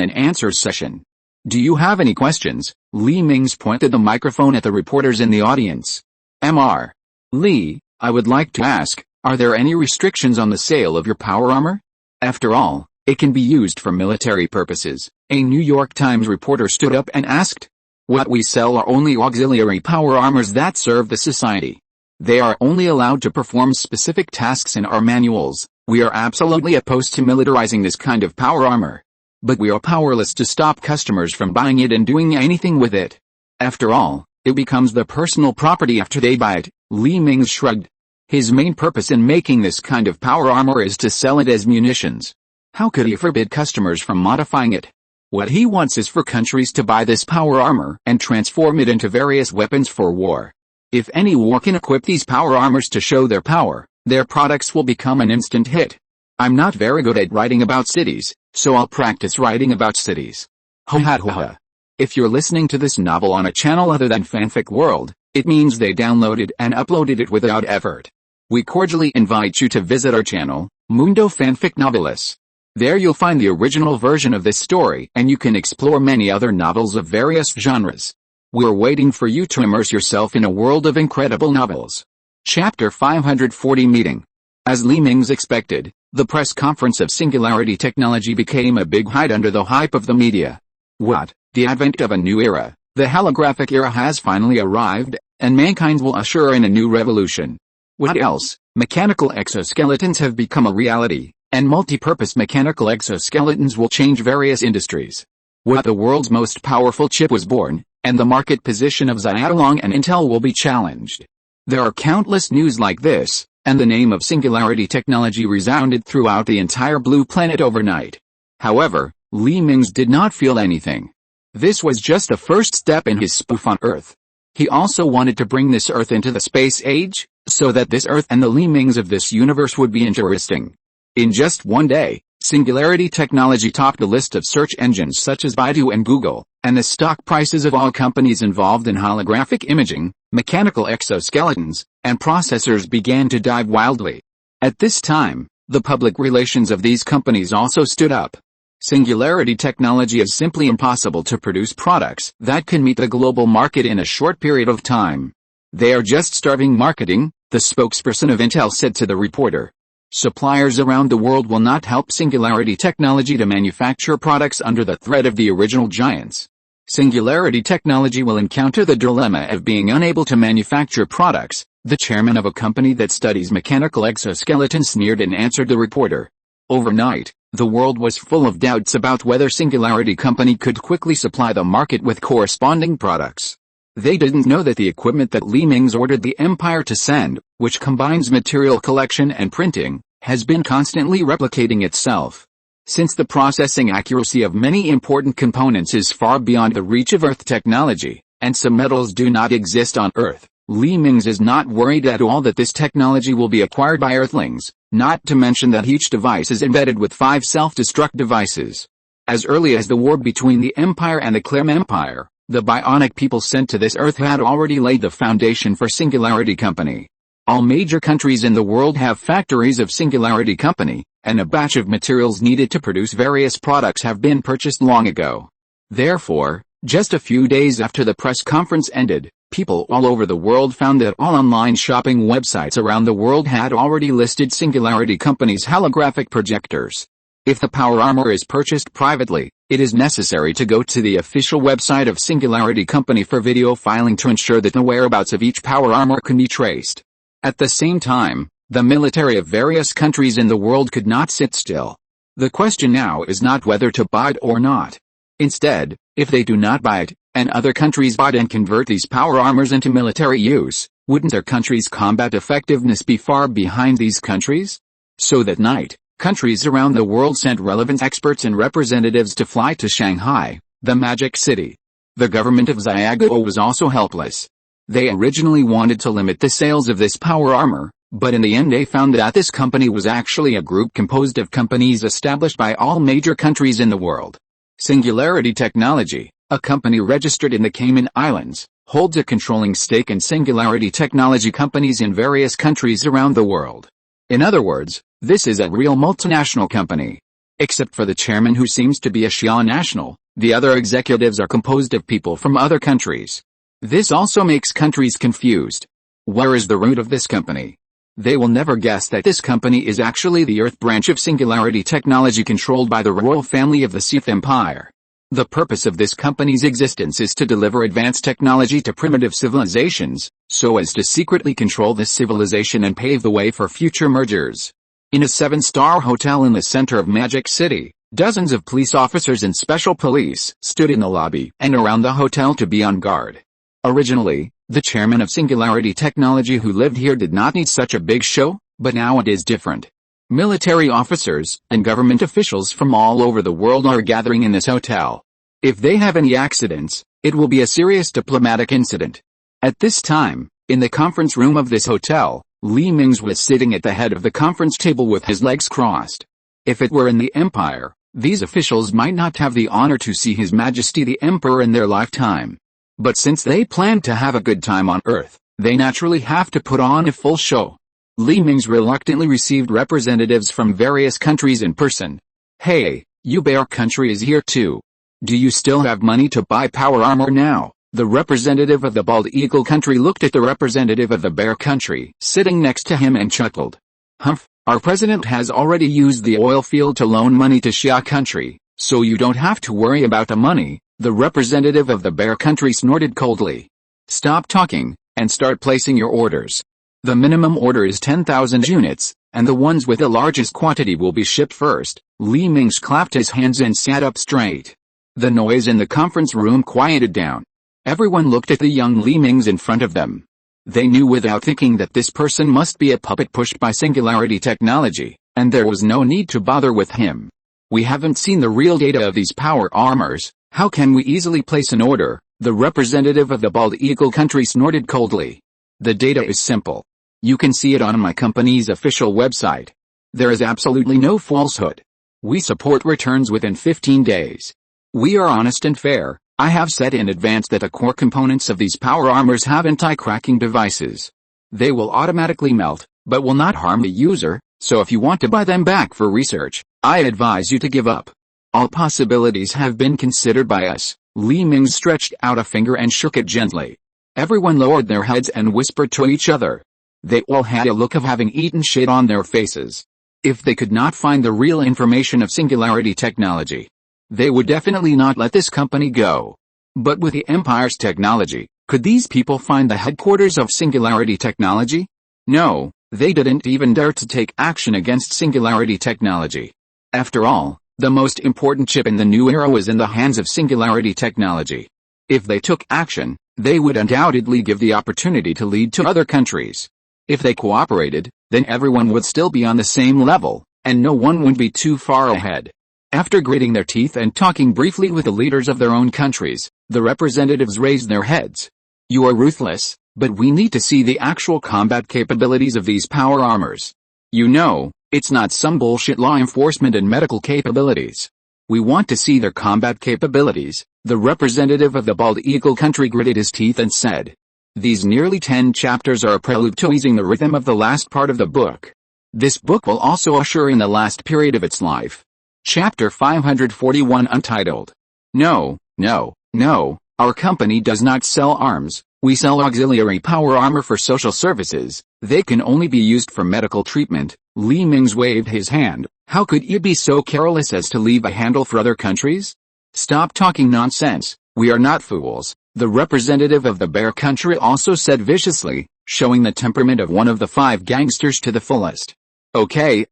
and answer session. Do you have any questions? Li Mingze pointed the microphone at the reporters in the audience. Mr. Li, I would like to ask, are there any restrictions on the sale of your power armor? After all, it can be used for military purposes. A New York Times reporter stood up and asked. What we sell are only auxiliary power armors that serve the society. They are only allowed to perform specific tasks in our manuals. We are absolutely opposed to militarizing this kind of power armor. But we are powerless to stop customers from buying it and doing anything with it. After all, it becomes their personal property after they buy it. Li Mingze shrugged. His main purpose in making this kind of power armor is to sell it as munitions. How could he forbid customers from modifying it? What he wants is for countries to buy this power armor and transform it into various weapons for war. If any war can equip these power armors to show their power, their products will become an instant hit. I'm not very good at writing about cities, so I'll practice writing about cities. Ho ha ho ha. If you're listening to this novel on a channel other than Fanfic World, it means they downloaded and uploaded it without effort. We cordially invite you to visit our channel, Mundo Fanfic Novelis. There you'll find the original version of this story and you can explore many other novels of various genres. We're waiting for you to immerse yourself in a world of incredible novels. Chapter 540 Meeting. As Li Mingze expected, the press conference of Singularity Technology became a big hit under the hype of the media. What? The advent of a new era, the holographic era has finally arrived, and mankind will usher in a new revolution. What else? Mechanical exoskeletons have become a reality, and multi-purpose mechanical exoskeletons will change various industries. What? The world's most powerful chip was born, and the market position of Xiaolong and Intel will be challenged. There are countless news like this, and the name of Singularity Technology resounded throughout the entire blue planet overnight. However, Li Mingze did not feel anything. This was just a first step in his spoof on Earth. He also wanted to bring this Earth into the space age, so that this Earth and the Li Mingze of this universe would be interesting. In just one day, Singularity Technology topped the list of search engines such as Baidu and Google, and the stock prices of all companies involved in holographic imaging, mechanical exoskeletons, and processors began to dive wildly. At this time, the public relations of these companies also stood up. Singularity Technology is simply impossible to produce products that can meet the global market in a short period of time. They are just starving marketing, the spokesperson of Intel said to the reporter. Suppliers around the world will not help Singularity Technology to manufacture products under the threat of the original giants. Singularity Technology will encounter the dilemma of being unable to manufacture products, the chairman of a company that studies mechanical exoskeletons sneered and answered the reporter. Overnight, the world was full of doubts about whether Singularity Company could quickly supply the market with corresponding products. They didn't know that the equipment that Li Mingze ordered the Empire to send, which combines material collection and printing, has been constantly replicating itself. Since the processing accuracy of many important components is far beyond the reach of Earth technology, and some metals do not exist on Earth, Li Mingze is not worried at all that this technology will be acquired by Earthlings, not to mention that each device is embedded with 5 self-destruct devices. As early as the war between the Empire and the Clem Empire, the bionic people sent to this Earth had already laid the foundation for Singularity Company. All major countries in the world have factories of Singularity Company, and a batch of materials needed to produce various products have been purchased long ago. Therefore, just a few days after the press conference ended, people all over the world found that all online shopping websites around the world had already listed Singularity Company's holographic projectors. If the power armor is purchased privately, it is necessary to go to the official website of Singularity Company for video filing to ensure that the whereabouts of each power armor can be traced. At the same time, the military of various countries in the world could not sit still. The question now is not whether to buy it or not. Instead, if they do not buy it, and other countries buy it and convert these power armors into military use, wouldn't their country's combat effectiveness be far behind these countries? So that night, countries around the world sent relevant experts and representatives to fly to Shanghai, the Magic City. The government of Xiaolong was also helpless. They originally wanted to limit the sales of this power armor, but in the end they found that this company was actually a group composed of companies established by all major countries in the world. Singularity Technology, a company registered in the Cayman Islands, holds a controlling stake in singularity technology companies in various countries around the world. In other words, this is a real multinational company. Except for the chairman, who seems to be a Xia national, the other executives are composed of people from other countries. This also makes countries confused. Where is the root of this company? They will never guess that this company is actually the Earth branch of singularity technology controlled by the royal family of the Sith Empire. The purpose of this company's existence is to deliver advanced technology to primitive civilizations, so as to secretly control this civilization and pave the way for future mergers. In a 7-star hotel in the center of Magic City, dozens of police officers and special police stood in the lobby and around the hotel to be on guard. Originally, the chairman of Singularity Technology who lived here did not need such a big show, but now it is different. Military officers and government officials from all over the world are gathering in this hotel. If they have any accidents, it will be a serious diplomatic incident. At this time, in the conference room of this hotel, Mingze was sitting at the head of the conference table with his legs crossed. If it were in the Empire, these officials might not have the honor to see His Majesty the Emperor in their lifetime. But since they plan to have a good time on Earth, they naturally have to put on a full show. Mingze reluctantly received representatives from various countries in person. Hey, you bear country is here too. Do you still have money to buy power armor now? The representative of the bald eagle country looked at the representative of the bear country sitting next to him and chuckled. Humph, our president has already used the oil field to loan money to Xia country, so you don't have to worry about the money. The representative of the bear country snorted coldly. Stop talking, and start placing your orders. The minimum order is 10,000 units, and the ones with the largest quantity will be shipped first. Mingze clapped his hands and sat up straight. The noise in the conference room quieted down. Everyone looked at the young Mingze in front of them. They knew without thinking that this person must be a puppet pushed by singularity technology, and there was no need to bother with him. We haven't seen the real data of these power armors. How can we easily place an order? The representative of the bald eagle country snorted coldly. The data is simple. You can see it on my company's official website. There is absolutely no falsehood. We support returns within 15 days. We are honest and fair. I have said in advance that the core components of these power armors have anti-cracking devices. They will automatically melt, but will not harm the user, so if you want to buy them back for research, I advise you to give up. All possibilities have been considered by us. Mingze stretched out a finger and shook it gently. Everyone lowered their heads and whispered to each other. They all had a look of having eaten shit on their faces. If they could not find the real information of singularity technology, they would definitely not let this company go. But with the Empire's technology, could these people find the headquarters of singularity technology? No, they didn't even dare to take action against singularity technology. After all, the most important chip in the new era was in the hands of singularity technology. If they took action, they would undoubtedly give the opportunity to lead to other countries. If they cooperated, then everyone would still be on the same level, and no one would be too far ahead. After gritting their teeth and talking briefly with the leaders of their own countries, the representatives raised their heads. You are ruthless, but we need to see the actual combat capabilities of these power armors. You know, it's not some bullshit law enforcement and medical capabilities. We want to see their combat capabilities. The representative of the bald eagle country gritted his teeth and said. These nearly 10 chapters are a prelude to easing the rhythm of the last part of the book. This book will also usher in the last period of its life. Chapter 541 Untitled. No, our company does not sell arms. We sell auxiliary power armor for social services. They can only be used for medical treatment. Mingze waved his hand. How could you be so careless as to leave a handle for other countries? Stop talking nonsense. We are not fools. The representative of the bear country also said viciously, showing the temperament of one of the 5 gangsters to the fullest. Okay,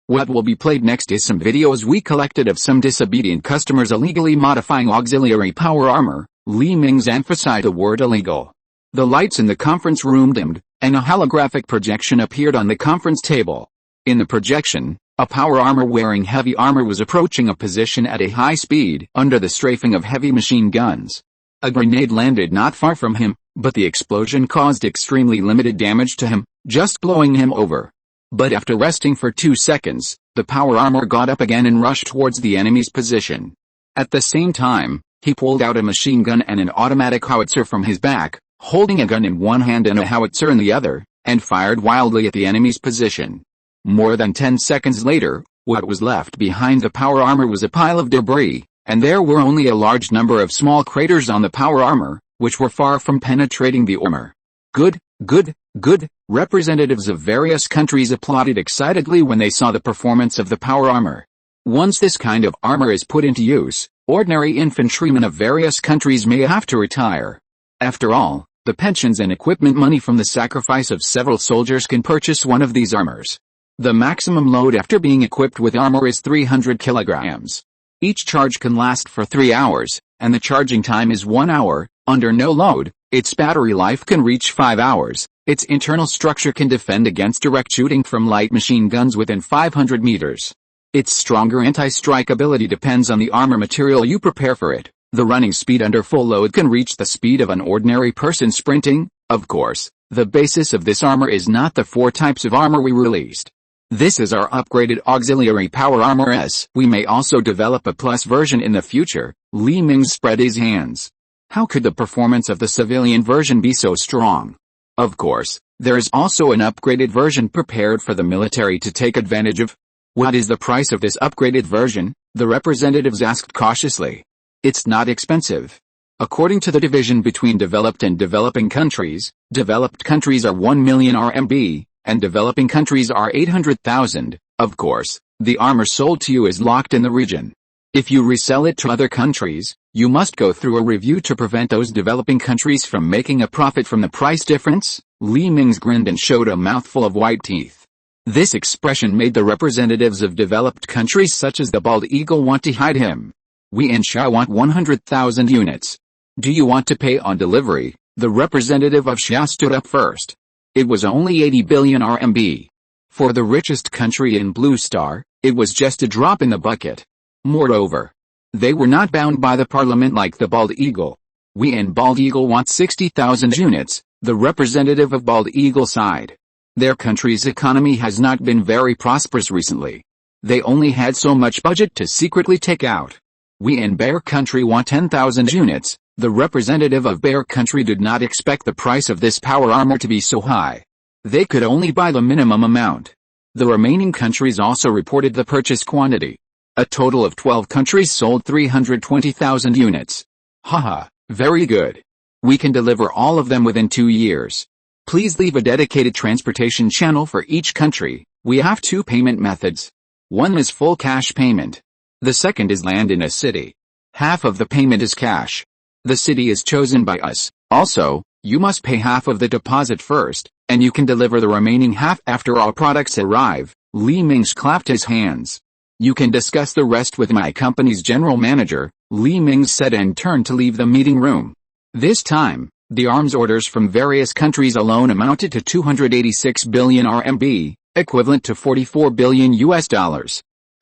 what will be played next is some videos we collected of some disobedient customers illegally modifying auxiliary power armor. Mingze emphasized the word illegal. The lights in the conference room dimmed, and a holographic projection appeared on the conference table. In the projection, a power armor wearing heavy armor was approaching a position at a high speed under the strafing of heavy machine guns. A grenade landed not far from him, but the explosion caused extremely limited damage to him, just blowing him over. But after resting for 2 seconds, the power armor got up again and rushed towards the enemy's position. At the same time, He pulled out a machine gun and an automatic howitzer from his back, holding a gun in one hand and a howitzer in the other, and fired wildly at the enemy's position. More than 10 seconds later, what was left behind the power armor was a pile of debris, and there were only a large number of small craters on the power armor, which were far from penetrating the armor. Good, good, good. Representatives of various countries applauded excitedly when they saw the performance of the power armor. Once this kind of armor is put into use, ordinary infantrymen of various countries may have to retire. After all, the pensions and equipment money from the sacrifice of several soldiers can purchase one of these armors. The maximum load after being equipped with armor is 300 kilograms. Each charge can last for 3 hours, and the charging time is 1 hour. Under no load, its battery life can reach 5 hours. Its internal structure can defend against direct shooting from light machine guns within 500 meters. Its stronger anti-strike ability depends on the armor material you prepare for it. The running speed under full load can reach the speed of an ordinary person sprinting. Of course, the basis of this armor is not the 4 types of armor we released. This is our upgraded auxiliary power armor S. We may also develop a plus version in the future. Mingze spread his hands. How could the performance of the civilian version be so strong? Of course, there is also an upgraded version prepared for the military to take advantage of. What is the price of this upgraded version? The representatives asked cautiously. It's not expensive. According to the division between developed and developing countries, developed countries are 1 million RMB, and developing countries are 800,000. Of course, the armor sold to you is locked in the region. If you resell it to other countries, you must go through a review to prevent those developing countries from making a profit from the price difference. Mingze grinned and showed a mouthful of white teeth. This expression made the representatives of developed countries such as the bald eagle want to hide him. We in Xia want 100,000 units. Do you want to pay on delivery? The representative of Xia stood up first. It was only 80 billion RMB. For the richest country in Blue Star, it was just a drop in the bucket. Moreover, they were not bound by the parliament like the bald eagle. We in Bald Eagle want 60,000 units, the representative of Bald Eagle sighed. Their country's economy has not been very prosperous recently. They only had so much budget to secretly take out. We in Bear Country want 10,000 units. The representative of Bear Country did not expect the price of this power armor to be so high. They could only buy the minimum amount. The remaining countries also reported the purchase quantity. A total of 12 countries sold 320,000 units. Haha, very good. We can deliver all of them within 2 years. Please leave a dedicated transportation channel for each country. We have 2 payment methods. One is full cash payment. The second is land in a city. Half of the payment is cash. The city is chosen by us. Also, you must pay half of the deposit first, and you can deliver the remaining half after all products arrive. Mingze clapped his hands. You can discuss the rest with my company's general manager, Mingze said and turned to leave the meeting room. This time, the arms orders from various countries alone amounted to 286 billion RMB, equivalent to $44 billion.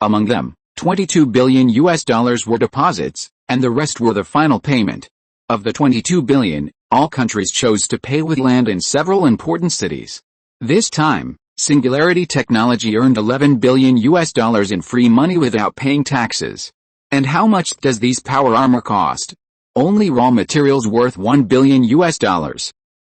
Among them, $22 billion were deposits, and the rest were the final payment. Of the 22 billion, all countries chose to pay with land in several important cities. This time, Singularity Technology earned $11 billion in free money without paying taxes. And how much does these power armor cost? Only raw materials worth $1 billion.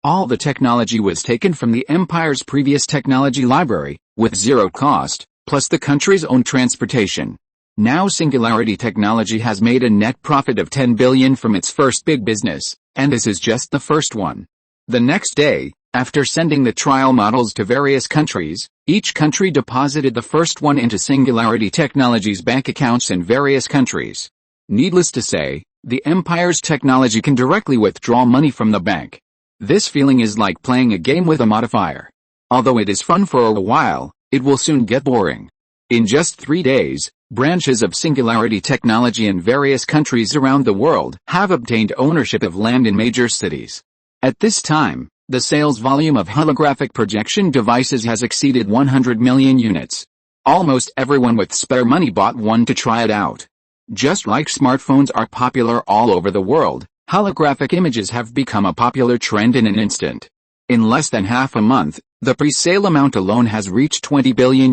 All the technology was taken from the Empire's previous technology library, with zero cost, plus the country's own transportation. Now Singularity Technology has made a net profit of 10 billion from its first big business, and this is just the first one. The next day, after sending the trial models to various countries, each country deposited the first one into Singularity Technology's bank accounts in various countries. Needless to say, the Empire's technology can directly withdraw money from the bank. This feeling is like playing a game with a modifier. Although it is fun for a while, it will soon get boring. In just 3 days, branches of Singularity Technology in various countries around the world have obtained ownership of land in major cities. At this time, the sales volume of holographic projection devices has exceeded 100 million units. Almost everyone with spare money bought one to try it out. Just like smartphones are popular all over the world, holographic images have become a popular trend in an instant. In less than half a month, the pre-sale amount alone has reached $20 billion.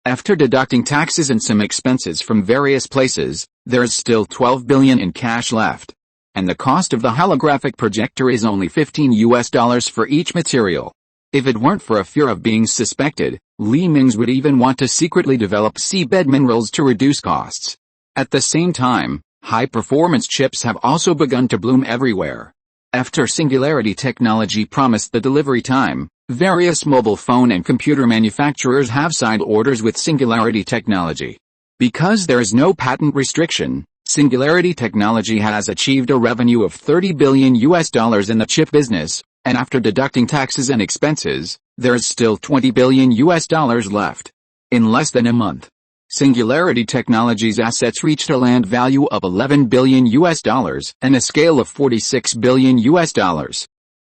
After deducting taxes and some expenses from various places, There is still 12 billion in cash left. And the cost of the holographic projector is only $15 for each material. If it weren't for a fear of being suspected, Mingze would even want to secretly develop seabed minerals to reduce costs. At the same time, high-performance chips have also begun to bloom everywhere. After Singularity Technology promised the delivery time, various mobile phone and computer manufacturers have signed orders with Singularity Technology. Because there is no patent restriction, Singularity Technology has achieved a revenue of $30 billion in the chip business, and after deducting taxes and expenses, there is still $20 billion left. In less than a month, Singularity Technology's assets reached a land value of $11 billion and a scale of $46 billion.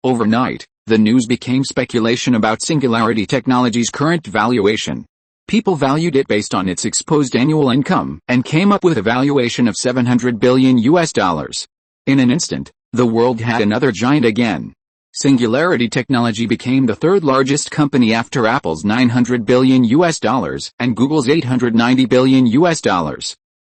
Overnight, the news became speculation about Singularity Technology's current valuation. People valued it based on its exposed annual income and came up with a valuation of $700 billion. In an instant, the world had another giant again. Singularity Technology became the third largest company after Apple's $900 billion and Google's $890 billion.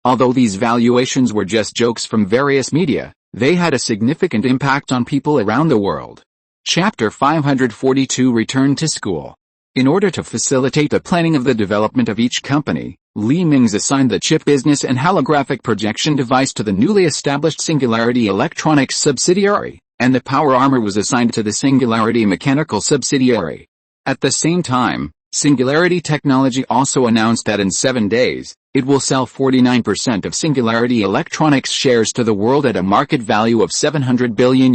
Although these valuations were just jokes from various media, they had a significant impact on people around the world. Chapter 542 Return to School. In order to facilitate the planning of the development of each company, Mingze assigned the chip business and holographic projection device to the newly established Singularity Electronics subsidiary, and the power armor was assigned to the Singularity Mechanical subsidiary. At the same time, Singularity Technology also announced that in 7 days, it will sell 49% of Singularity Electronics shares to the world at a market value of $700 billion.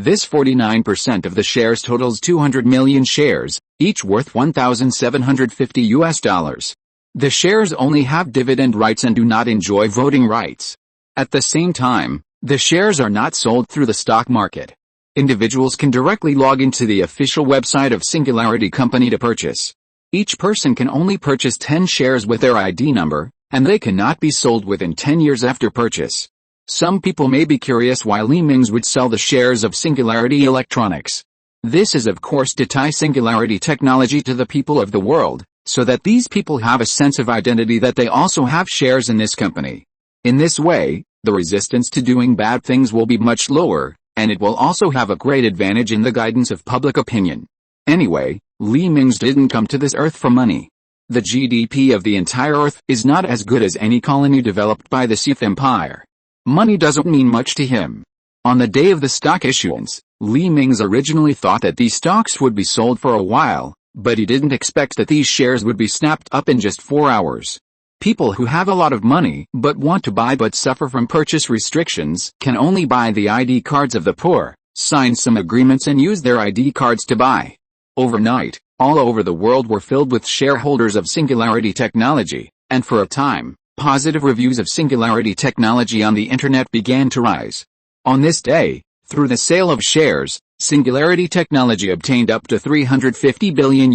This 49% of the shares totals 200 million shares, each worth $1,750. The shares only have dividend rights and do not enjoy voting rights. At the same time, the shares are not sold through the stock market. Individuals can directly log into the official website of Singularity Company to purchase. Each person can only purchase 10 shares with their ID number, and they cannot be sold within 10 years after purchase. Some people may be curious why Mingze would sell the shares of Singularity Electronics. This is of course to tie Singularity Technology to the people of the world, so that these people have a sense of identity that they also have shares in this company. In this way, the resistance to doing bad things will be much lower, and it will also have a great advantage in the guidance of public opinion. Anyway, Mingze didn't come to this earth for money. The GDP of the entire earth is not as good as any colony developed by the Sith Empire. Money doesn't mean much to him. On the day of the stock issuance, Mingze originally thought that these stocks would be sold for a while, but he didn't expect that these shares would be snapped up in just 4 hours. People who have a lot of money but want to buy but suffer from purchase restrictions can only buy the ID cards of the poor, sign some agreements and use their ID cards to buy. Overnight, all over the world were filled with shareholders of Singularity Technology, and for a time, positive reviews of Singularity Technology on the internet began to rise. On this day, through the sale of shares, Singularity Technology obtained up to $350 billion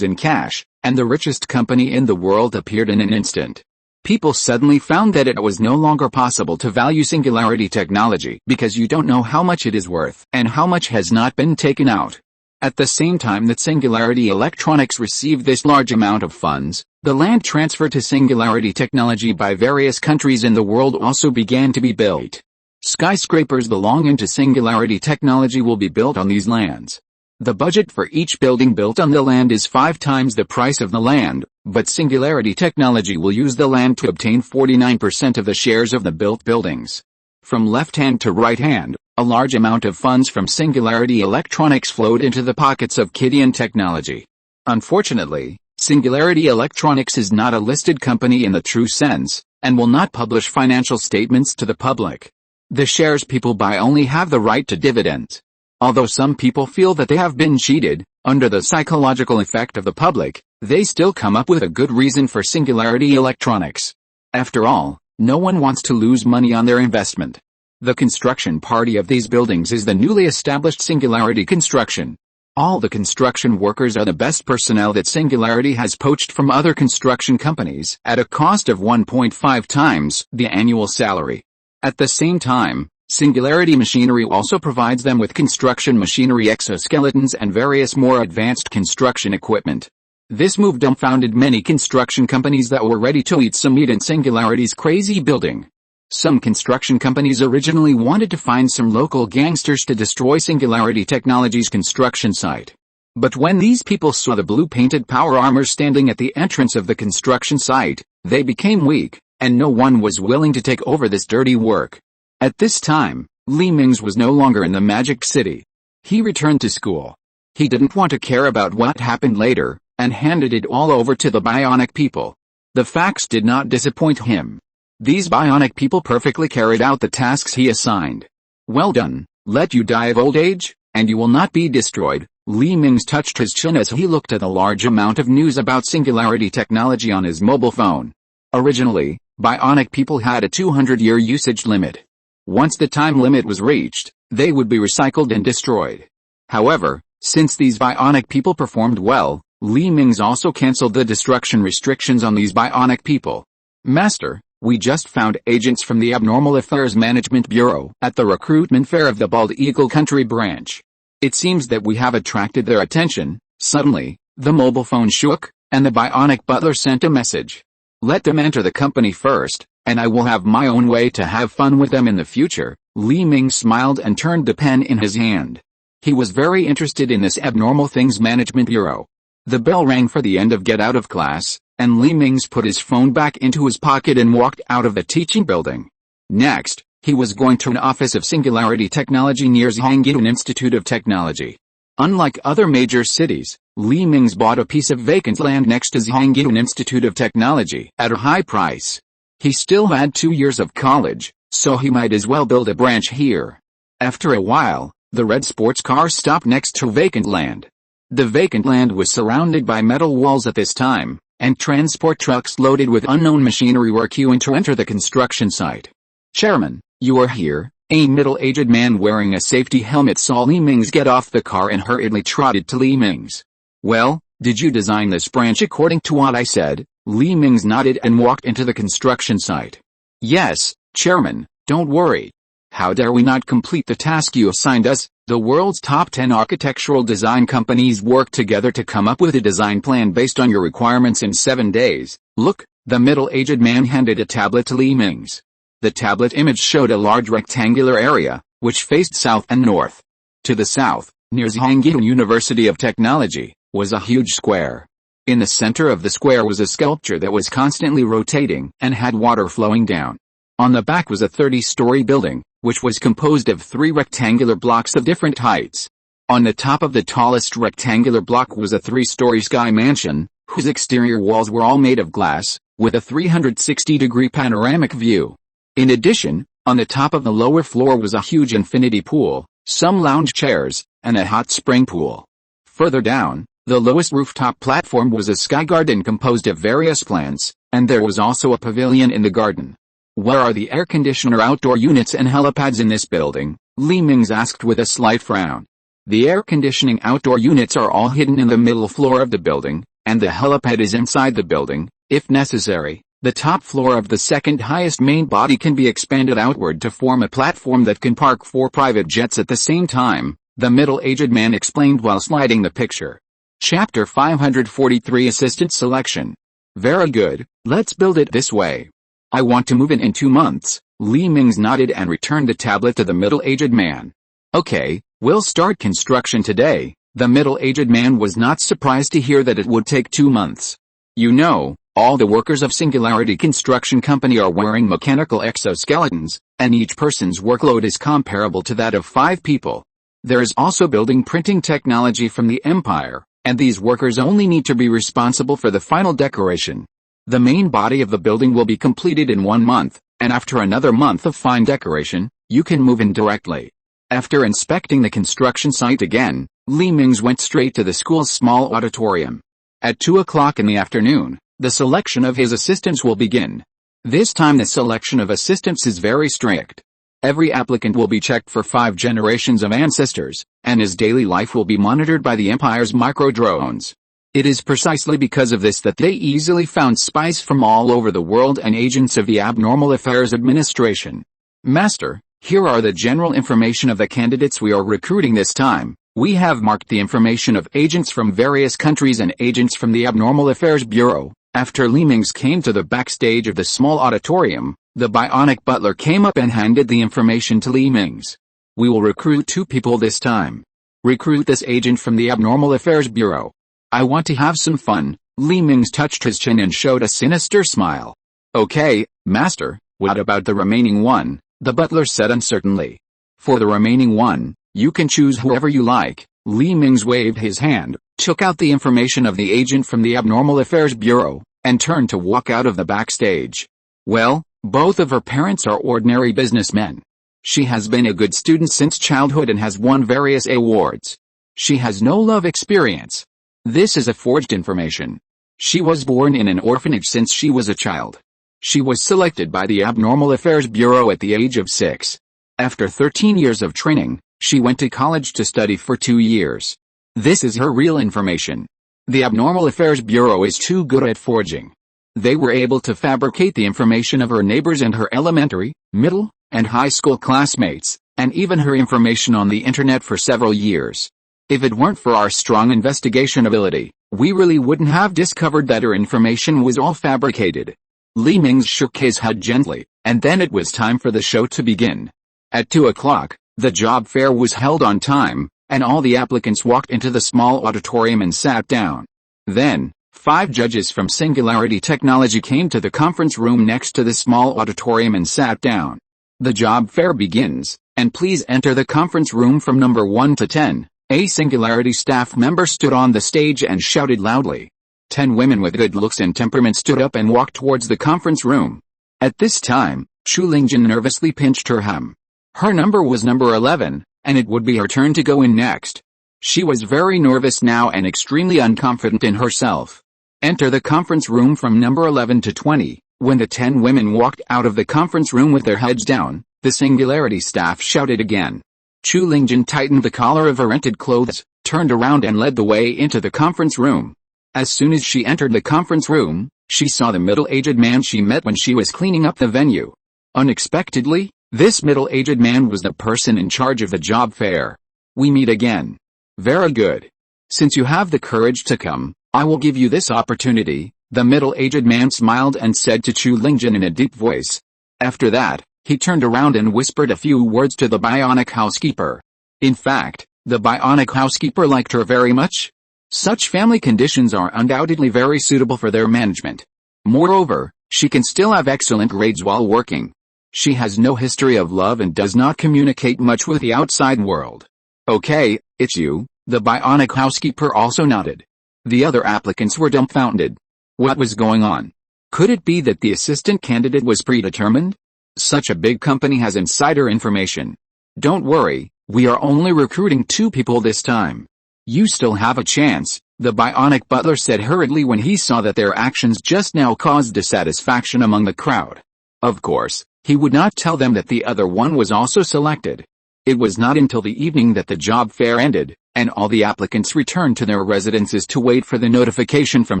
in cash, and the richest company in the world appeared in an instant. People suddenly found that it was no longer possible to value Singularity Technology because you don't know how much it is worth and how much has not been taken out. At the same time that Singularity Electronics received this large amount of funds, the land transfer to Singularity Technology by various countries in the world also began to be built. Skyscrapers belonging to Singularity Technology will be built on these lands. The budget for each building built on the land is 5 times the price of the land, but Singularity Technology will use the land to obtain 49% of the shares of the built buildings. From left hand to right hand, a large amount of funds from Singularity Electronics flowed into the pockets of Tianyi Technology. Unfortunately, Singularity Electronics is not a listed company in the true sense, and will not publish financial statements to the public. The shares people buy only have the right to dividends. Although some people feel that they have been cheated, under the psychological effect of the public, they still come up with a good reason for Singularity Electronics. After all, no one wants to lose money on their investment. The construction party of these buildings is the newly established Singularity Construction. All the construction workers are the best personnel that Singularity has poached from other construction companies at a cost of 1.5 times the annual salary. At the same time, Singularity Machinery also provides them with construction machinery exoskeletons and various more advanced construction equipment. This move dumbfounded many construction companies that were ready to eat some meat in Singularity's crazy building. Some construction companies originally wanted to find some local gangsters to destroy Singularity Technology's construction site. But when these people saw the blue-painted power armor standing at the entrance of the construction site, they became weak, and no one was willing to take over this dirty work. At this time, Mingze was no longer in the Magic City. He returned to school. He didn't want to care about what happened later, and handed it all over to the bionic people. The facts did not disappoint him. These bionic people perfectly carried out the tasks he assigned. Well done, let you die of old age, and you will not be destroyed. Mingze touched his chin as he looked at a large amount of news about Singularity Technology on his mobile phone. Originally, bionic people had a 200-year usage limit. Once the time limit was reached, they would be recycled and destroyed. However, since these bionic people performed well, Mingze also cancelled the destruction restrictions on these bionic people. Master, we just found agents from the Abnormal Affairs Management Bureau at the recruitment fair of the Bald Eagle Country branch. It seems that we have attracted their attention. Suddenly, the mobile phone shook, and the bionic butler sent a message. Let them enter the company first, and I will have my own way to have fun with them in the future. Mingze smiled and turned the pen in his hand. He was very interested in this Abnormal Things Management Bureau. The bell rang for the end of get out of class, and Mingze put his phone back into his pocket and walked out of the teaching building. Next, he was going to an office of Singularity Technology near Zhangjian Institute of Technology. Unlike other major cities, Mingze bought a piece of vacant land next to Zhangjian Institute of Technology at a high price. He still had 2 years of college, so he might as well build a branch here. After a while, the red sports car stopped next to vacant land. The vacant land was surrounded by metal walls at this time, and transport trucks loaded with unknown machinery were queuing to enter the construction site. Chairman, you are here. A middle-aged man wearing a safety helmet saw Mingze get off the car and hurriedly trotted to Mingze. Well, did you design this branch according to what I said? Mingze nodded and walked into the construction site. Yes, Chairman, don't worry. How dare we not complete the task you assigned us? The world's top 10 architectural design companies work together to come up with a design plan based on your requirements in 7 days. Look, the middle-aged man handed a tablet to Mingze. The tablet image showed a large rectangular area, which faced south and north. To the south, near Zhangjian University of Technology, was a huge square. In the center of the square was a sculpture that was constantly rotating and had water flowing down. On the back was a 30-story building, which was composed of 3 rectangular blocks of different heights. On the top of the tallest rectangular block was a 3-story sky mansion, whose exterior walls were all made of glass, with a 360-degree panoramic view. In addition, on the top of the lower floor was a huge infinity pool, some lounge chairs, and a hot spring pool. Further down, the lowest rooftop platform was a sky garden composed of various plants, and there was also a pavilion in the garden. Where are the air conditioner outdoor units and helipads in this building? Mingze asked with a slight frown. The air conditioning outdoor units are all hidden in the middle floor of the building, and the helipad is inside the building. If necessary, the top floor of the second highest main body can be expanded outward to form a platform that can park 4 private jets at the same time, the middle-aged man explained while sliding the picture. Chapter 543 Assistant Selection. Very good, let's build it this way. I want to move in 2 months. Mingze nodded and returned the tablet to the middle-aged man. Okay, we'll start construction today. The middle-aged man was not surprised to hear that it would take 2 months. You know, all the workers of Singularity Construction Company are wearing mechanical exoskeletons, and each person's workload is comparable to that of 5 people. There is also building printing technology from the Empire, and these workers only need to be responsible for the final decoration. The main body of the building will be completed in 1 month, and after another month of fine decoration, you can move in directly. After inspecting the construction site again, Mingze went straight to the school's small auditorium. At 2 o'clock in the afternoon, the selection of his assistants will begin. This time the selection of assistants is very strict. Every applicant will be checked for 5 generations of ancestors, and his daily life will be monitored by the Empire's micro-drones. It is precisely because of this that they easily found spies from all over the world and agents of the Abnormal Affairs Administration. Master, here are the general information of the candidates we are recruiting this time. We have marked the information of agents from various countries and agents from the Abnormal Affairs Bureau. After Mingze came to the backstage of the small auditorium, the bionic butler came up and handed the information to Mingze. We will recruit 2 people this time. Recruit this agent from the Abnormal Affairs Bureau. I want to have some fun. Mingze touched his chin and showed a sinister smile. Okay, master, what about the remaining one? The butler said uncertainly. For the remaining one, you can choose whoever you like. Mingze waved his hand, took out the information of the agent from the Abnormal Affairs Bureau, and turned to walk out of the backstage. Well, both of her parents are ordinary businessmen. She has been a good student since childhood and has won various awards. She has no love experience. This is a forged information. She was born in an orphanage since she was a child. She was selected by the Abnormal Affairs Bureau at the age of 6. After 13 years of training, she went to college to study for 2 years. This is her real information. The Abnormal Affairs Bureau is too good at forging. They were able to fabricate the information of her neighbors and her elementary, middle, and high school classmates, and even her information on the internet for several years. If it weren't for our strong investigation ability, we really wouldn't have discovered that her information was all fabricated. Mingze shook his head gently, and then it was time for the show to begin. At 2 o'clock, the job fair was held on time, and all the applicants walked into the small auditorium and sat down. Then, 5 judges from Singularity Technology came to the conference room next to the small auditorium and sat down. The job fair begins, and please enter the conference room from number 1 to 10. A Singularity staff member stood on the stage and shouted loudly. 10 women with good looks and temperament stood up and walked towards the conference room. At this time, Lingjin nervously pinched her hem. Her number was number 11, and it would be her turn to go in next. She was very nervous now and extremely unconfident in herself. Enter the conference room from number 11 to 20. When the 10 women walked out of the conference room with their heads down, the Singularity staff shouted again. Lingjin tightened the collar of her rented clothes, turned around and led the way into the conference room. As soon as she entered the conference room, she saw the middle-aged man she met when she was cleaning up the venue. Unexpectedly, this middle-aged man was the person in charge of the job fair. We meet again. Very good. Since you have the courage to come, I will give you this opportunity, the middle-aged man smiled and said to Lingjin in a deep voice. After that, he turned around and whispered a few words to the bionic housekeeper. In fact, the bionic housekeeper liked her very much. Such family conditions are undoubtedly very suitable for their management. Moreover, she can still have excellent grades while working. She has no history of love and does not communicate much with the outside world. Okay, it's you, the bionic housekeeper also nodded. The other applicants were dumbfounded. What was going on? Could it be that the assistant candidate was predetermined? Such a big company has insider information. Don't worry, we are only recruiting 2 people this time. You still have a chance, the bionic butler said hurriedly when he saw that their actions just now caused dissatisfaction among the crowd. Of course, he would not tell them that the other one was also selected. It was not until the evening that the job fair ended, and all the applicants returned to their residences to wait for the notification from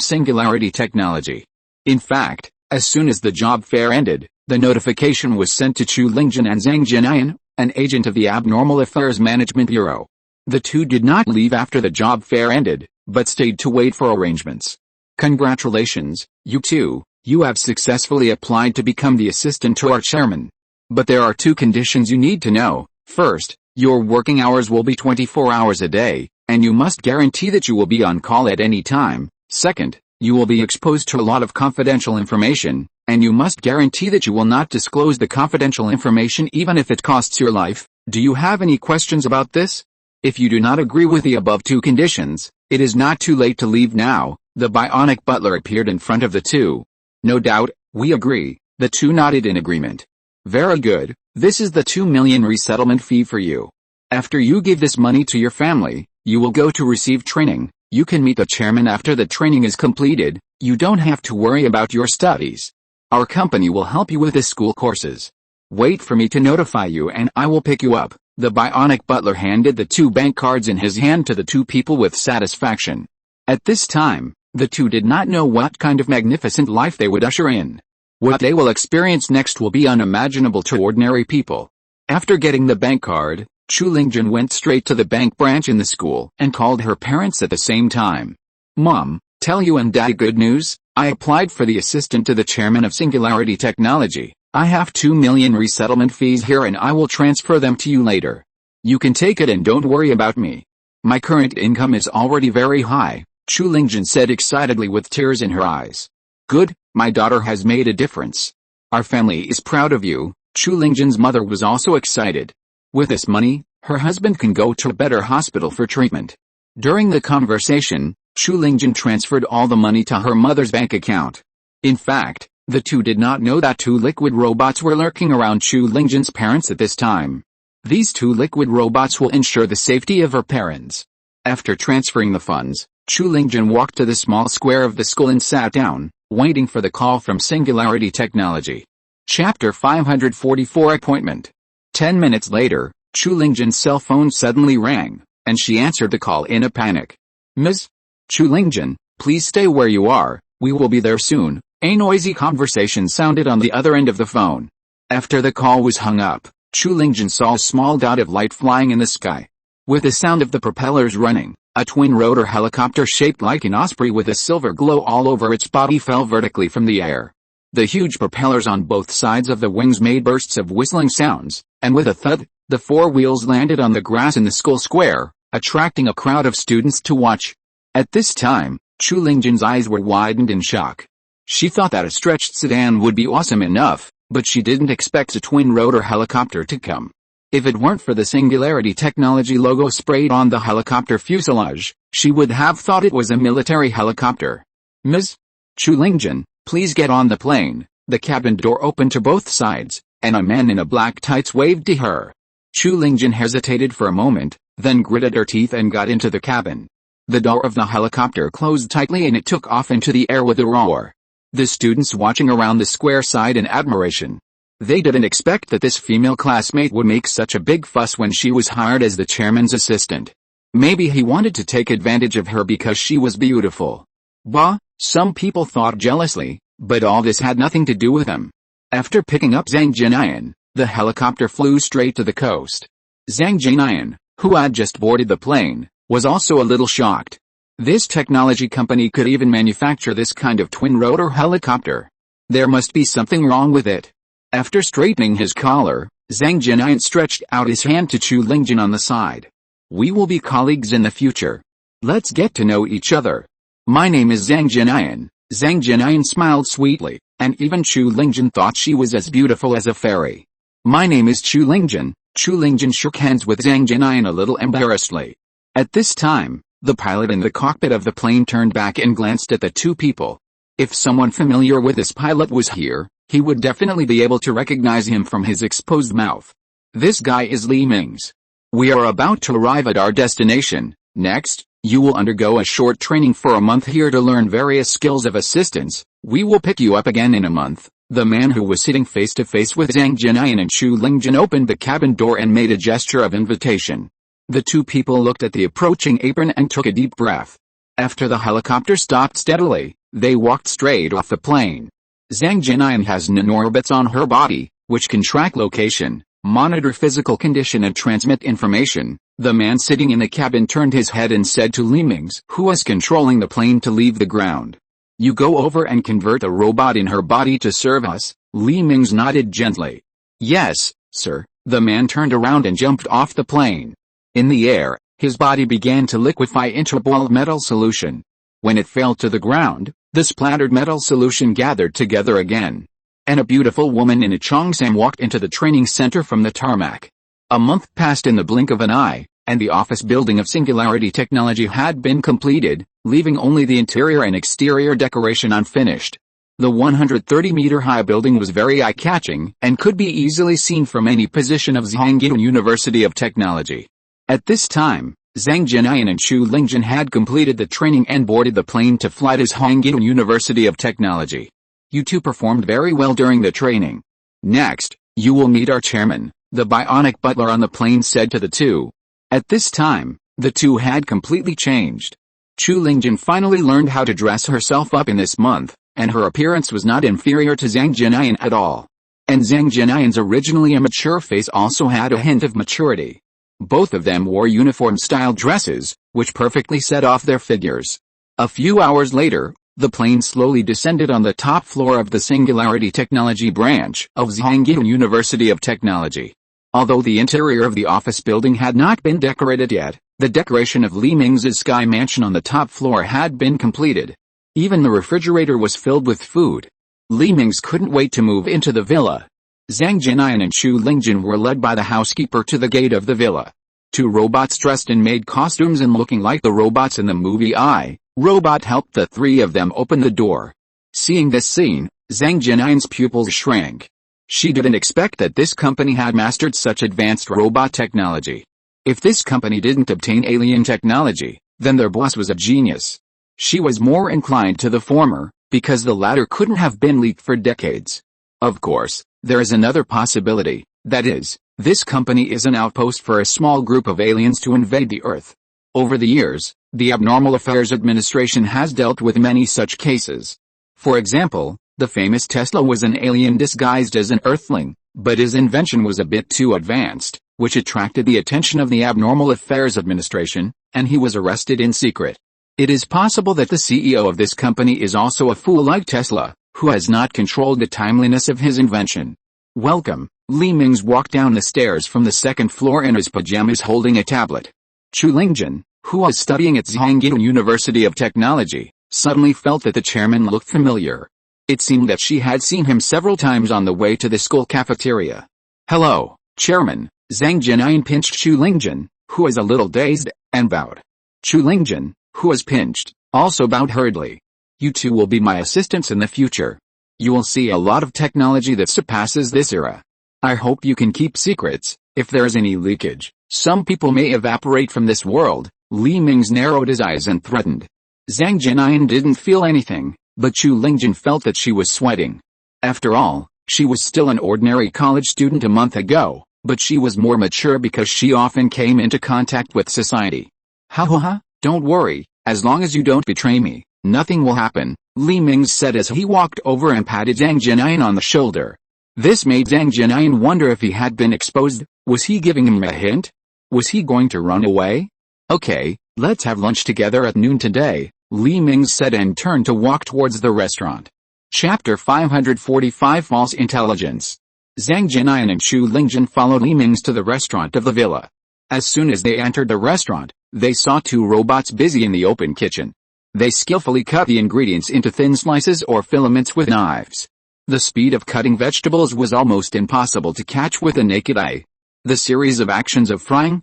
Singularity Technology. In fact, as soon as the job fair ended, the notification was sent to Lingjin and Zhang Jinayan, an agent of the Abnormal Affairs Management Bureau. The 2 did not leave after the job fair ended, but stayed to wait for arrangements. Congratulations, you 2. You have successfully applied to become the assistant to our chairman. But there are 2 conditions you need to know. First, your working hours will be 24 hours a day, and you must guarantee that you will be on call at any time. Second, you will be exposed to a lot of confidential information, and you must guarantee that you will not disclose the confidential information even if it costs your life. Do you have any questions about this? If you do not agree with the above 2 conditions, it is not too late to leave now. The bionic butler appeared in front of the 2. No doubt, we agree. The 2 nodded in agreement. Very good, this is the 2 million resettlement fee for you. After you give this money to your family, you will go to receive training. You can meet the chairman after the training is completed. You don't have to worry about your studies. Our company will help you with the school courses. Wait for me to notify you and I will pick you up. The bionic butler handed the 2 bank cards in his hand to the 2 people with satisfaction. At this time, the 2 did not know what kind of magnificent life they would usher in. What they will experience next will be unimaginable to ordinary people. After getting the bank card, Chu Lingjun went straight to the bank branch in the school and called her parents at the same time. Mom, tell you and Dad good news, I applied for the assistant to the chairman of Singularity Technology. I have 2 million resettlement fees here and I will transfer them to you later. You can take it and don't worry about me. My current income is already very high, Chu Lingjun said excitedly with tears in her eyes. Good, my daughter has made a difference. Our family is proud of you. Chu Lingjun's mother was also excited. With this money, her husband can go to a better hospital for treatment. During the conversation, Chu Lingjun transferred all the money to her mother's bank account. In fact, the two did not know that 2 liquid robots were lurking around Chu Lingjun's parents at this time. These 2 liquid robots will ensure the safety of her parents. After transferring the funds, Chu Lingjun walked to the small square of the school and sat down, waiting for the call from Singularity Technology. Chapter 544 Appointment. 10 minutes later, Chu Lingjun's cell phone suddenly rang, and she answered the call in a panic. Ms. Chu Lingjun, please stay where you are, we will be there soon. A noisy conversation sounded on the other end of the phone. After the call was hung up, Chu Lingjun saw a small dot of light flying in the sky. With the sound of the propellers running, a twin-rotor helicopter shaped like an osprey with a silver glow all over its body fell vertically from the air. The huge propellers on both sides of the wings made bursts of whistling sounds, and with a thud, the 4 wheels landed on the grass in the school square, attracting a crowd of students to watch. At this time, Chu Lingjun's eyes were widened in shock. She thought that a stretched sedan would be awesome enough, but she didn't expect a twin-rotor helicopter to come. If it weren't for the Singularity Technology logo sprayed on the helicopter fuselage, she would have thought it was a military helicopter. Ms. Chu Lingjun, please get on the plane. The cabin door opened to both sides, and a man in a black tights waved to her. Chu Lingjun hesitated for a moment, then gritted her teeth and got into the cabin. The door of the helicopter closed tightly and it took off into the air with a roar. The students watching around the square sighed in admiration. They didn't expect that this female classmate would make such a big fuss when she was hired as the chairman's assistant. Maybe he wanted to take advantage of her because she was beautiful. Bah, some people thought jealously, but all this had nothing to do with him. After picking up Zhang Jianian, the helicopter flew straight to the coast. Zhang Jianian, who had just boarded the plane, was also a little shocked. This technology company could even manufacture this kind of twin-rotor helicopter. There must be something wrong with it. After straightening his collar, Zhang Jianian stretched out his hand to Chu Lingjun on the side. We will be colleagues in the future. Let's get to know each other. My name is Zhang Jianian. Zhang Jianian smiled sweetly, and even Chu Lingjun thought she was as beautiful as a fairy. My name is Chu Lingjun. Chu Lingjun shook hands with Zhang Jianian a little embarrassedly. At this time, the pilot in the cockpit of the plane turned back and glanced at the 2 people. If someone familiar with this pilot was here, he would definitely be able to recognize him from his exposed mouth. This guy is Li Mingze. We are about to arrive at our destination. Next, you will undergo a short training for a month here to learn various skills of assistance. We will pick you up again in a month. The man who was sitting face to face with Zhang Jianian and Chu Lingjun opened the cabin door and made a gesture of invitation. The 2 people looked at the approaching apron and took a deep breath. After the helicopter stopped steadily, they walked straight off the plane. Zhang Jianian has nanorbits on her body, which can track location, monitor physical condition and transmit information. The man sitting in the cabin turned his head and said to Li Mingze, who was controlling the plane to leave the ground. You go over and convert a robot in her body to serve us. Li Mingze nodded gently. Yes, sir. The man turned around and jumped off the plane. In the air, his body began to liquefy into a ball of metal solution. When it fell to the ground, the splattered metal solution gathered together again. And a beautiful woman in a cheongsam walked into the training center from the tarmac. A month passed in the blink of an eye, and the office building of Singularity Technology had been completed, leaving only the interior and exterior decoration unfinished. The 130-meter-high building was very eye-catching, and could be easily seen from any position of Zhangjian University of Technology. At this time, Zhang Jianian and Chu Lingjun had completed the training and boarded the plane to fly to Zhangjian University of Technology. You 2 performed very well during the training. Next, you will meet our chairman, the bionic butler on the plane said to the 2. At this time, the 2 had completely changed. Chu Lingjun finally learned how to dress herself up in this month, and her appearance was not inferior to Zhang Jianian at all. And Zhang Jianian's originally immature face also had a hint of maturity. Both of them wore uniform-style dresses, which perfectly set off their figures. A few hours later, the plane slowly descended on the top floor of the Singularity Technology branch of Zhangjiang University of Technology. Although the interior of the office building had not been decorated yet, the decoration of Li Mingze's sky mansion on the top floor had been completed. Even the refrigerator was filled with food. Li Mingze couldn't wait to move into the villa. Zhang Jianyan and Chu Lingjun were led by the housekeeper to the gate of the villa. Two robots dressed in maid costumes and looking like the robots in the movie I, Robot helped the three of them open the door. Seeing this scene, Zhang Jianyan's pupils shrank. She didn't expect that this company had mastered such advanced robot technology. If this company didn't obtain alien technology, then their boss was a genius. She was more inclined to the former, because the latter couldn't have been leaked for decades. Of course, there is another possibility, that is, this company is an outpost for a small group of aliens to invade the Earth. Over the years, the Abnormal Affairs Administration has dealt with many such cases. For example, the famous Tesla was an alien disguised as an Earthling, but his invention was a bit too advanced, which attracted the attention of the Abnormal Affairs Administration, and he was arrested in secret. It is possible that the CEO of this company is also a fool like Tesla, who has not controlled the timeliness of his invention. Welcome. Li Mingze walked down the stairs from the second floor in his pajamas holding a tablet. Chu Lingjun, who was studying at Zhangjiang University of Technology, suddenly felt that the chairman looked familiar. It seemed that she had seen him several times on the way to the school cafeteria. Hello, Chairman. Zhang Jianyan pinched Chu Lingjun, who was a little dazed, and bowed. Chu Lingjun, who was pinched, also bowed hurriedly. You two will be my assistants in the future. You will see a lot of technology that surpasses this era. I hope you can keep secrets. If there is any leakage, some people may evaporate from this world. Li Mingze narrowed his eyes and threatened. Zhang Jianyan didn't feel anything, but Chu Lingjun felt that she was sweating. After all, she was still an ordinary college student a month ago, but she was more mature because she often came into contact with society. Ha, don't worry, as long as you don't betray me, nothing will happen, Li Mingze said as he walked over and patted Zhang Jianyan on the shoulder. This made Zhang Jianyan wonder if he had been exposed. Was he giving him a hint? Was he going to run away? Okay, let's have lunch together at noon today, Li Mingze said and turned to walk towards the restaurant. Chapter 545 False Intelligence. Zhang Jianyan and Chu Lingjun followed Li Mingze to the restaurant of the villa. As soon as they entered the restaurant, they saw two robots busy in the open kitchen. They skillfully cut the ingredients into thin slices or filaments with knives. The speed of cutting vegetables was almost impossible to catch with a naked eye. The series of actions of frying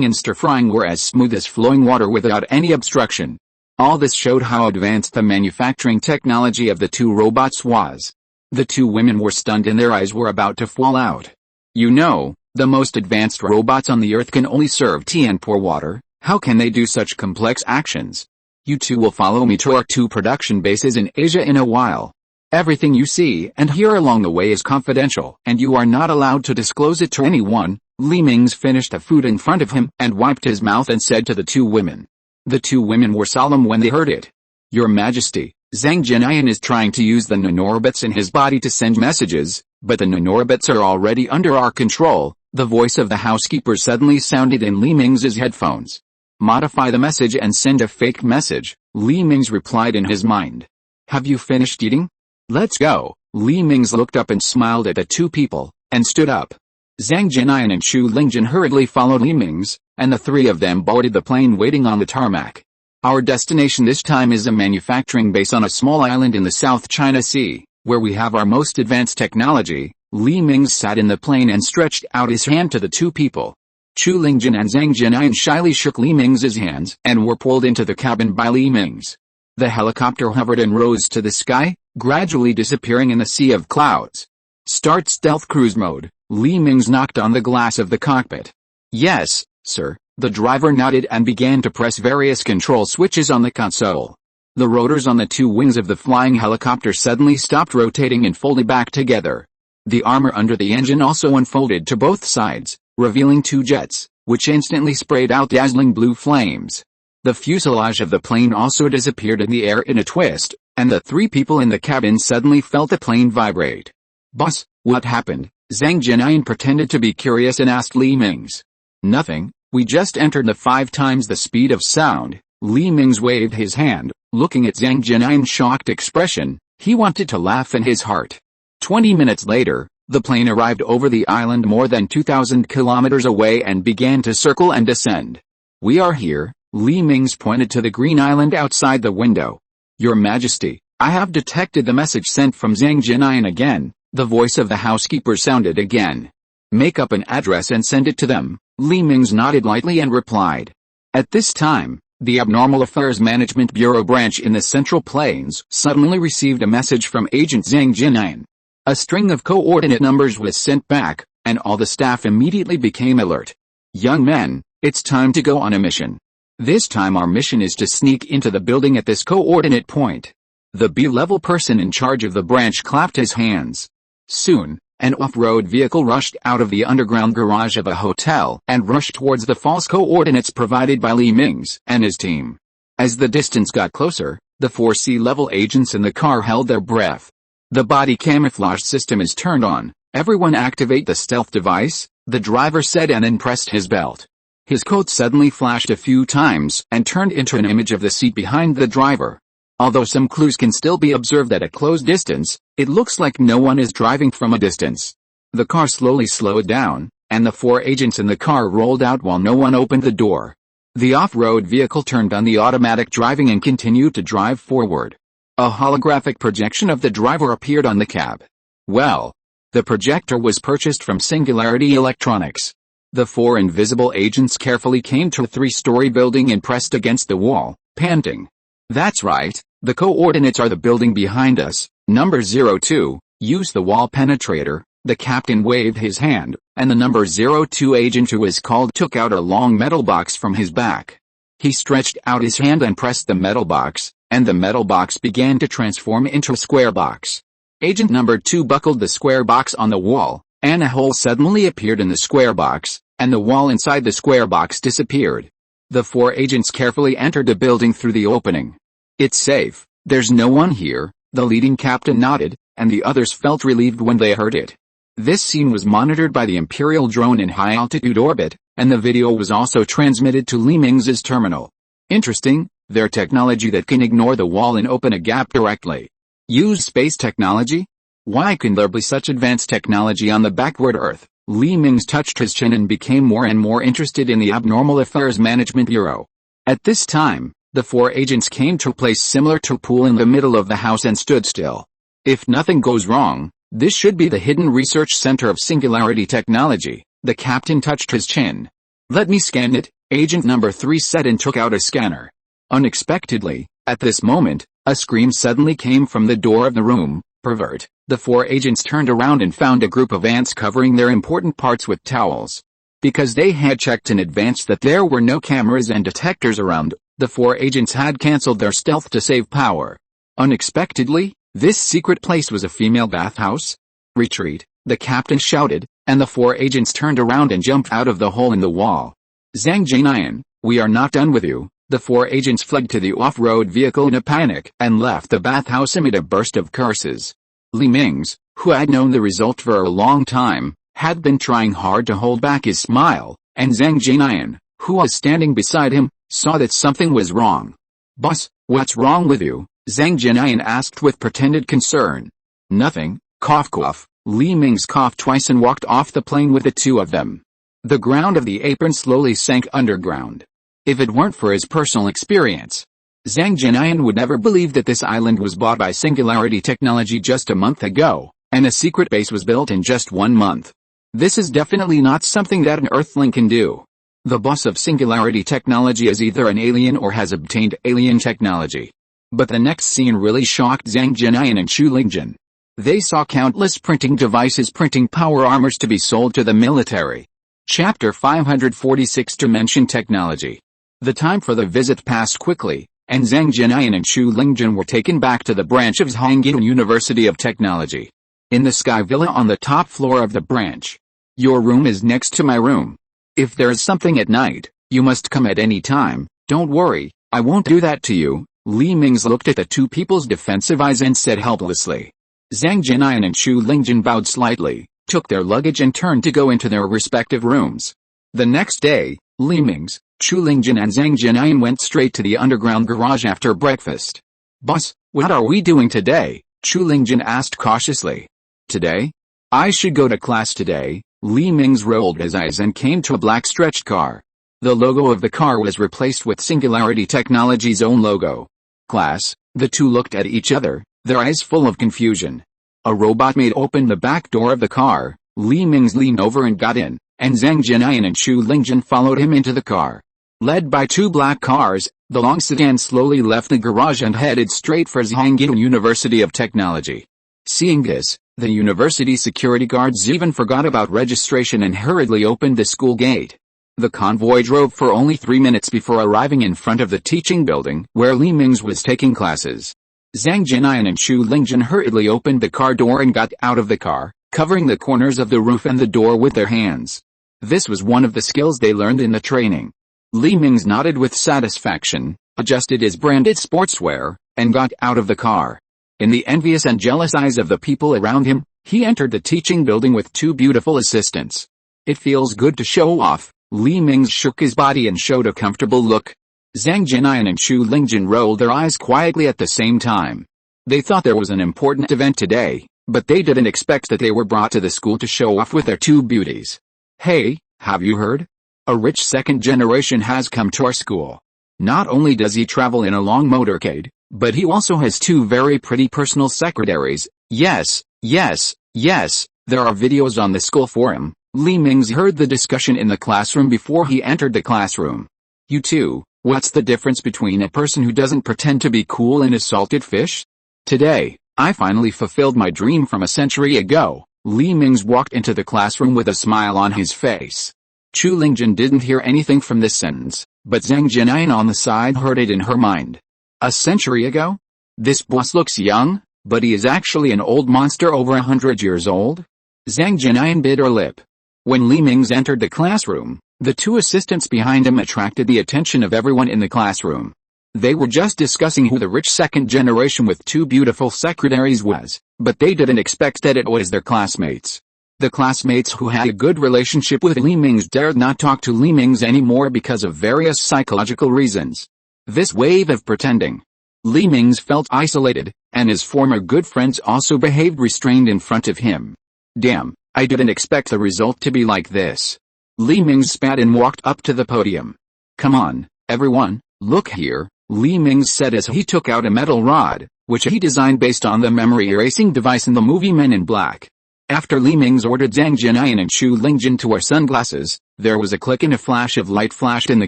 and stir-frying were as smooth as flowing water without any obstruction. All this showed how advanced the manufacturing technology of the two robots was. The two women were stunned and their eyes were about to fall out. You know, the most advanced robots on the Earth can only serve tea and pour water. How can they do such complex actions? You two will follow me to our two production bases in Asia in a while. Everything you see and hear along the way is confidential, and you are not allowed to disclose it to anyone. Li Mingze finished the food in front of him and wiped his mouth and said to the two women. The two women were solemn when they heard it. Your Majesty, Zhang Jianyan is trying to use the nanorobots in his body to send messages, but the nanorobots are already under our control. The voice of the housekeeper suddenly sounded in Li Mingze's headphones. Modify the message and send a fake message, Li Mingze replied in his mind. Have you finished eating? Let's go. Li Mingze looked up and smiled at the two people, and stood up. Zhang Jianyan and Chu Lingjun hurriedly followed Li Mingze, and the three of them boarded the plane waiting on the tarmac. Our destination this time is a manufacturing base on a small island in the South China Sea, where we have our most advanced technology. Li Mingze sat in the plane and stretched out his hand to the two people. Chu Lingjun and Zhang Jianyan shyly shook Li Mingze's hands and were pulled into the cabin by Li Mingze. The helicopter hovered and rose to the sky, gradually disappearing in the sea of clouds. Start stealth cruise mode, Li Mingze knocked on the glass of the cockpit. Yes, sir, the driver nodded and began to press various control switches on the console. The rotors on the two wings of the flying helicopter suddenly stopped rotating and folded back together. The armor under the engine also unfolded to both sides, revealing two jets, which instantly sprayed out dazzling blue flames. The fuselage of the plane also disappeared in the air in a twist, and the three people in the cabin suddenly felt the plane vibrate. Boss, what happened? Zhang Jianyan pretended to be curious and asked Li Mingze. Nothing, we just entered the 5 times the speed of sound. Li Mingze waved his hand, looking at Zhang Jinyin's shocked expression. He wanted to laugh in his heart. 20 minutes later, the plane arrived over the island more than 2,000 kilometers away and began to circle and descend. We are here, Li Mingze pointed to the green island outside the window. Your Majesty, I have detected the message sent from Zhang Jinyin again. The voice of the housekeeper sounded again. Make up an address and send it to them. Li Mingze nodded lightly and replied. At this time, the Abnormal Affairs Management Bureau branch in the Central Plains suddenly received a message from Agent Zhang Jinyin. A string of coordinate numbers was sent back, and all the staff immediately became alert. Young men, it's time to go on a mission. This time our mission is to sneak into the building at this coordinate point. The B-level person in charge of the branch clapped his hands. Soon, an off-road vehicle rushed out of the underground garage of a hotel and rushed towards the false coordinates provided by Li Mingze and his team. As the distance got closer, the 4 C-level agents in the car held their breath. The body camouflage system is turned on. Everyone activate the stealth device, the driver said and then pressed his belt. His coat suddenly flashed a few times and turned into an image of the seat behind the driver. Although some clues can still be observed at a close distance, it looks like no one is driving from a distance. The car slowly slowed down, and the 4 agents in the car rolled out while no one opened the door. The off-road vehicle turned on the automatic driving and continued to drive forward. A holographic projection of the driver appeared on the cab. Well, the projector was purchased from Singularity Electronics. The 4 invisible agents carefully came to a 3-story building and pressed against the wall, panting. That's right. The coordinates are the building behind us, number 02, use the wall penetrator. The captain waved his hand, and the number 02 agent who was called took out a long metal box from his back. He stretched out his hand and pressed the metal box, and the metal box began to transform into a square box. Agent number 2 buckled the square box on the wall, and a hole suddenly appeared in the square box, and the wall inside the square box disappeared. The 4 agents carefully entered the building through the opening. It's safe, there's no one here, the leading captain nodded, and the others felt relieved when they heard it. This scene was monitored by the Imperial drone in high-altitude orbit, and the video was also transmitted to Li Mingze's terminal. Interesting, their technology that can ignore the wall and open a gap directly. Use space technology? Why can there be such advanced technology on the backward Earth? Li Mingze touched his chin and became more and more interested in the Abnormal Affairs Management Bureau. At this time, the 4 agents came to a place similar to a pool in the middle of the house and stood still. If nothing goes wrong, this should be the hidden research center of Singularity Technology. The captain touched his chin. Let me scan it, agent number 3 said and took out a scanner. Unexpectedly, at this moment, a scream suddenly came from the door of the room. Pervert. The 4 agents turned around and found a group of ants covering their important parts with towels. Because they had checked in advance that there were no cameras and detectors around, the 4 agents had cancelled their stealth to save power. Unexpectedly, this secret place was a female bathhouse. Retreat, the captain shouted, and the 4 agents turned around and jumped out of the hole in the wall. Zhang Jinyin, we are not done with you. The 4 agents fled to the off-road vehicle in a panic and left the bathhouse amid a burst of curses. Li Mingze, who had known the result for a long time, had been trying hard to hold back his smile, and Zhang Jinyin, who was standing beside him, saw that something was wrong. Boss, what's wrong with you? Zhang Jinyin asked with pretended concern. Nothing, cough cough. Li Mingze coughed twice and walked off the plane with the 2 of them. The ground of the apron slowly sank underground. If it weren't for his personal experience, Zhang Jinyin would never believe that this island was bought by Singularity Technology just a month ago, and a secret base was built in just 1 month. This is definitely not something that an Earthling can do. The boss of Singularity Technology is either an alien or has obtained alien technology. But the next scene really shocked Zhang Jinyin and Xu Lingjun. They saw countless printing devices printing power armors to be sold to the military. Chapter 546 Dimension Technology. The time for the visit passed quickly, and Zhang Jinyin and Xu Lingjun were taken back to the branch of Zhangjian University of Technology. In the Sky Villa on the top floor of the branch. Your room is next to my room. If there is something at night, you must come at any time. Don't worry, I won't do that to you. Li Mingze looked at the 2 people's defensive eyes and said helplessly. Zhang Jinyin and Xu Lingjun bowed slightly, took their luggage and turned to go into their respective rooms. The next day, Li Mingze, Chu Lingjun and Zhang Jianyan went straight to the underground garage after breakfast. "Boss, what are we doing today?" Chu Lingjun asked cautiously. "Today? I should go to class today." Li Mingze rolled his eyes and came to a black stretched car. The logo of the car was replaced with Singularity Technology's own logo. "Class?" The two looked at each other, their eyes full of confusion. A robot maid opened the back door of the car. Li Mingze leaned over and got in, and Zhang Jianyan and Chu Lingjun followed him into the car. Led by two black cars, the long sedan slowly left the garage and headed straight for Zhangjiang University of Technology. Seeing this, the university security guards even forgot about registration and hurriedly opened the school gate. The convoy drove for only 3 minutes before arriving in front of the teaching building where Li Mingze was taking classes. Zhang Jianyan and Chu Lingjun hurriedly opened the car door and got out of the car, covering the corners of the roof and the door with their hands. This was one of the skills they learned in the training. Li Mingze nodded with satisfaction, adjusted his branded sportswear, and got out of the car. In the envious and jealous eyes of the people around him, he entered the teaching building with two beautiful assistants. "It feels good to show off." Li Mingze shook his body and showed a comfortable look. Zhang Jianyan and Chu Lingjun rolled their eyes quietly at the same time. They thought there was an important event today, but they didn't expect that they were brought to the school to show off with their two beauties. "Hey, have you heard? A rich second generation has come to our school. Not only does he travel in a long motorcade, but he also has two very pretty personal secretaries." Yes, there are videos on the school forum. Li Mingze heard the discussion in the classroom before he entered the classroom. "You two, what's the difference between a person who doesn't pretend to be cool and a salted fish? Today, I finally fulfilled my dream from a century ago." Li Mingze walked into the classroom with a smile on his face. Chu Lingjun didn't hear anything from this sentence, but Zhang Jianyan on the side heard it in her mind. A century ago? This boss looks young, but he is actually an old monster over 100 years old? Zhang Jianyan bit her lip. When Li Mingze entered the classroom, the two assistants behind him attracted the attention of everyone in the classroom. They were just discussing who the rich second generation with two beautiful secretaries was, but they didn't expect that it was their classmates. The classmates who had a good relationship with Li Mingze dared not talk to Li Mingze anymore because of various psychological reasons. This wave of pretending. Li Mingze felt isolated, and his former good friends also behaved restrained in front of him. Damn, I didn't expect the result to be like this. Li Mingze spat and walked up to the podium. "Come on, everyone, look here," Li Mingze said as he took out a metal rod, which he designed based on the memory erasing device in the movie Men in Black. After Li Mingze ordered Zhang Jianyan and Chu Lingjun to wear sunglasses, there was a click and a flash of light flashed in the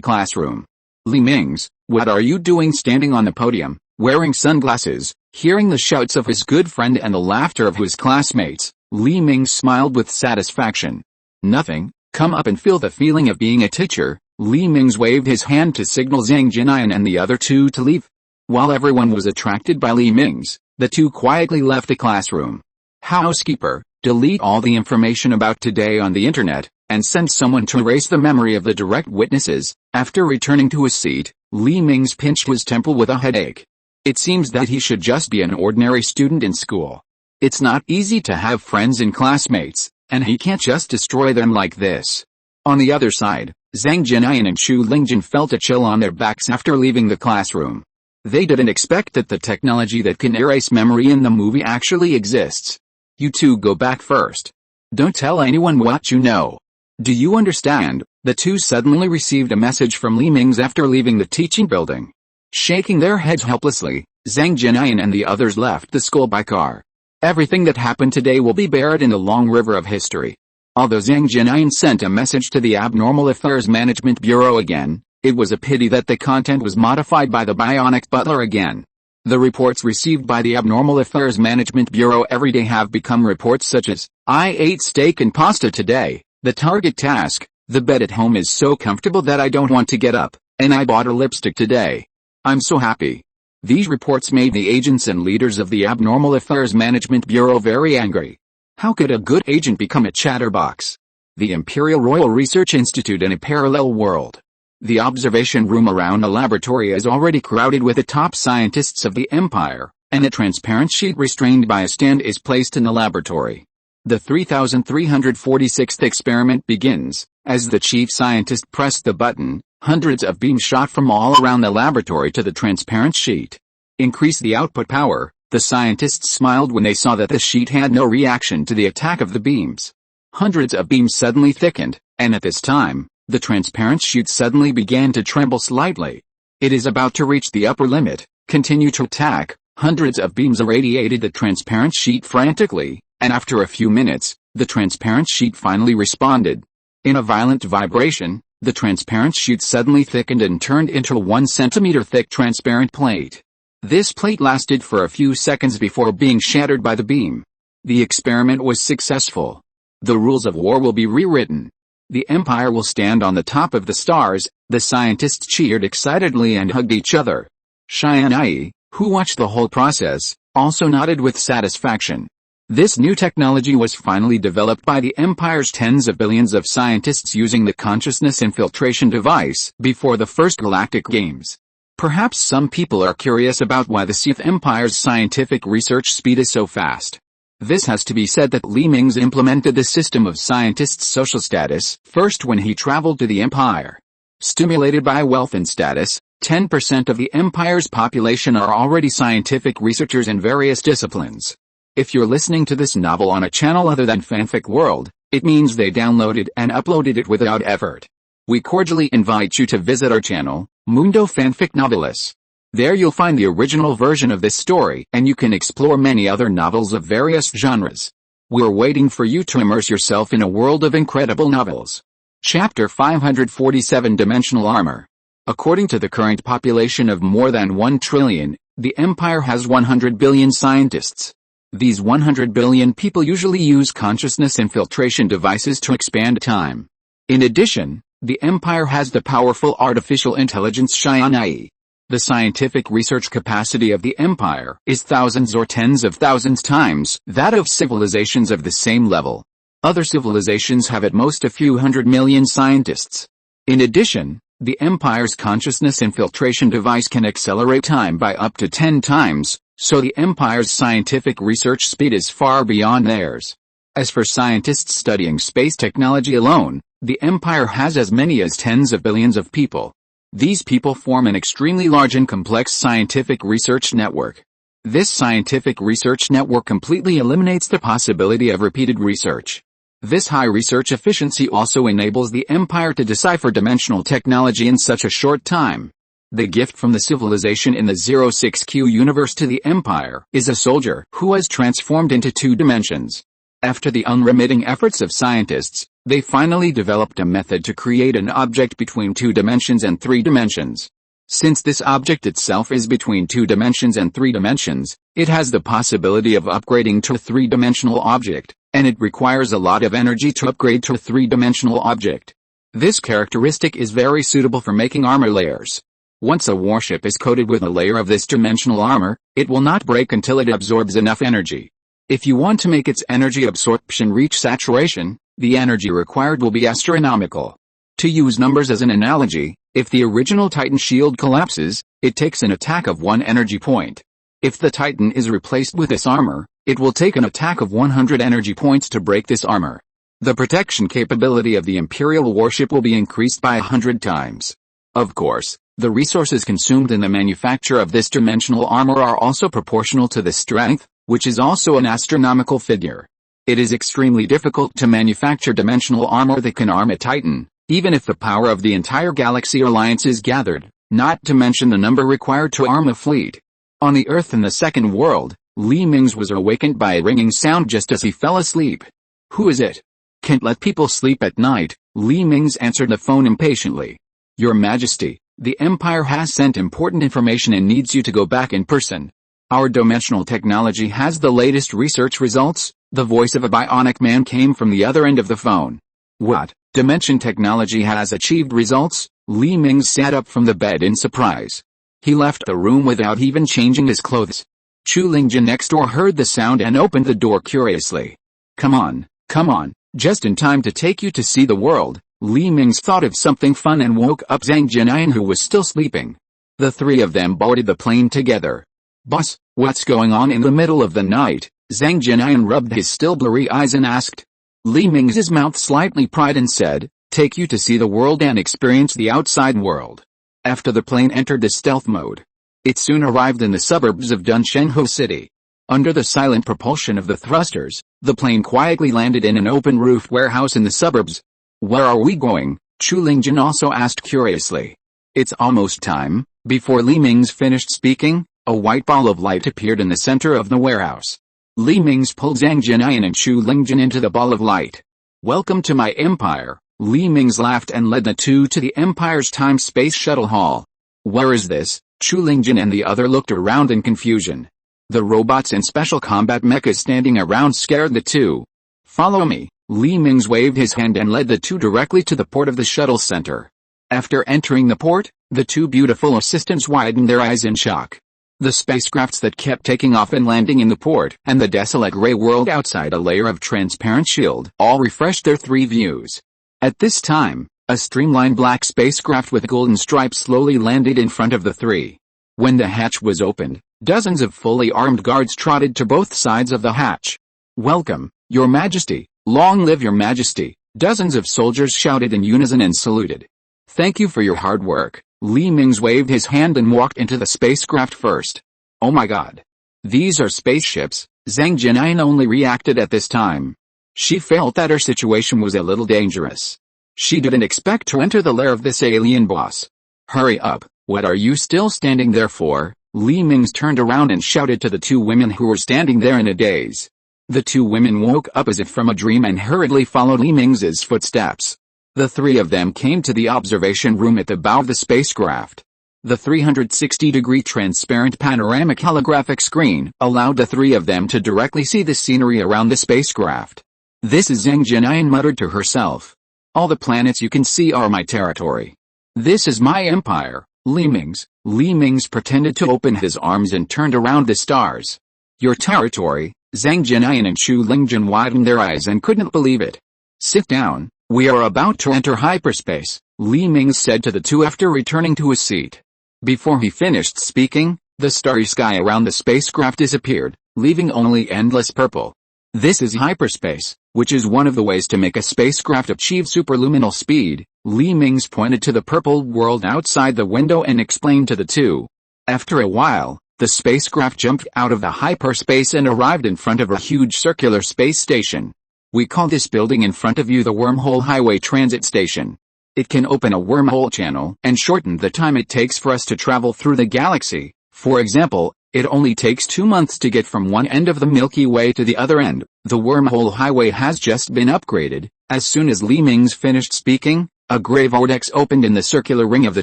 classroom. "Li Mingze, what are you doing standing on the podium, wearing sunglasses?" Hearing the shouts of his good friend and the laughter of his classmates, Li Mingze smiled with satisfaction. "Nothing, come up and feel the feeling of being a teacher." Li Mingze waved his hand to signal Zhang Jianyan and the other two to leave. While everyone was attracted by Li Mingze, the two quietly left the classroom. "Housekeeper, delete all the information about today on the internet, and send someone to erase the memory of the direct witnesses." After returning to his seat, Li Mingze pinched his temple with a headache. It seems that he should just be an ordinary student in school. It's not easy to have friends and classmates, and he can't just destroy them like this. On the other side, Zhang Jianyan and Chu Lingjun felt a chill on their backs after leaving the classroom. They didn't expect that the technology that can erase memory in the movie actually exists. "You two go back first. Don't tell anyone what you know. Do you understand?" The two suddenly received a message from Li Mingze after leaving the teaching building. Shaking their heads helplessly, Zhang Jianyan and the others left the school by car. Everything that happened today will be buried in the long river of history. Although Zhang Jianyan sent a message to the Abnormal Affairs Management Bureau again, it was a pity that the content was modified by the bionic butler again. The reports received by the Abnormal Affairs Management Bureau every day have become reports such as, "I ate steak and pasta today," "The target task, the bed at home is so comfortable that I don't want to get up," and "I bought a lipstick today. I'm so happy." These reports made the agents and leaders of the Abnormal Affairs Management Bureau very angry. How could a good agent become a chatterbox? The Imperial Royal Research Institute in a parallel world. The observation room around the laboratory is already crowded with the top scientists of the Empire, and a transparent sheet restrained by a stand is placed in the laboratory. The 3346th experiment begins. As the chief scientist pressed the button, hundreds of beams shot from all around the laboratory to the transparent sheet. Increase the output power. The scientists smiled when they saw that the sheet had no reaction to the attack of the beams. Hundreds of beams suddenly thickened, and at this time, the transparent sheet suddenly began to tremble slightly. It is about to reach the upper limit. Continue to attack. Hundreds of beams irradiated the transparent sheet frantically, and after a few minutes, the transparent sheet finally responded. In a violent vibration, the transparent sheet suddenly thickened and turned into a 1 centimeter thick transparent plate. This plate lasted for a few seconds before being shattered by the beam. The experiment was successful. The rules of war will be rewritten. The Empire will stand on the top of the stars. The scientists cheered excitedly and hugged each other. Tianyi, who watched the whole process, also nodded with satisfaction. This new technology was finally developed by the Empire's tens of billions of scientists using the consciousness infiltration device before the first galactic games. Perhaps some people are curious about why the Sith Empire's scientific research speed is so fast. This has to be said that Mingze implemented the system of scientists' social status first when he traveled to the Empire. Stimulated by wealth and status, 10% of the Empire's population are already scientific researchers in various disciplines. If you're listening to this novel on a channel other than Fanfic World, it means they downloaded and uploaded it without effort. We cordially invite you to visit our channel, Mundo Fanfic Novelis. There you'll find the original version of this story, and you can explore many other novels of various genres. We're waiting for you to immerse yourself in a world of incredible novels. Chapter 547 Dimensional Armor. According to the current population of more than 1 trillion, the Empire has 100 billion scientists. These 100 billion people usually use consciousness infiltration devices to expand time. In addition, the Empire has the powerful artificial intelligence Tianyi. The scientific research capacity of the Empire is thousands or tens of thousands times that of civilizations of the same level. Other civilizations have at most a few 100 million scientists. In addition, the Empire's consciousness infiltration device can accelerate time by up to 10 times, so the Empire's scientific research speed is far beyond theirs. As for scientists studying space technology alone, the Empire has as many as tens of billions of people. These people form an extremely large and complex scientific research network. This scientific research network completely eliminates the possibility of repeated research. This high research efficiency also enables the Empire to decipher dimensional technology in such a short time. The gift from the civilization in the 06Q universe to the Empire is a soldier who has transformed into 2 dimensions. After the unremitting efforts of scientists, they finally developed a method to create an object between 2 dimensions and 3 dimensions. Since this object itself is between 2 dimensions and 3 dimensions, it has the possibility of upgrading to a 3-dimensional object, and it requires a lot of energy to upgrade to a 3-dimensional object. This characteristic is very suitable for making armor layers. Once a warship is coated with a layer of this dimensional armor, it will not break until it absorbs enough energy. If you want to make its energy absorption reach saturation, the energy required will be astronomical. To use numbers as an analogy, if the original Titan shield collapses, it takes an attack of 1 energy point. If the Titan is replaced with this armor, it will take an attack of 100 energy points to break this armor. The protection capability of the Imperial warship will be increased by 100 times. Of course, the resources consumed in the manufacture of this dimensional armor are also proportional to the strength, which is also an astronomical figure. It is extremely difficult to manufacture dimensional armor that can arm a Titan, even if the power of the entire Galaxy Alliance is gathered, not to mention the number required to arm a fleet. On the Earth in the second world, Mingze was awakened by a ringing sound just as he fell asleep. Who is it? Can't let people sleep at night, Mingze answered the phone impatiently. Your Majesty, the Empire has sent important information and needs you to go back in person. Our dimensional technology has the latest research results. The voice of a bionic man came from the other end of the phone. What? Dimension technology has achieved results? Mingze sat up from the bed in surprise. He left the room without even changing his clothes. Chu Lingjin next door heard the sound and opened the door curiously. Come on, just in time to take you to see the world. Mingze thought of something fun and woke up Zhang Jinyan, who was still sleeping. The 3 of them boarded the plane together. Boss, what's going on in the middle of the night? Zhang Jinyan rubbed his still blurry eyes and asked. Mingze's mouth slightly pried and said, take you to see the world and experience the outside world. After the plane entered the stealth mode, it soon arrived in the suburbs of Dunshenghu City. Under the silent propulsion of the thrusters, the plane quietly landed in an open-roofed warehouse in the suburbs. Where are we going? Chu Lingjun also asked curiously. It's almost time. Before Li Mingze finished speaking, a white ball of light appeared in the center of the warehouse. Li Mingze pulled Zhang Jianyan and Chu Lingjun into the ball of light. Welcome to my empire, Li Mingze laughed and led the two to the Empire's time-space shuttle hall. Where is this? Chu Lingjun and the other looked around in confusion. The robots and special combat mechas standing around scared the two. Follow me, Li Mingze waved his hand and led the two directly to the port of the shuttle center. After entering the port, the two beautiful assistants widened their eyes in shock. The spacecrafts that kept taking off and landing in the port, and the desolate gray world outside a layer of transparent shield, all refreshed their three views. At this time, a streamlined black spacecraft with golden stripes slowly landed in front of the three. When the hatch was opened, dozens of fully armed guards trotted to both sides of the hatch. Welcome, Your Majesty, long live Your Majesty, dozens of soldiers shouted in unison and saluted. Thank you for your hard work. Li Mingze waved his hand and walked into the spacecraft first. Oh my god. These are spaceships. Zhang Jianyan only reacted at this time. She felt that her situation was a little dangerous. She didn't expect to enter the lair of this alien boss. Hurry up, what are you still standing there for? Li Mingze turned around and shouted to the two women who were standing there in a daze. The two women woke up as if from a dream and hurriedly followed Li Mingze's footsteps. The three of them came to the observation room at the bow of the spacecraft. The 360-degree transparent panoramic holographic screen allowed the three of them to directly see the scenery around the spacecraft. This is Zhang Jianyan muttered to herself. All the planets you can see are my territory. This is my empire, Li Mingze. Li Mingze pretended to open his arms and turned around the stars. Your territory? Zhang Jianyan and Chu Lingjun widened their eyes and couldn't believe it. Sit down. We are about to enter hyperspace, Li Mingze said to the two after returning to his seat. Before he finished speaking, the starry sky around the spacecraft disappeared, leaving only endless purple. This is hyperspace, which is one of the ways to make a spacecraft achieve superluminal speed. Li Mingze pointed to the purple world outside the window and explained to the two. After a while, the spacecraft jumped out of the hyperspace and arrived in front of a huge circular space station. We call this building in front of you the Wormhole Highway Transit Station. It can open a wormhole channel and shorten the time it takes for us to travel through the galaxy. For example, it only takes 2 months to get from one end of the Milky Way to the other end. The Wormhole Highway has just been upgraded. As soon as Li Mingze finished speaking, a gray vortex opened in the circular ring of the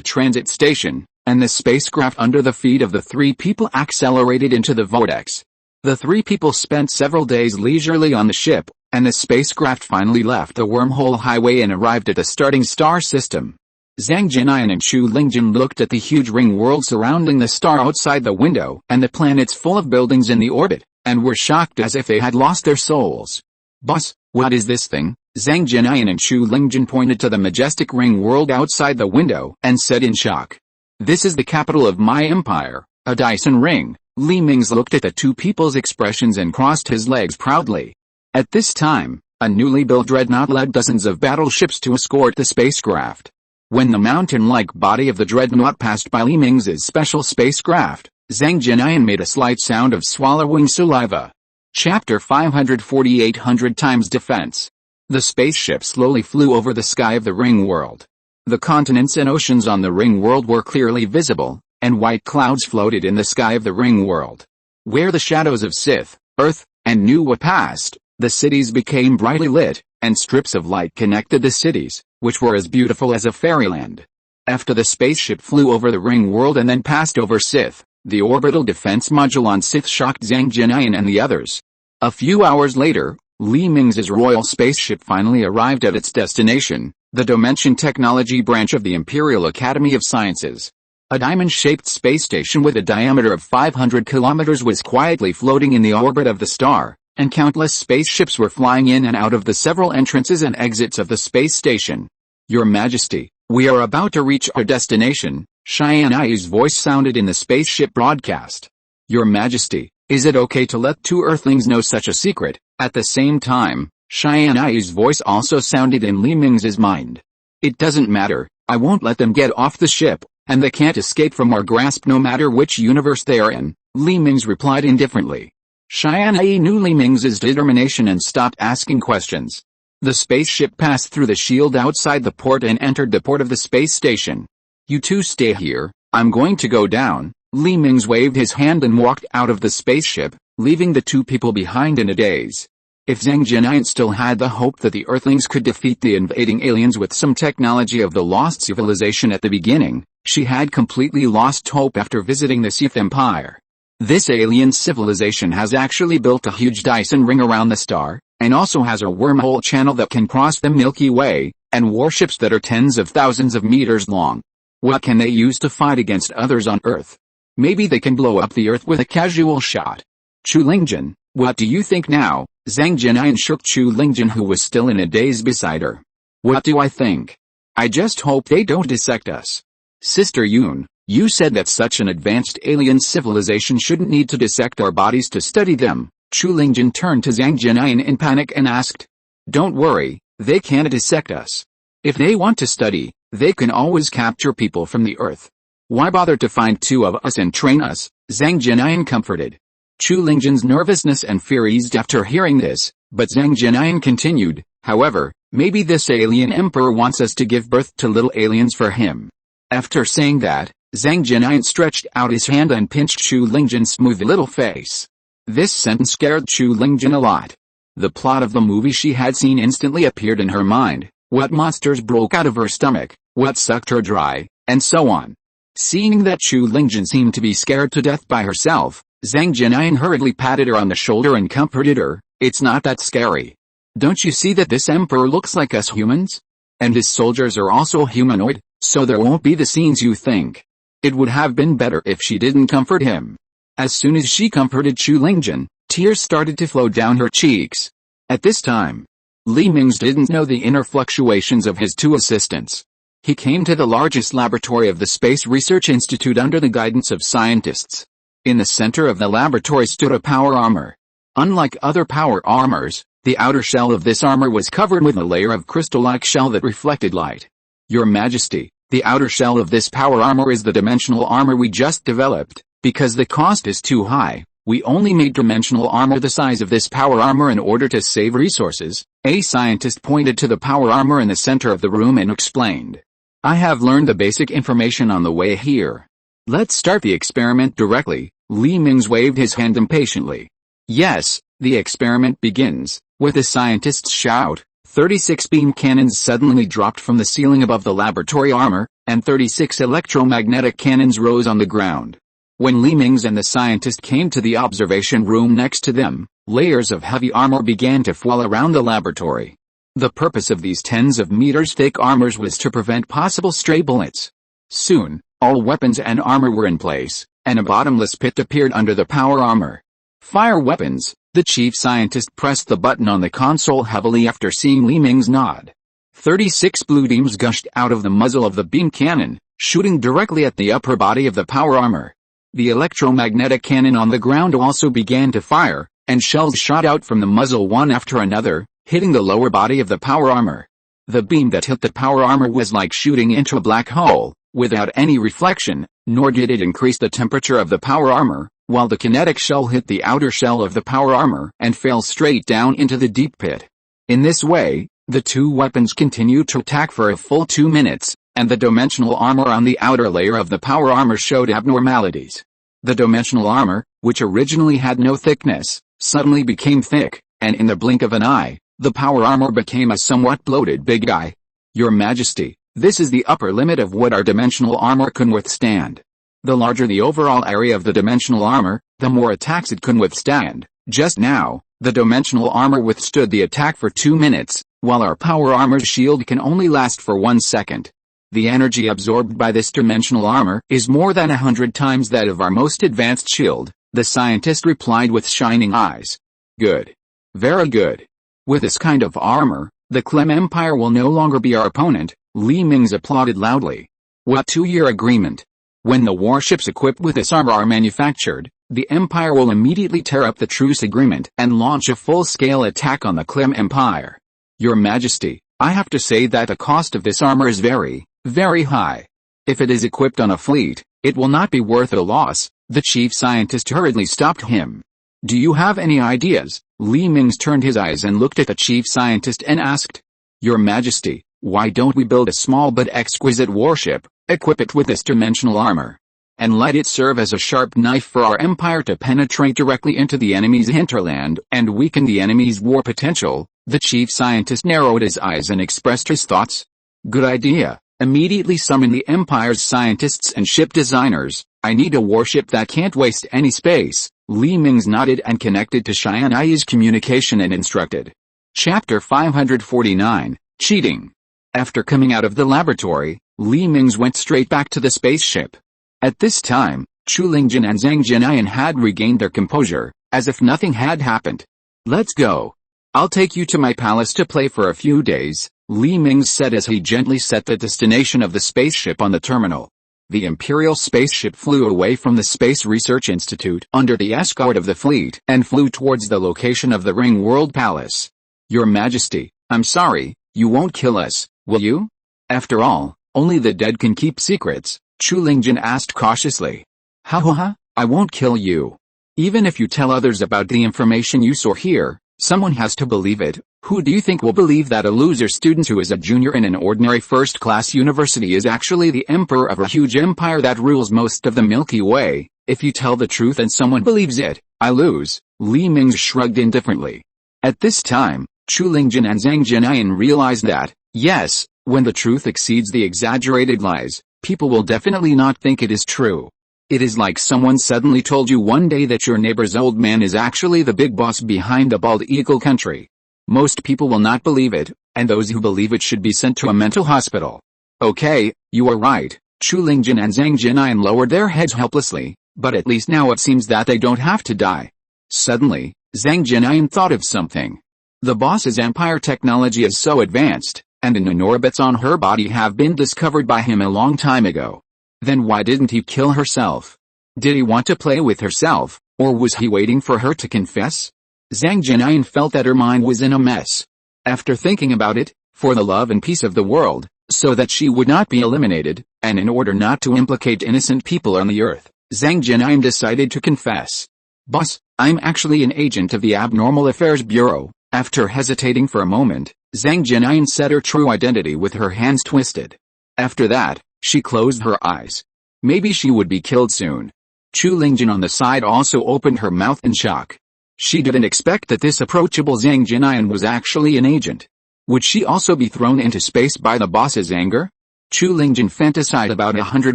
transit station, and the spacecraft under the feet of the three people accelerated into the vortex. The three people spent several days leisurely on the ship, and the spacecraft finally left the Wormhole Highway and arrived at the starting star system. Zhang Jianyan and Chu Lingjun looked at the huge ring world surrounding the star outside the window and the planets full of buildings in the orbit, and were shocked as if they had lost their souls. Boss, what is this thing? Zhang Jianyan and Chu Lingjun pointed to the majestic ring world outside the window and said in shock. This is the capital of my empire, a Dyson ring. Li Mingze looked at the two people's expressions and crossed his legs proudly. At this time, a newly built dreadnought led dozens of battleships to escort the spacecraft. When the mountain-like body of the dreadnought passed by Li Mingze's special spacecraft, Zhang Jianyan made a slight sound of swallowing saliva. Chapter 548 times Defense. The spaceship slowly flew over the sky of the ring world. The continents and oceans on the ring world were clearly visible, and white clouds floated in the sky of the ring world. Where the shadows of Sith, Earth, and Nuwa passed, the cities became brightly lit, and strips of light connected the cities, which were as beautiful as a fairyland. After the spaceship flew over the ring world and then passed over Sith, the orbital defense module on Sith shocked Zhang Jianyan and the others. A few hours later, Li Mingze's royal spaceship finally arrived at its destination, the Dimension Technology branch of the Imperial Academy of Sciences. A diamond-shaped space station with a diameter of 500 kilometers was quietly floating in the orbit of the star, and countless spaceships were flying in and out of the several entrances and exits of the space station. Your Majesty, we are about to reach our destination, Tianyi's voice sounded in the spaceship broadcast. Your Majesty, is it okay to let two Earthlings know such a secret? At the same time, Tianyi's voice also sounded in Li Mingze's mind. It doesn't matter, I won't let them get off the ship, and they can't escape from our grasp no matter which universe they are in, Li Mingze replied indifferently. Tianyi knew Li Mingze's determination and stopped asking questions. The spaceship passed through the shield outside the port and entered the port of the space station. You two stay here, I'm going to go down. Li Mingze waved his hand and walked out of the spaceship, leaving the two people behind in a daze. If Zhang Jianyan still had the hope that the Earthlings could defeat the invading aliens with some technology of the lost civilization at the beginning, she had completely lost hope after visiting the Sith Empire. This alien civilization has actually built a huge Dyson ring around the star, and also has a wormhole channel that can cross the Milky Way, and warships that are tens of thousands of meters long. What can they use to fight against others on Earth? Maybe they can blow up the Earth with a casual shot. Chu Lingjun, what do you think now? Zhang Jianyan shook Chu Lingjun, who was still in a daze beside her. What do I think? I just hope they don't dissect us. Sister Yun, you said that such an advanced alien civilization shouldn't need to dissect our bodies to study them. Chu Lingjun turned to Zhang Jianyan in panic and asked. Don't worry, they can't dissect us. If they want to study, they can always capture people from the Earth. Why bother to find two of us and train us? Zhang Jianyan comforted. Chu Lingjun's nervousness and fear eased after hearing this, but Zhang Jianyan continued, however, maybe this alien emperor wants us to give birth to little aliens for him. After saying that, Zhang Jianyan stretched out his hand and pinched Chu Lingjun's smooth little face. This sentence scared Chu Lingjun a lot. The plot of the movie she had seen instantly appeared in her mind. What monsters broke out of her stomach, what sucked her dry, and so on. Seeing that Chu Lingjun seemed to be scared to death by herself, Zhang Jianyan hurriedly patted her on the shoulder and comforted her. It's not that scary. Don't you see that this emperor looks like us humans? And his soldiers are also humanoid, so there won't be the scenes you think. It would have been better if she didn't comfort him. As soon as she comforted Chu Lingjun, tears started to flow down her cheeks. At this time, Li Mingze didn't know the inner fluctuations of his two assistants. He came to the largest laboratory of the Space Research Institute under the guidance of scientists. In the center of the laboratory stood a power armor. Unlike other power armors, the outer shell of this armor was covered with a layer of crystal-like shell that reflected light. Your Majesty, the outer shell of this power armor is the dimensional armor we just developed. Because the cost is too high, we only made dimensional armor the size of this power armor in order to save resources. A scientist pointed to the power armor in the center of the room and explained. I have learned the basic information on the way here. Let's start the experiment directly. Li Mingze waved his hand impatiently. Yes, the experiment begins. With a scientist's shout, 36 beam cannons suddenly dropped from the ceiling above the laboratory armor, and 36 electromagnetic cannons rose on the ground. When Li Mingze and the scientist came to the observation room next to them, layers of heavy armor began to fall around the laboratory. The purpose of these tens of meters thick armors was to prevent possible stray bullets. Soon, all weapons and armor were in place, and a bottomless pit appeared under the power armor. Fire weapons. The chief scientist pressed the button on the console heavily after seeing Li Mingze nod. 36 blue beams gushed out of the muzzle of the beam cannon, shooting directly at the upper body of the power armor. The electromagnetic cannon on the ground also began to fire, and shells shot out from the muzzle one after another, hitting the lower body of the power armor. The beam that hit the power armor was like shooting into a black hole, without any reflection, nor did it increase the temperature of the power armor, while the kinetic shell hit the outer shell of the power armor and fell straight down into the deep pit. In this way, the two weapons continued to attack for a full 2 minutes, and the dimensional armor on the outer layer of the power armor showed abnormalities. The dimensional armor, which originally had no thickness, suddenly became thick, and in the blink of an eye, the power armor became a somewhat bloated big guy. Your Majesty, this is the upper limit of what our dimensional armor can withstand. The larger the overall area of the dimensional armor, the more attacks it can withstand. Just now, the dimensional armor withstood the attack for 2 minutes, while our power armor's shield can only last for 1 second. The energy absorbed by this dimensional armor is more than 100 times that of our most advanced shield, the scientist replied with shining eyes. Good. Very good. With this kind of armor, the Clem Empire will no longer be our opponent. Li Mingze applauded loudly. What 2-year agreement? When the warships equipped with this armor are manufactured, the Empire will immediately tear up the truce agreement and launch a full-scale attack on the Clem Empire. Your Majesty, I have to say that the cost of this armor is very, very high. If it is equipped on a fleet, it will not be worth the loss." The chief scientist hurriedly stopped him. "Do you have any ideas?" Li Mingze turned his eyes and looked at the chief scientist and asked. "Your Majesty, why don't we build a small but exquisite warship, equip it with this dimensional armor, and let it serve as a sharp knife for our empire to penetrate directly into the enemy's hinterland and weaken the enemy's war potential?" The chief scientist narrowed his eyes and expressed his thoughts. "Good idea. Immediately summon the Empire's scientists and ship designers. I need a warship that can't waste any space." Li Mingze nodded and connected to Tianyi's communication and instructed. Chapter 549, Cheating. After coming out of the laboratory, Li Mingze went straight back to the spaceship. At this time, Chu Lingjin and Zhang Jinyan had regained their composure, as if nothing had happened. "Let's go. I'll take you to my palace to play for a few days," Li Mingze said as he gently set the destination of the spaceship on the terminal. The Imperial spaceship flew away from the Space Research Institute under the escort of the fleet and flew towards the location of the Ring World Palace. "Your Majesty, I'm sorry, you won't kill us, will you? After all, only the dead can keep secrets," Chu Lingjin asked cautiously. "Ha, I won't kill you. Even if you tell others about the information you saw here, someone has to believe it. Who do you think will believe that a loser student who is a junior in an ordinary first-class university is actually the emperor of a huge empire that rules most of the Milky Way? If you tell the truth and someone believes it, I lose." Li Mingze shrugged indifferently. At this time, Chu Lingjin and Zhang Jinyan realized that, yes, when the truth exceeds the exaggerated lies, people will definitely not think it is true. It is like someone suddenly told you one day that your neighbor's old man is actually the big boss behind the bald eagle country. Most people will not believe it, and those who believe it should be sent to a mental hospital. "Okay, you are right." Chu Lingjin and Zhang Jinyan lowered their heads helplessly, but at least now it seems that they don't have to die. Suddenly, Zhang Jinyan thought of something. The boss's empire technology is so advanced, and the nanorbits on her body have been discovered by him a long time ago. Then why didn't he kill herself? Did he want to play with herself, or was he waiting for her to confess? Zhang Jinyan felt that her mind was in a mess. After thinking about it, for the love and peace of the world, so that she would not be eliminated, and in order not to implicate innocent people on the earth, Zhang Jinyan decided to confess. "Boss, I'm actually an agent of the Abnormal Affairs Bureau." After hesitating for a moment, Zhang Jinyan said her true identity with her hands twisted. After that, she closed her eyes. Maybe she would be killed soon. Chu Lingjin on the side also opened her mouth in shock. She didn't expect that this approachable Zhang Jinyan was actually an agent. Would she also be thrown into space by the boss's anger? Chu Lingjin fantasized about 100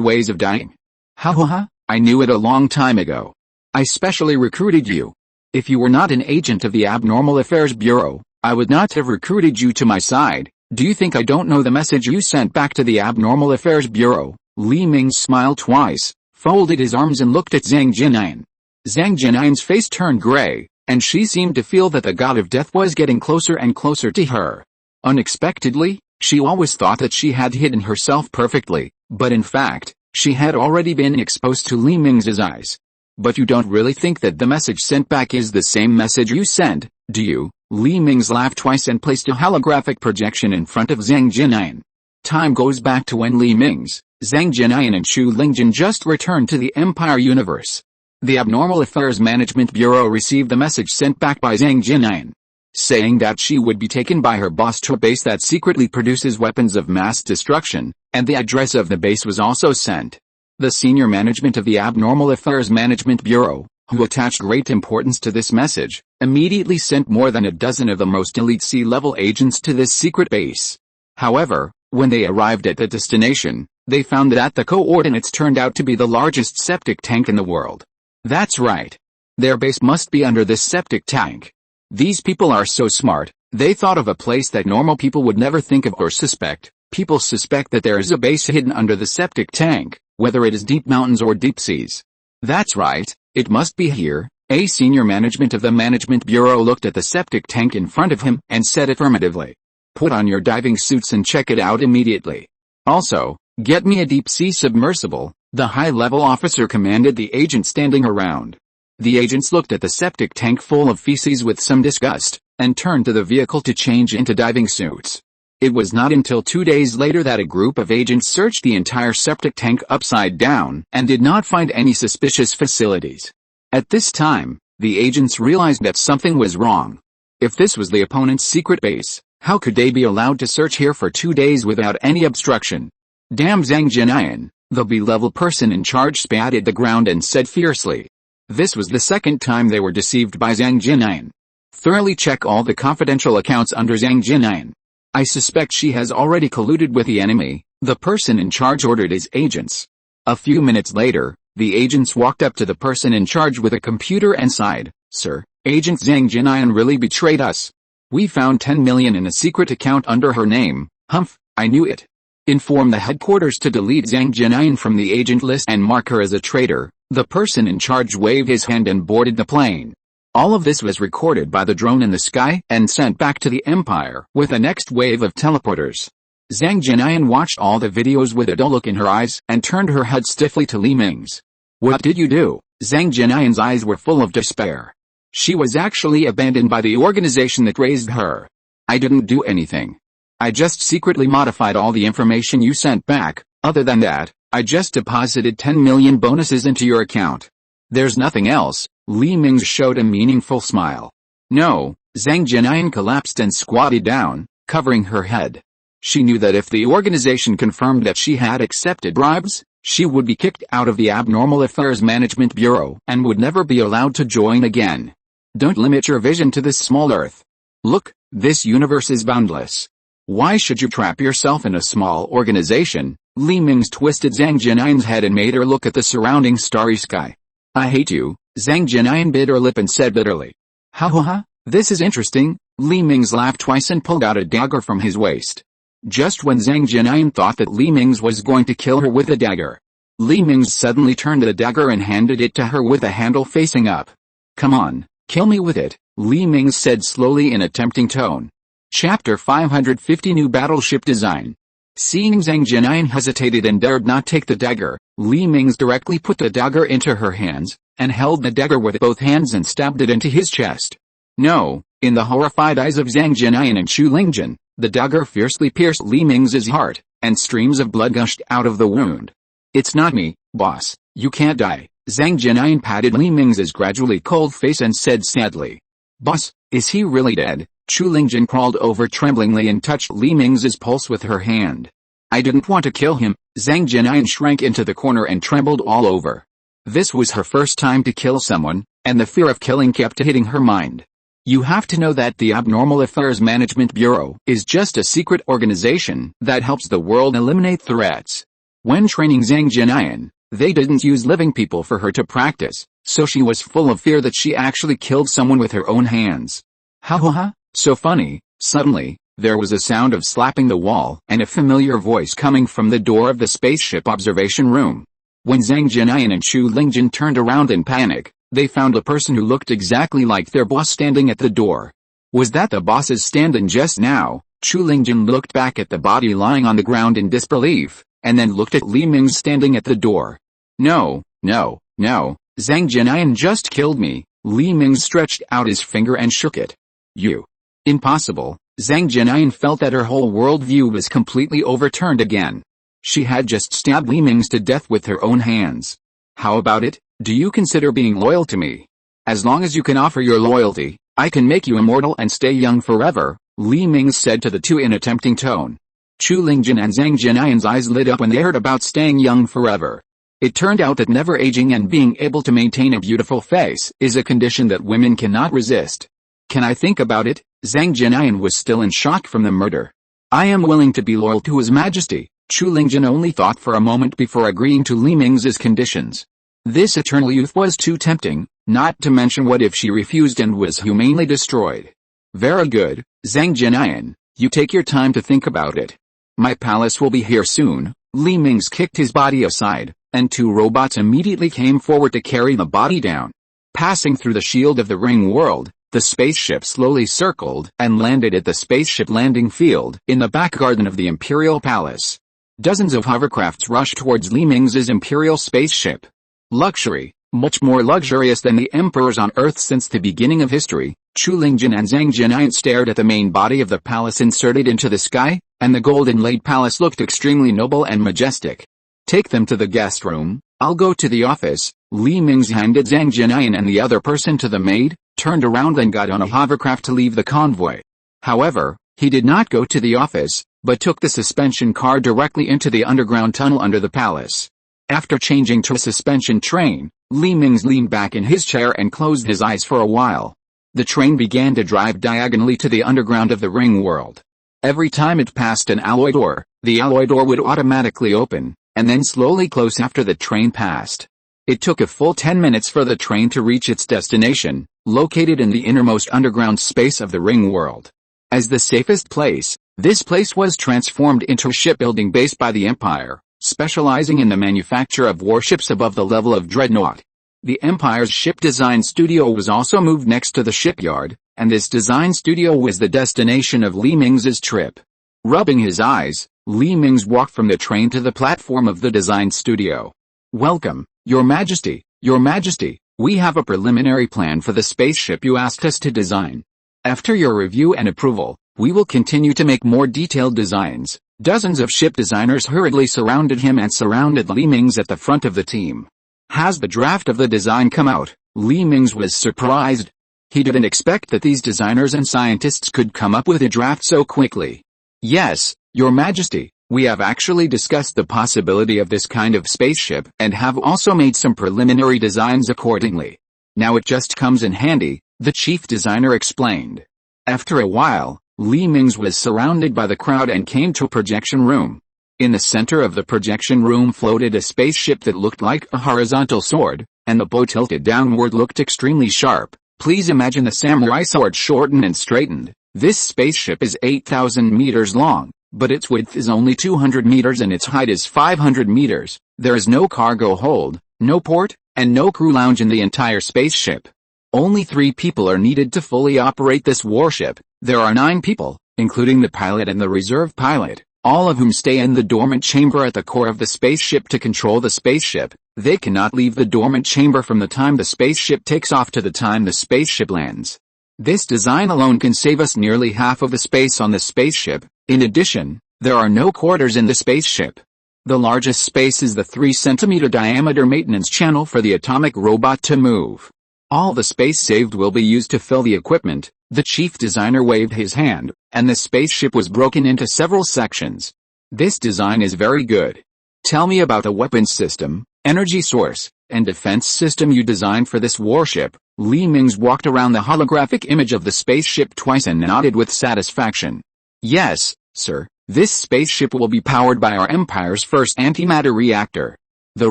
ways of dying. "Ha, I knew it a long time ago. I specially recruited you. If you were not an agent of the Abnormal Affairs Bureau, I would not have recruited you to my side. Do you think I don't know the message you sent back to the Abnormal Affairs Bureau?" Li Mingze smiled twice, folded his arms and looked at Zhang Jinyan. Zhang Jinyan's face turned gray, and she seemed to feel that the god of death was getting closer and closer to her. Unexpectedly, she always thought that she had hidden herself perfectly, but in fact, she had already been exposed to Li Mingze's eyes. "But you don't really think that the message sent back is the same message you sent, do you?" Li Mingze laughed twice and placed a holographic projection in front of Zhang Jinyan. Time goes back to when Li Mingze, Zhang Jinyan and Chu Lingjin just returned to the Empire universe. The Abnormal Affairs Management Bureau received the message sent back by Zhang Jinyan, saying that she would be taken by her boss to a base that secretly produces weapons of mass destruction, and the address of the base was also sent. The senior management of the Abnormal Affairs Management Bureau, who attached great importance to this message, immediately sent more than a dozen of the most elite C-level agents to this secret base. However, when they arrived at the destination, they found that the coordinates turned out to be the largest septic tank in the world. That's right. Their base must be under this septic tank. These people are so smart, they thought of a place that normal people would never think of or suspect. People suspect that there is a base hidden under the septic tank, whether it is deep mountains or deep seas. That's right, it must be here. A senior management of the Management Bureau looked at the septic tank in front of him and said affirmatively. "Put on your diving suits and check it out immediately. Also, get me a deep-sea submersible," the high-level officer commanded the agents standing around. The agents looked at the septic tank full of feces with some disgust, and turned to the vehicle to change into diving suits. It was not until 2 days later that a group of agents searched the entire septic tank upside down and did not find any suspicious facilities. At this time, the agents realized that something was wrong. If this was the opponent's secret base, how could they be allowed to search here for 2 days without any obstruction? Damn Zhang Jianian, the B-level person in charge spat at the ground and said fiercely. This was the second time they were deceived by Zhang Jianian. Thoroughly check all the confidential accounts under Zhang Jianian. I suspect she has already colluded with the enemy, the person in charge ordered his agents. A few minutes later, the agents walked up to the person in charge with a computer and sighed, Sir, Agent Zhang Jianian really betrayed us. We found 10 million in a secret account under her name. Humph, I knew it. Inform the headquarters to delete Zhang Jianian from the agent list and mark her as a traitor. The person in charge waved his hand and boarded the plane. All of this was recorded by the drone in the sky and sent back to the Empire with a next wave of teleporters. Zhang Jianian watched all the videos with a dull look in her eyes and turned her head stiffly to Li Mingze. What did you do? Zhang Jianian's eyes were full of despair. She was actually abandoned by the organization that raised her. I didn't do anything. I just secretly modified all the information you sent back. Other than that, I just deposited 10 million bonuses into your account. There's nothing else. Li Mingze showed a meaningful smile. No, Zhang Jianian collapsed and squatted down, covering her head. She knew that if the organization confirmed that she had accepted bribes, she would be kicked out of the Abnormal Affairs Management Bureau and would never be allowed to join again. Don't limit your vision to this small Earth. Look, this universe is boundless. Why should you trap yourself in a small organization? Li Mingze twisted Zhang Jianian's head and made her look at the surrounding starry sky. I hate you, Zhang Jianian bit her lip and said bitterly. Ha ha ha, this is interesting. Li Mingze laughed twice and pulled out a dagger from his waist. Just when Zhang Jianian thought that Li Mingze was going to kill her with a dagger, Li Mingze suddenly turned the dagger and handed it to her with the handle facing up. Come on, kill me with it, Li Mingze said slowly in a tempting tone. Chapter 550 New Battleship Design. Seeing Zhang Jianian hesitated and dared not take the dagger, Li Mingze directly put the dagger into her hands, and held the dagger with both hands and stabbed it into his chest. No, in the horrified eyes of Zhang Jianian and Chu Lingjun, the dagger fiercely pierced Li Mingze's heart, and streams of blood gushed out of the wound. It's not me, boss, you can't die. Zhang Jianian patted Li Mingze's gradually cold face and said sadly. Boss, is he really dead? Chu Lingjun crawled over tremblingly and touched Li Mingze's pulse with her hand. I didn't want to kill him. Zhang Jianian shrank into the corner and trembled all over. This was her first time to kill someone, and the fear of killing kept hitting her mind. You have to know that the Abnormal Affairs Management Bureau is just a secret organization that helps the world eliminate threats. When training Zhang Jianian, they didn't use living people for her to practice, so she was full of fear that she actually killed someone with her own hands. Ha ha ha, so funny. Suddenly, there was a sound of slapping the wall and a familiar voice coming from the door of the spaceship observation room. When Zhang Jianian and Chu Lingjun turned around in panic, they found a person who looked exactly like their boss standing at the door. Was that the boss's stand-in just now? Chu Lingjun looked back at the body lying on the ground in disbelief, and then looked at Li Mingze standing at the door. No, no, no, Zhang Jianian just killed me. Li Mingze stretched out his finger and shook it. You. Impossible. Zhang Jianian felt that her whole worldview was completely overturned again. She had just stabbed Li Mingze to death with her own hands. How about it? Do you consider being loyal to me? As long as you can offer your loyalty, I can make you immortal and stay young forever, Li Mingze said to the two in a tempting tone. Chu Lingjun and Zhang Jianian's eyes lit up when they heard about staying young forever. It turned out that never aging and being able to maintain a beautiful face is a condition that women cannot resist. Can I think about it? Zhang Jianian was still in shock from the murder. I am willing to be loyal to His Majesty. Chu Lingjun only thought for a moment before agreeing to Li Mingze's conditions. This eternal youth was too tempting, not to mention what if she refused and was humanely destroyed. Very good, Zhang Jianian, you take your time to think about it. My palace will be here soon. Li Mingze kicked his body aside, and two robots immediately came forward to carry the body down. Passing through the shield of the ring world, the spaceship slowly circled and landed at the spaceship landing field in the back garden of the Imperial Palace. Dozens of hovercrafts rushed towards Li Mingze's Imperial spaceship. Luxury, much more luxurious than the emperors on Earth since the beginning of history. Chu Lingjun and Zhang Jianian stared at the main body of the palace inserted into the sky, and the gold-inlaid palace looked extremely noble and majestic. Take them to the guest room, I'll go to the office. Li Mingze handed Zhang Jianyan and the other person to the maid, turned around and got on a hovercraft to leave the convoy. However, he did not go to the office, but took the suspension car directly into the underground tunnel under the palace. After changing to a suspension train, Li Mingze leaned back in his chair and closed his eyes for a while. The train began to drive diagonally to the underground of the ring world. Every time it passed an alloy door, the alloy door would automatically open, and then slowly close after the train passed. It took a full 10 minutes for the train to reach its destination, located in the innermost underground space of the ring world. As the safest place, this place was transformed into a shipbuilding base by the Empire, specializing in the manufacture of warships above the level of dreadnought. The Empire's ship design studio was also moved next to the shipyard, and this design studio was the destination of Li Mingze's trip. Rubbing his eyes, Li Mingze walked from the train to the platform of the design studio. "Welcome, Your Majesty, Your Majesty. We have a preliminary plan for the spaceship you asked us to design. After your review and approval, we will continue to make more detailed designs." Dozens of ship designers hurriedly surrounded him and surrounded Li Mingze at the front of the team. Has the draft of the design come out? Li Mingze was surprised. He didn't expect that these designers and scientists could come up with a draft so quickly. "Yes, Your Majesty, we have actually discussed the possibility of this kind of spaceship and have also made some preliminary designs accordingly. Now it just comes in handy," the chief designer explained. After a while, Li Mingze was surrounded by the crowd and came to a projection room. In the center of the projection room floated a spaceship that looked like a horizontal sword, and the bow tilted downward looked extremely sharp. Please imagine the samurai sword shortened and straightened. This spaceship is 8,000 meters long, but its width is only 200 meters and its height is 500 meters. There is no cargo hold, no port, and no crew lounge in the entire spaceship. Only 3 people are needed to fully operate this warship. There are 9 people, including the pilot and the reserve pilot, all of whom stay in the dormant chamber at the core of the spaceship to control the spaceship. They cannot leave the dormant chamber from the time the spaceship takes off to the time the spaceship lands. This design alone can save us nearly half of the space on the spaceship. In addition, there are no quarters in the spaceship. The largest space is the 3-centimeter diameter maintenance channel for the atomic robot to move. All the space saved will be used to fill the equipment. The chief designer waved his hand, and the spaceship was broken into several sections. "This design is very good. Tell me about the weapons system, energy source, and defense system you designed for this warship." Li Mingze walked around the holographic image of the spaceship twice and nodded with satisfaction. "Yes, sir, this spaceship will be powered by our Empire's first antimatter reactor. The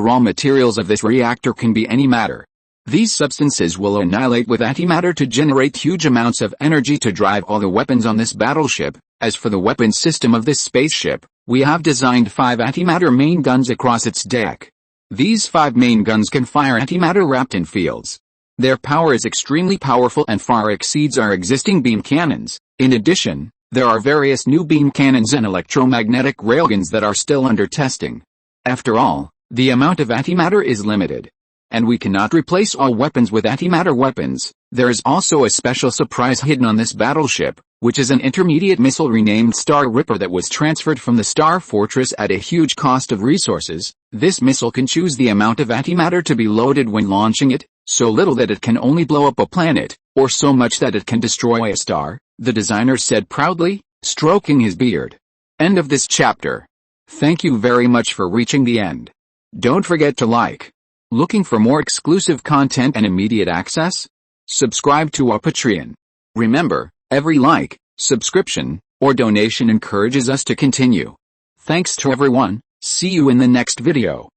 raw materials of this reactor can be any matter. These substances will annihilate with antimatter to generate huge amounts of energy to drive all the weapons on this battleship. As for the weapons system of this spaceship, we have designed 5 antimatter main guns across its deck. These 5 main guns can fire antimatter wrapped in fields. Their power is extremely powerful and far exceeds our existing beam cannons. In addition, there are various new beam cannons and electromagnetic railguns that are still under testing. After all, the amount of antimatter is limited, and we cannot replace all weapons with antimatter weapons. There is also a special surprise hidden on this battleship, which is an intermediate missile renamed Star Ripper that was transferred from the Star Fortress at a huge cost of resources. This missile can choose the amount of antimatter to be loaded when launching it, so little that it can only blow up a planet, or so much that it can destroy a star, the designer said proudly, stroking his beard. End of this chapter. Thank you very much for reaching the end. Don't forget to like. Looking for more exclusive content and immediate access? Subscribe to our Patreon. Remember, every like, subscription, or donation encourages us to continue. Thanks to everyone. See you in the next video.